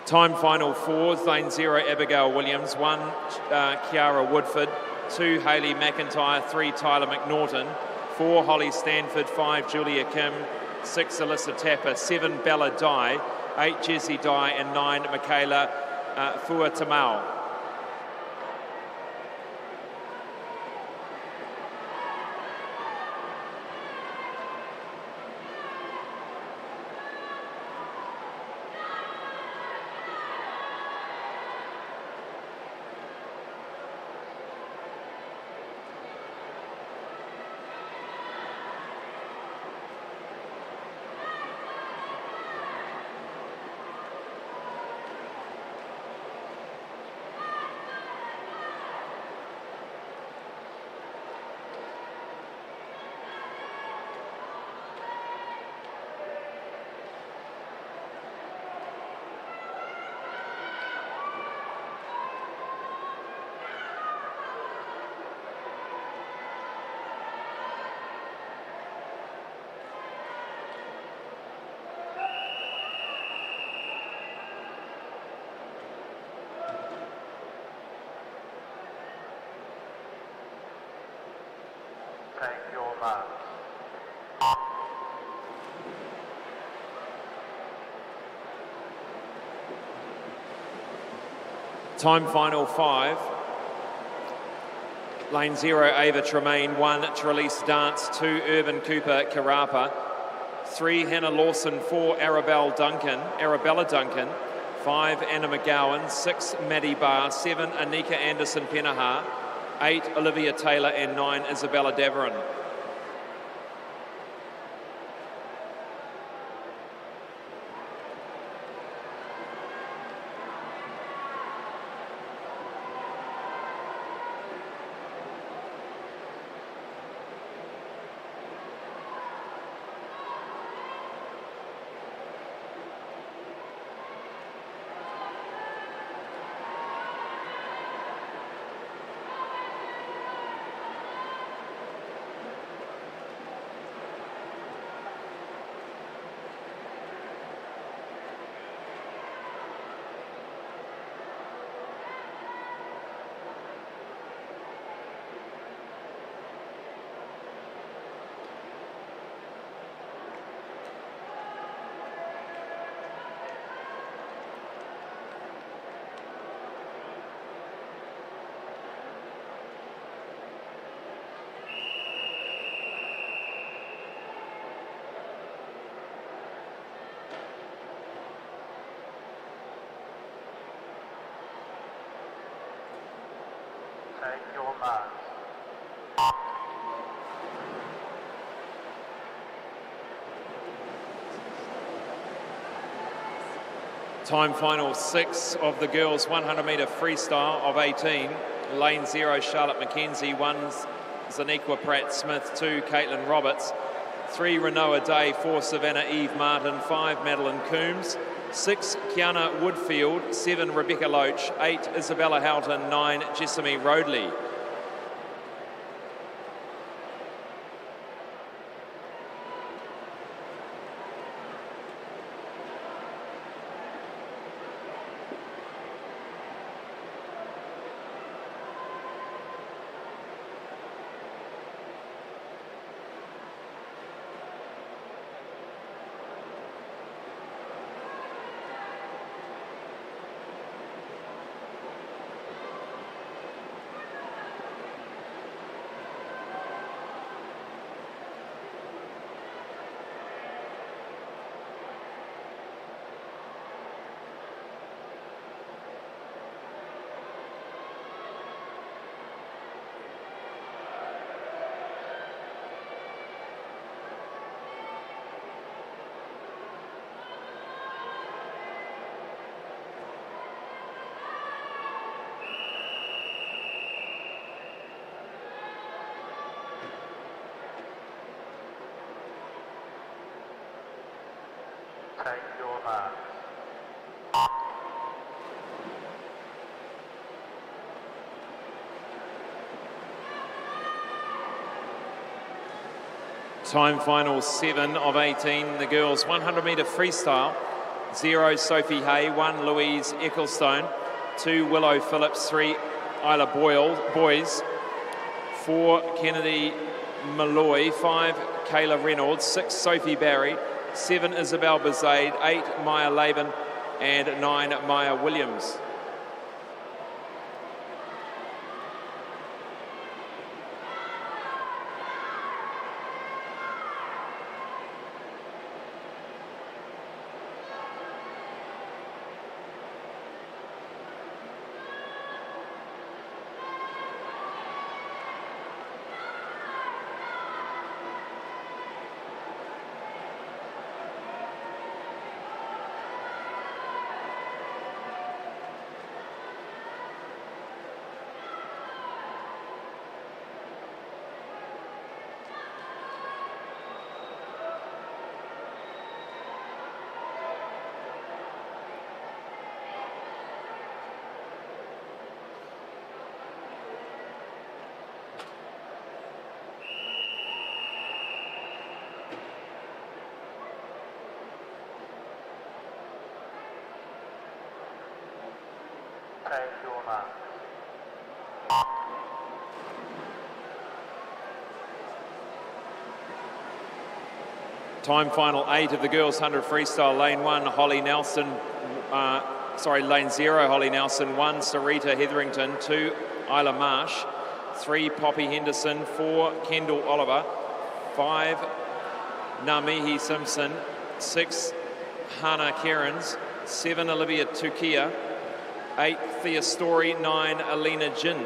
Speaker 1: Time final 4, lane 0, Abigail Williams, 1, Kiara Woodford, 2, Hayley McIntyre, 3, Tyler McNaughton, 4, Holly Stanford, 5, Julia Kim, 6, Alyssa Tapper, 7, Bella Dye, 8, Jessie Dye, and 9, Michaela Fuatamau.
Speaker 9: Take your marks.
Speaker 1: Time final 5. Lane 0, Ava Tremaine, 1, Trelise Dance, 2, Urban Cooper Karapa, 3, Hannah Lawson, 4, Arabella Duncan, 5, Anna McGowan, 6, Maddie Barr, 7, Anika Anderson Penaha, 8, Olivia Taylor, and 9, Isabella Daveron.
Speaker 9: Take your marks.
Speaker 1: Time final 6 of the girls' 100-metre freestyle of 18. Lane 0, Charlotte McKenzie, 1, Zaniqua Pratt-Smith, 2, Caitlin Roberts, 3, Renoa Day, 4, Savannah Eve Martin, 5, Madeline Coombs, 6, Kiana Woodfield, 7, Rebecca Loach, 8, Isabella Houghton, 9, Jessamy Roadley.
Speaker 9: Take your marks.
Speaker 1: Time final 7 of 18, the girls 100 metre freestyle. 0 Sophie Hay, 1 Louise Ecclestone, 2 Willow Phillips, 3 Isla Boys, 4 Kennedy Malloy, 5 Kayla Reynolds, 6 Sophie Barry, 7 Isabel Bazade, 8 Maya Laban and 9 Maya Williams.
Speaker 9: Take your mark.
Speaker 1: Time final 8 of the girls 100 freestyle. Lane 1, Holly Nelson. Lane 0, Holly Nelson. 1, Sarita Hetherington. 2, Isla Marsh. 3, Poppy Henderson. 4, Kendall Oliver. 5, Namihi Simpson. 6, Hannah Cairns. 7, Olivia Tukia. 8, Thea Story. 9, Alina Jin.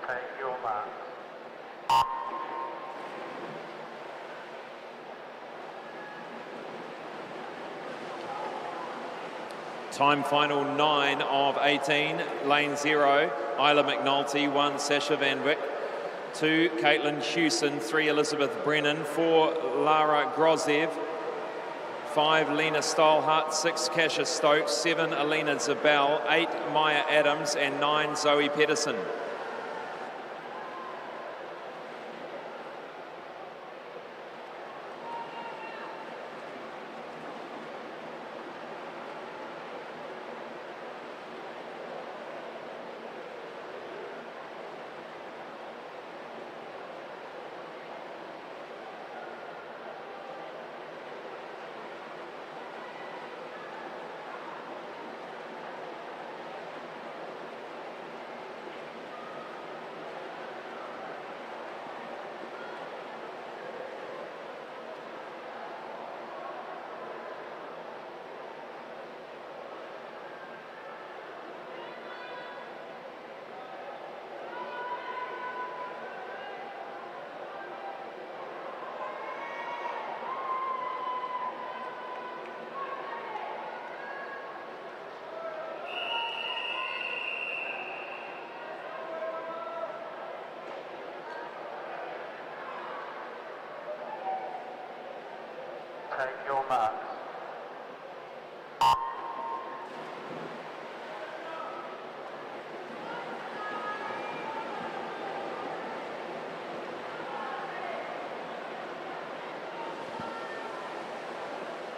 Speaker 9: Take your mark.
Speaker 1: Time final 9 of 18. Lane 0, Isla McNulty. 1, Sasha Van Wyck. 2, Caitlin Hewson. 3, Elizabeth Brennan. 4, Lara Grozev. 5, Lena Stolhart. 6, Kasia Stokes. 7, Alina Zabel. 8, Maya Adams. And 9, Zoe Pedersen.
Speaker 9: Take your mark.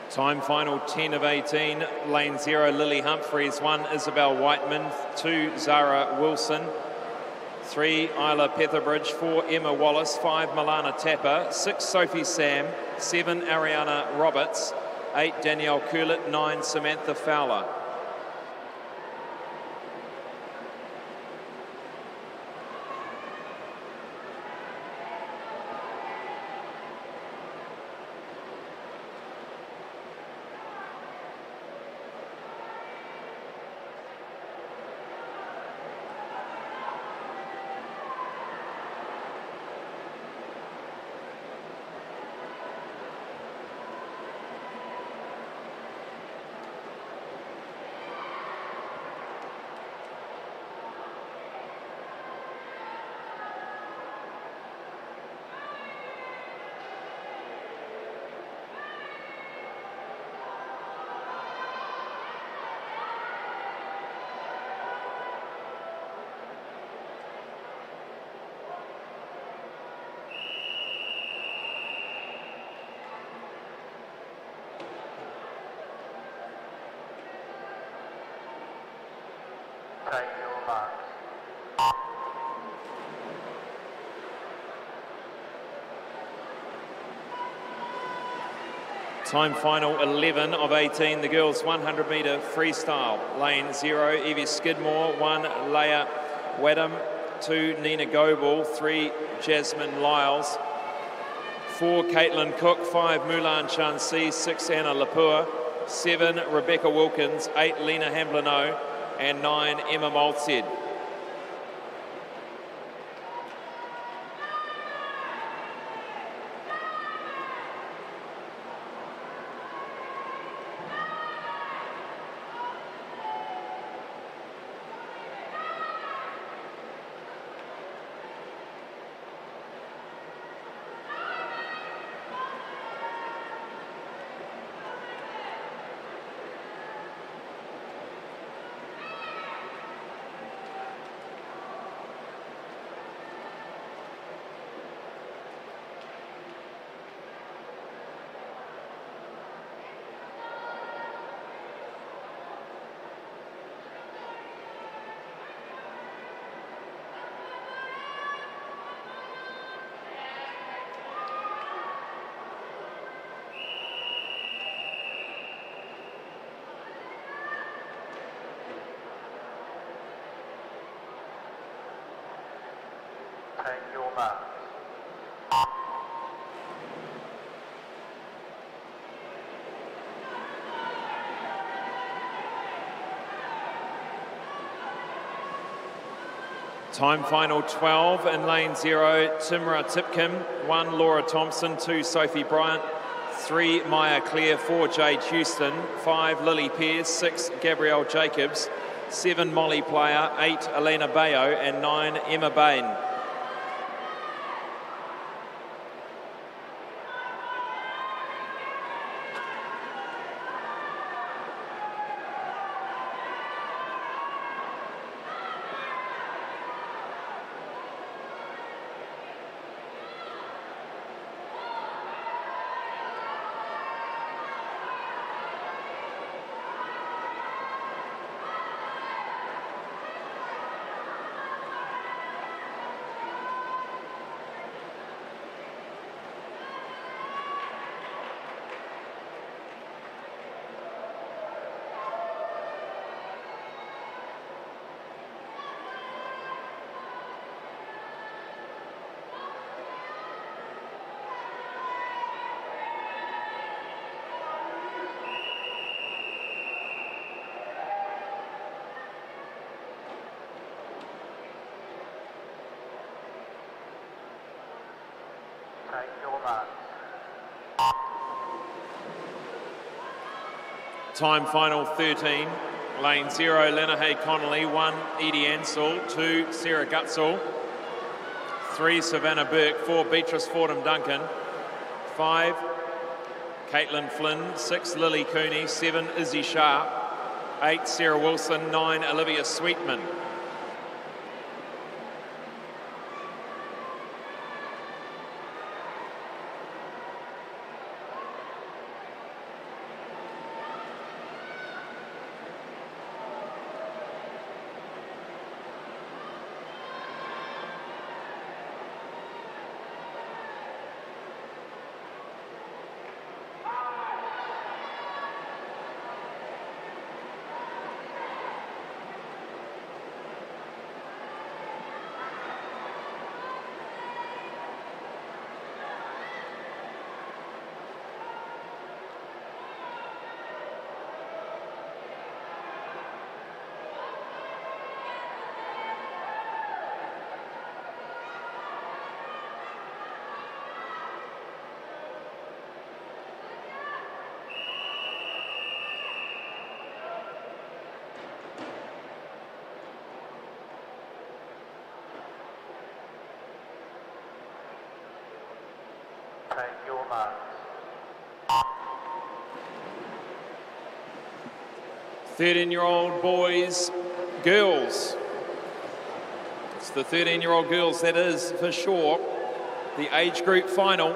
Speaker 1: Time final 10 of 18. Lane 0, Lily Humphreys. 1, Isabel Whiteman. 2, Zara Wilson. 3, Isla Petherbridge. 4, Emma Wallace. 5, Milana Tapper. 6, Sophie Sam. 7, Ariana Roberts. 8, Danielle Curlett. 9, Samantha Fowler.
Speaker 9: Take your marks.
Speaker 1: Time final 11 of 18. The girls 100 metre freestyle. Lane 0, Evie Skidmore. 1, Leia Wadham. 2, Nina Goebel. 3, Jasmine Lyles. 4, Caitlin Cook. 5, Mulan Chansi. 6, Anna Lapua. 7, Rebecca Wilkins. 8, Lena Hamblino. And 9, Emma Maltzed.
Speaker 9: Take your marks.
Speaker 1: Time final 12 in lane 0, Timra Tipkim. 1, Laura Thompson. 2, Sophie Bryant. 3, Maya Clare. 4, Jade Houston. 5, Lily Pearce. 6, Gabrielle Jacobs. 7, Molly Player. 8, Elena Bayo. And 9, Emma Bain.
Speaker 9: Take your marks.
Speaker 1: Time final 13. Lane 0, Lena Hay Connolly. 1, Edie Ansell. 2, Sarah Gutzel. 3, Savannah Burke. 4, Beatrice Fordham Duncan. 5, Caitlin Flynn. 6, Lily Cooney. 7, Izzy Sharp. 8, Sarah Wilson. 9, Olivia Sweetman.
Speaker 9: Take your marks.
Speaker 1: 13-year-old boys, girls. It's the 13-year-old girls, that is for sure. The age group final.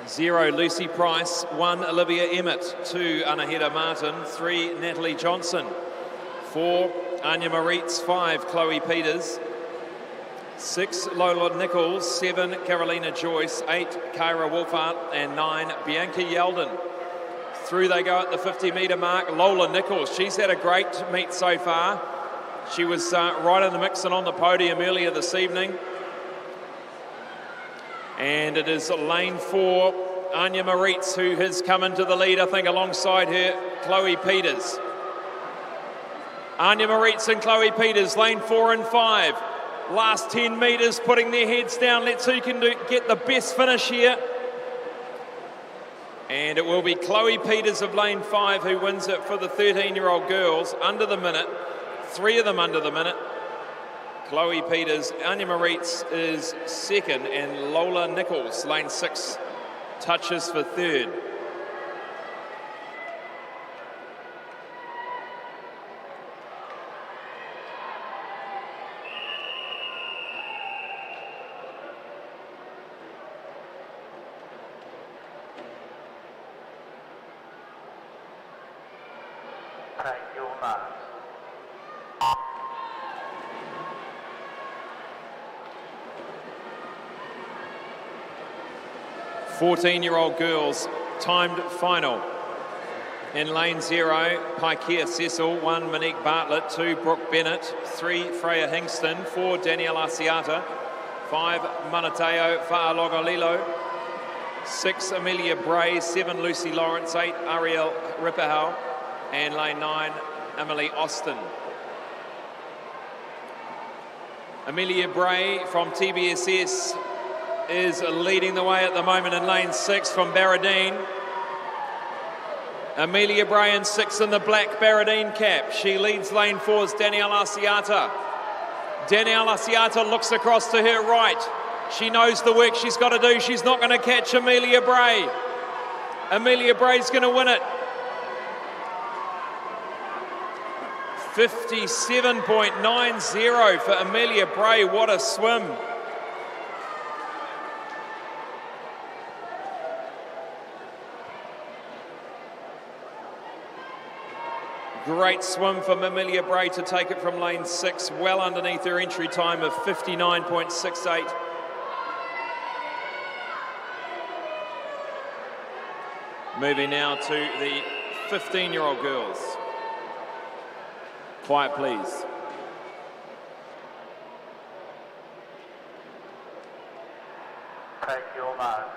Speaker 1: 0, Lucy Price. 1, Olivia Emmett. 2, Anaheda Martin. 3, Natalie Johnson. 4, Anya Moritz. 5, Chloe Peters. 6, Lola Nichols. 7, Carolina Joyce. 8, Kyra Wolfart. And 9, Bianca Yeldon. Through they go at the 50-metre mark. Lola Nichols, she's had a great meet so far. She was right in the mix and on the podium earlier this evening. And it is lane 4, Anya Moritz, who has come into the lead, I think, alongside her, Chloe Peters. Anya Moritz and Chloe Peters, lane 4 and 5. Last 10 metres, putting their heads down. Let's see who can get the best finish here. And it will be Chloe Peters of lane 5 who wins it for the 13-year-old girls, under the minute. 3 of them under the minute. Chloe Peters, Anya Moritz is second, and Lola Nichols, lane 6, touches for third.
Speaker 9: Take your marks.
Speaker 1: 14-year-old girls, timed final. In lane 0, Paikea Cecil. 1, Monique Bartlett. 2, Brooke Bennett. 3, Freya Hingston. 4, Danielle Asiata. 5, Manateo Fa'alogolilo. 6, Amelia Bray. 7, Lucy Lawrence. 8, Ariel Ripperhau. And lane 9, Emily Austin. Amelia Bray from TBSS is leading the way at the moment in lane 6 from Barradine. Amelia Bray in 6 in the black Barradine cap. She leads lane 4's Danielle Asiata. Danielle Asiata looks across to her right. She knows the work she's got to do. She's not going to catch Amelia Bray. Amelia Bray's going to win it. 57.90 for Amelia Bray. What a swim. Great swim from Amelia Bray to take it from lane 6, well underneath her entry time of 59.68. Moving now to the 15-year-old girls. Quiet, please.
Speaker 9: Take your marks.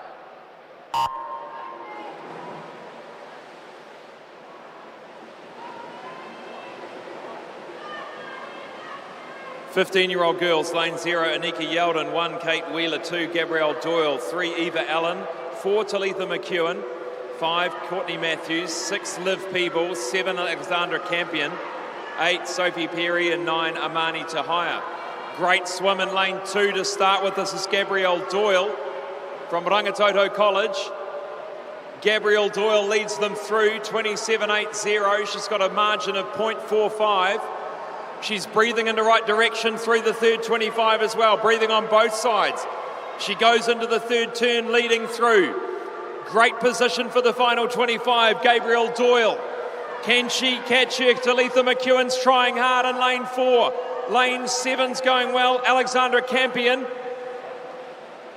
Speaker 1: 15-year-old girls, lane 0, Anika Yeldon. 1, Kate Wheeler. 2, Gabrielle Doyle. 3, Eva Allen. 4, Talitha McEwen. 5, Courtney Matthews. 6, Liv Peebles. 7, Alexandra Campion. 8, Sophie Perry. And 9, Amani Tahaya. Great swim in lane 2 to start with. This is Gabrielle Doyle from Rangitoto College. Gabrielle Doyle leads them through 27.80. She's got a margin of 0.45. She's breathing in the right direction through the third 25 as well, breathing on both sides. She goes into the third turn, leading through. Great position for the final 25, Gabrielle Doyle. Can she catch her? Talitha McEwen's trying hard in lane 4. Lane 7's going well, Alexandra Campion.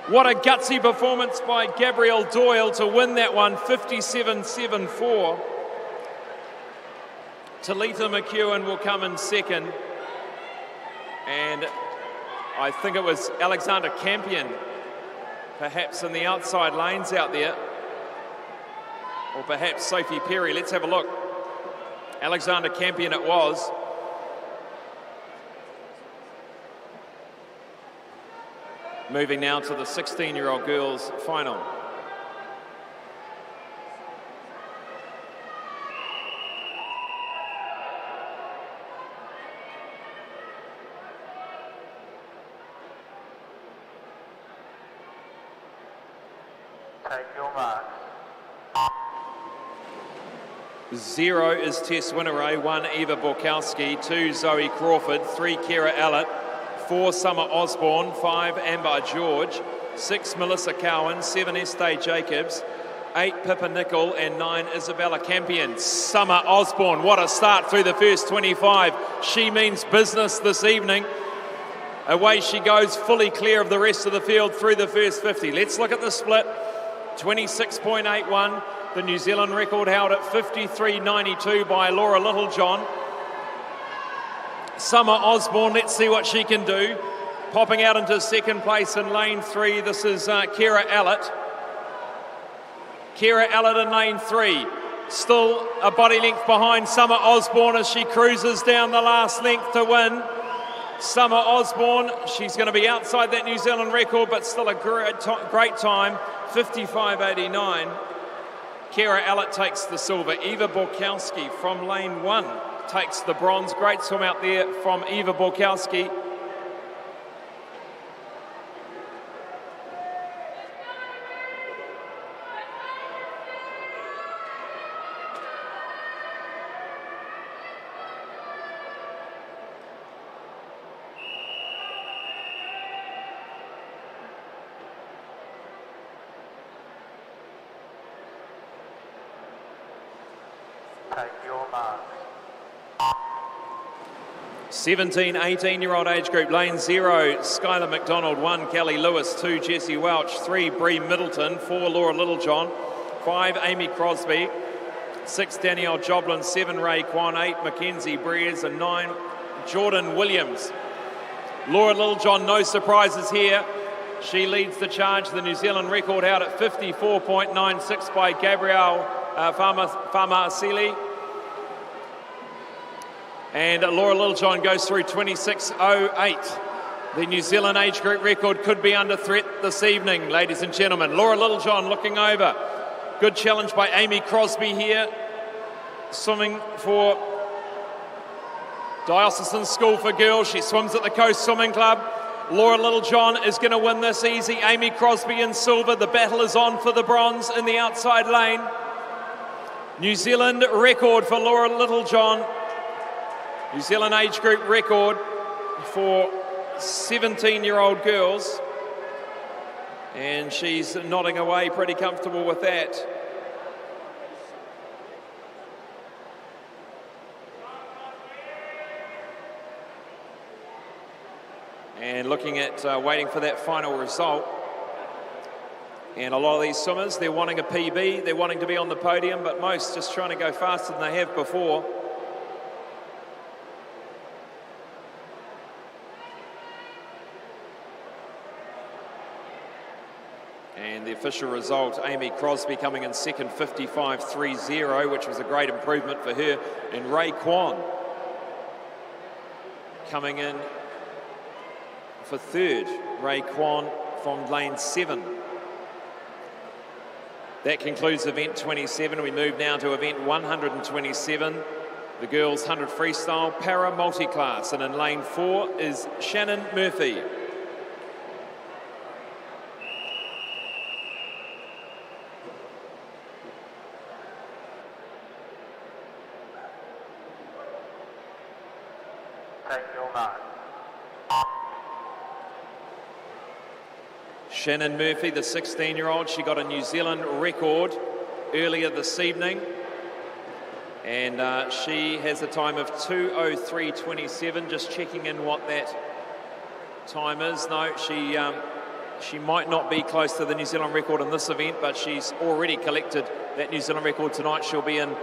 Speaker 1: What a gutsy performance by Gabrielle Doyle to win that one, 57.74. Talitha McEwen will come in second. And I think it was Alexandra Campion, perhaps in the outside lanes out there. Or perhaps Sophie Perry. Let's have a look. Alexandra Campion it was. Moving now to the 16-year-old girls final.
Speaker 9: Take your mark.
Speaker 1: 0 is Tess Winneray, 1 Eva Borkowski, 2 Zoe Crawford, 3 Kira Allett, 4 Summer Osborne, 5 Amber George, 6 Melissa Cowan, 7 Estee Jacobs, 8 Pippa Nicol and 9 Isabella Campion. Summer Osborne, what a start through the first 25. She means business this evening. Away she goes, fully clear of the rest of the field through the first 50. Let's look at the split. 26.81. The New Zealand record held at 53.92 by Laura Littlejohn. Summer Osborne, let's see what she can do. Popping out into second place in lane 3, this is Kira Allett. Kira Allett in lane 3. Still a body length behind Summer Osborne as she cruises down the last length to win. Summer Osborne, she's going to be outside that New Zealand record, but still a great time, 55.89. Kira Allett takes the silver. Eva Borkowski from lane 1 takes the bronze. Great swim out there from Eva Borkowski.
Speaker 9: Take your mark.
Speaker 1: 17, 18-year-old age group, lane 0, Skylar McDonald, 1, Kelly Lewis, 2, Jessie Welch, 3, Bree Middleton, 4, Laura Littlejohn, 5, Amy Crosby, 6, Danielle Joblin, 7, Ray Kwan, 8, Mackenzie Breers, and 9, Jordan Williams. Laura Littlejohn, no surprises here. She leads the charge. The New Zealand record out at 54.96 by Gabrielle Farmasili. And Laura Littlejohn goes through 26.08. The New Zealand age group record could be under threat this evening, ladies and gentlemen. Laura Littlejohn looking over. Good challenge by Amy Crosby here. Swimming for Diocesan School for Girls. She swims at the Coast Swimming Club. Laura Littlejohn is going to win this easy. Amy Crosby in silver. The battle is on for the bronze in the outside lane. New Zealand record for Laura Littlejohn. New Zealand age group record for 17-year-old girls. And she's nodding away, pretty comfortable with that. And looking at waiting for that final result. And a lot of these swimmers, they're wanting a PB, they're wanting to be on the podium, but most just trying to go faster than they have before. And the official result, Amy Crosby coming in second, 55.30, which was a great improvement for her. And Ray Kwan coming in for third. Ray Kwan from lane 7. That concludes event 27. We move now to event 127, the girls 100 freestyle para multi-class. And in lane 4 is Shannon Murphy.
Speaker 9: Take your mark.
Speaker 1: Shannon Murphy, the 16-year-old, she got a New Zealand record earlier this evening. And she has a time of 2:03.27. Just checking in what that time is. No, she might not be close to the New Zealand record in this event, but she's already collected that New Zealand record tonight. She'll be in,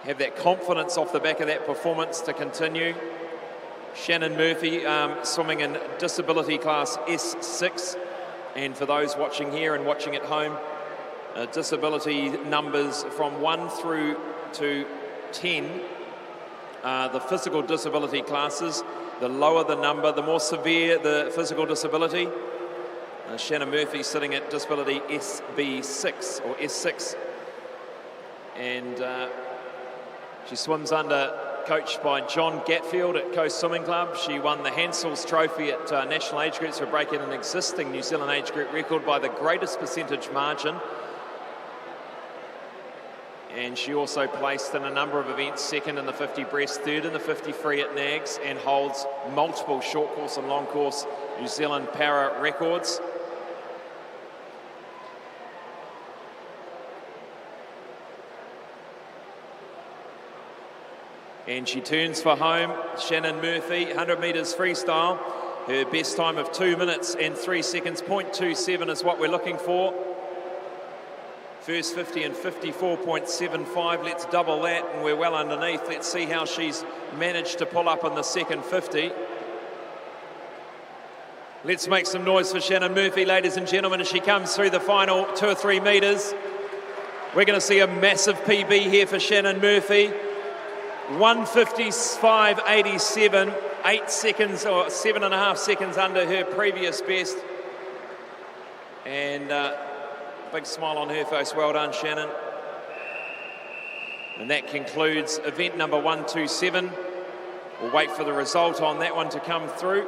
Speaker 1: have that confidence off the back of that performance to continue. Shannon Murphy swimming in disability class S6. And for those watching here and watching at home, disability numbers from 1 through to 10, the physical disability classes. The lower the number, the more severe the physical disability. Shannon Murphy sitting at disability SB6 or S6. And she swims under coached by John Gatfield at Coast Swimming Club. She won the Hansels Trophy at National Age Groups for breaking an existing New Zealand age group record by the greatest percentage margin. And she also placed in a number of events, second in the 50 breast, third in the 50 free at Nags, and holds multiple short course and long course New Zealand para records. And she turns for home. Shannon Murphy, 100 metres freestyle. Her best time of 2 minutes and 3 seconds, 0.27 is what we're looking for. First 50 and 54.75, let's double that, and we're well underneath. Let's see how she's managed to pull up in the second 50. Let's make some noise for Shannon Murphy, ladies and gentlemen, as she comes through the final 2 or 3 metres. We're going to see a massive PB here for Shannon Murphy. 1:55.87, 8 seconds or 7.5 seconds under her previous best. And big smile on her face. Well done, Shannon. And that concludes event number 127. We'll wait for the result on that one to come through.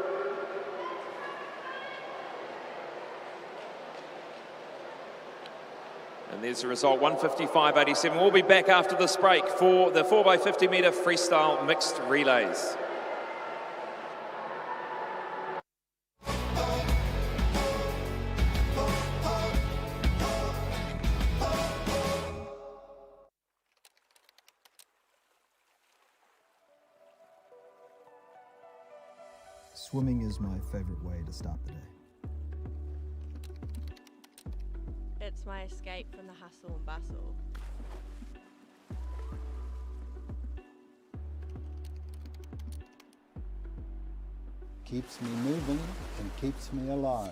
Speaker 1: And there's the result, 1:55.87. We'll be back after this break for the 4x50 metre freestyle mixed relays.
Speaker 2: Swimming is my favourite way to start the day.
Speaker 3: It's my escape from the hustle and bustle.
Speaker 4: Keeps me moving and keeps me alive.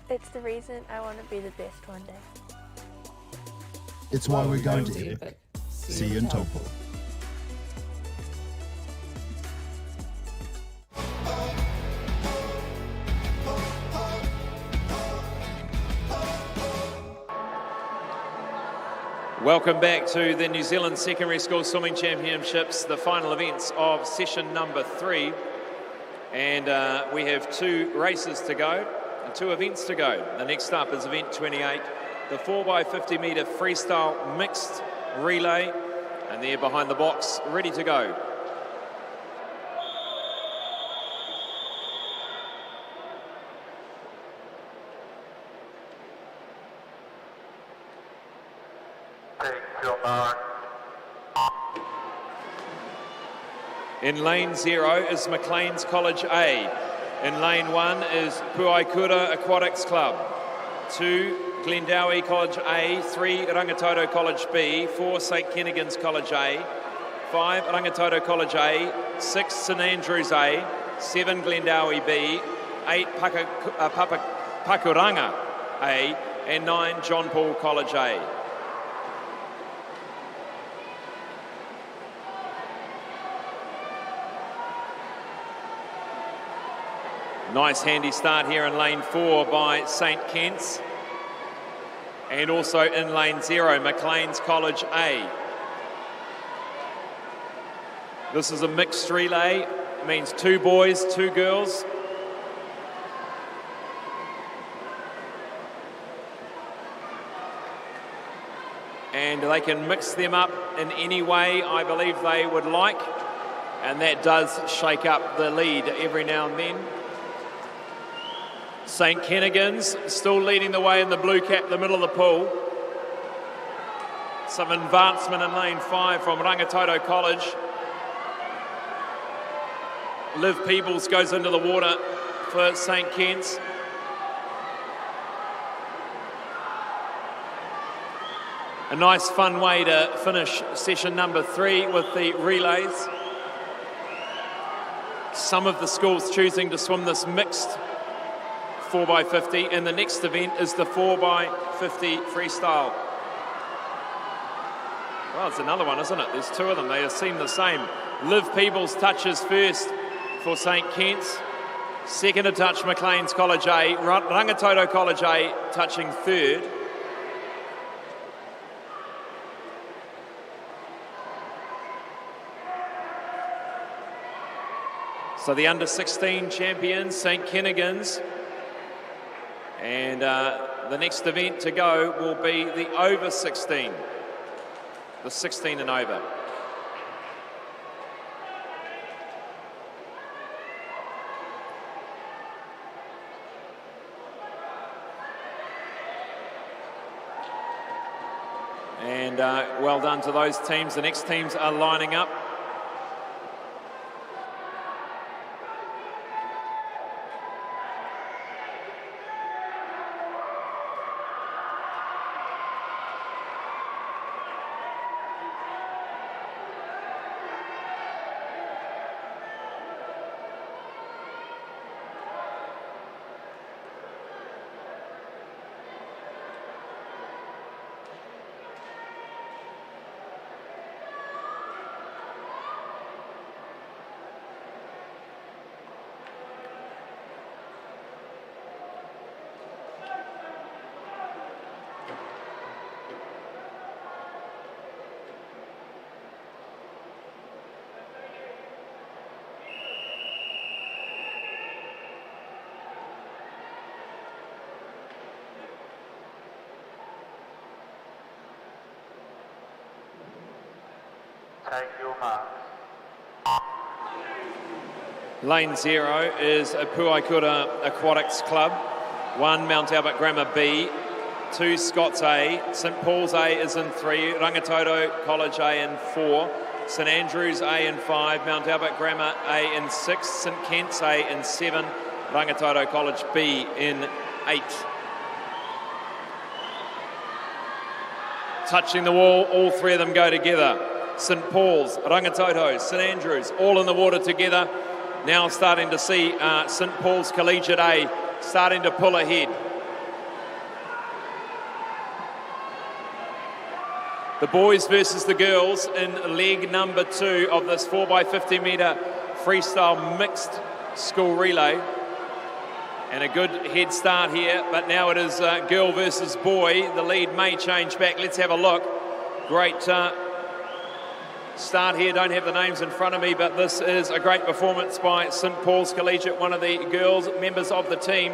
Speaker 5: It's the reason I want to be the best one day.
Speaker 2: It's why we're going to Epic. See you in Taupo.
Speaker 1: Welcome back to the New Zealand Secondary School Swimming Championships, the final events of session number 3. And we have 2 races to go and 2 events to go. The next up is event 28, the 4x50 metre freestyle mixed relay, and they're behind the box, ready to go. In lane 0 is Maclean's College A. In lane 1 is Puaikura Aquatics Club. 2, Glendowie College A. 3, Rangitoto College B. 4, St Kennigan's College A. 5, Rangitoto College A. 6, St Andrews A. 7, Glendowie B. 8, Pakuranga A. And 9, John Paul College A. Nice handy start here in lane 4 by St Kent's. And also in lane 0, Maclean's College A. This is a mixed relay, means 2 boys, 2 girls. And they can mix them up in any way I believe they would like. And that does shake up the lead every now and then. St Kennigan's still leading the way in the blue cap, the middle of the pool. Some advancement in lane 5 from Rangitoto College. Liv Peebles goes into the water for St Kent's. A nice fun way to finish session number 3 with the relays. Some of the schools choosing to swim this mixed 4x50, and the next event is the 4x50 freestyle. Well, it's another one, isn't it? There's 2 of them. They seem the same. Liv Peebles touches first for St Kent's. Second to touch, Maclean's College A. Rangitoto College A touching third. So the under-16 champions, St. Kennigan's, and the next event to go will be the over-16, the 16 and over. And well done to those teams. The next teams are lining up.
Speaker 9: Take your marks.
Speaker 1: Lane 0 is a Puaikura Aquatics Club, 1 Mount Albert Grammar B, 2 Scots A, St Paul's A is in 3, Rangitoto College A in 4, St Andrews A in 5, Mount Albert Grammar A in 6, St Kent's A in 7, Rangitoto College B in 8. Touching the wall, all 3 of them go together. St Paul's, Rangitoto, St Andrews, all in the water together. Now starting to see St Paul's Collegiate A starting to pull ahead. The boys versus the girls in leg number 2 of this 4x50 metre freestyle mixed school relay. And a good head start here, but now it is girl versus boy. The lead may change back. Let's have a look. Great start here. Don't have the names in front of me, but this is a great performance by St Paul's Collegiate, one of the girls members of the team.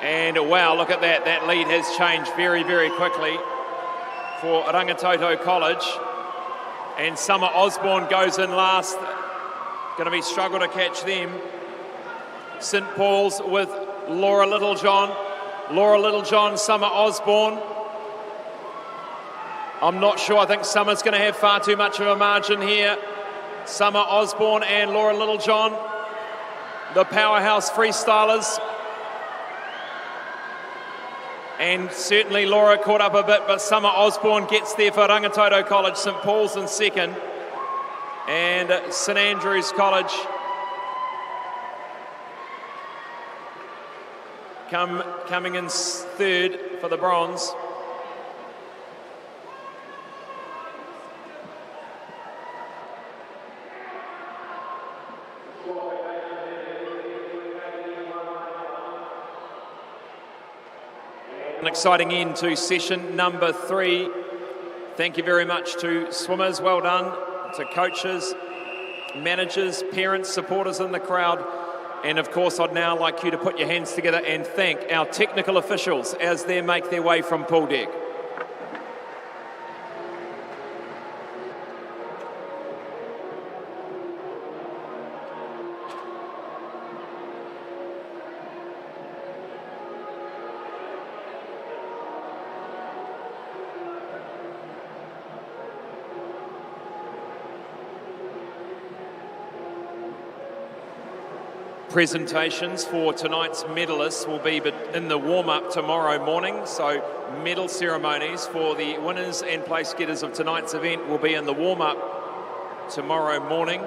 Speaker 1: And wow, look at that. That lead has changed very, very quickly for Rangitoto College. And Summer Osborne goes in last. Going to be struggle to catch them. St Paul's with Laura Littlejohn. Laura Littlejohn, Summer Osborne. I'm not sure. I think Summer's going to have far too much of a margin here. Summer Osborne and Laura Littlejohn, the powerhouse freestylers. And certainly Laura caught up a bit, but Summer Osborne gets there for Rangitoto College. St Paul's in second. And St Andrews College coming in third for the bronze. An exciting end to session number 3. Thank you very much to swimmers, well done, to coaches, managers, parents, supporters in the crowd. And of course, I'd now like you to put your hands together and thank our technical officials as they make their way from pool deck. Presentations for tonight's medalists will be in the warm-up tomorrow morning. So medal ceremonies for the winners and place getters of tonight's event will be in the warm-up tomorrow morning.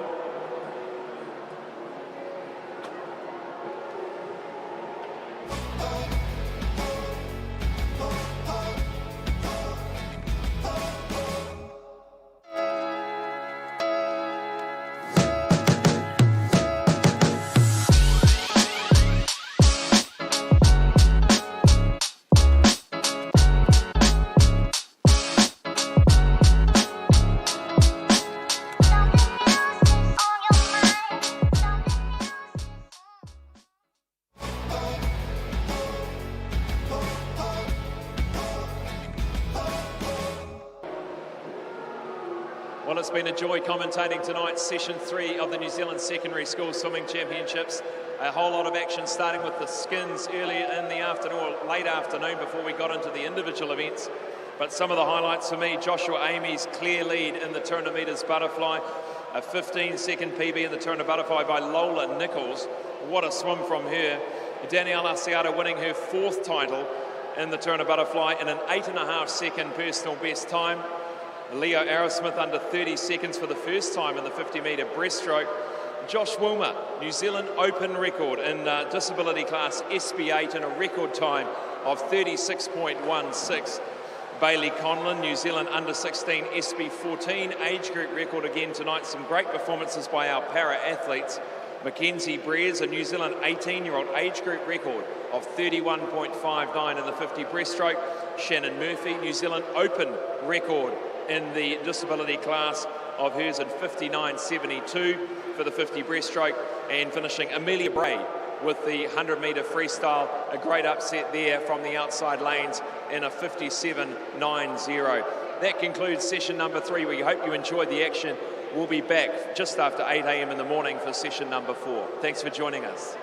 Speaker 1: Well, it's been a joy commentating tonight's session 3 of the New Zealand Secondary School Swimming Championships. A whole lot of action starting with the skins earlier in the afternoon, or late afternoon, before we got into the individual events. But some of the highlights for me: Joshua Amy's clear lead in the 200 metres butterfly, a 15-second PB in the 200 butterfly by Lola Nichols. What a swim from her. Danielle Asiata winning her 4th title in the 200 butterfly in an 8.5-second personal best time. Leo Arrowsmith under 30 seconds for the first time in the 50-metre breaststroke. Josh Wilmer, New Zealand Open record in disability class SB8 in a record time of 36.16. Bailey Conlon, New Zealand under-16 SB14 age group record again tonight. Some great performances by our para-athletes. Mackenzie Breers, a New Zealand 18-year-old age group record of 31.59 in the 50 breaststroke. Shannon Murphy, New Zealand Open record in the disability class of hers in 59.72 for the 50 breaststroke. And finishing Amelia Bray with the 100-metre freestyle, a great upset there from the outside lanes in a 57.90. That concludes session number 3. We hope you enjoyed the action. We'll be back just after 8 a.m. in the morning for session number 4. Thanks for joining us.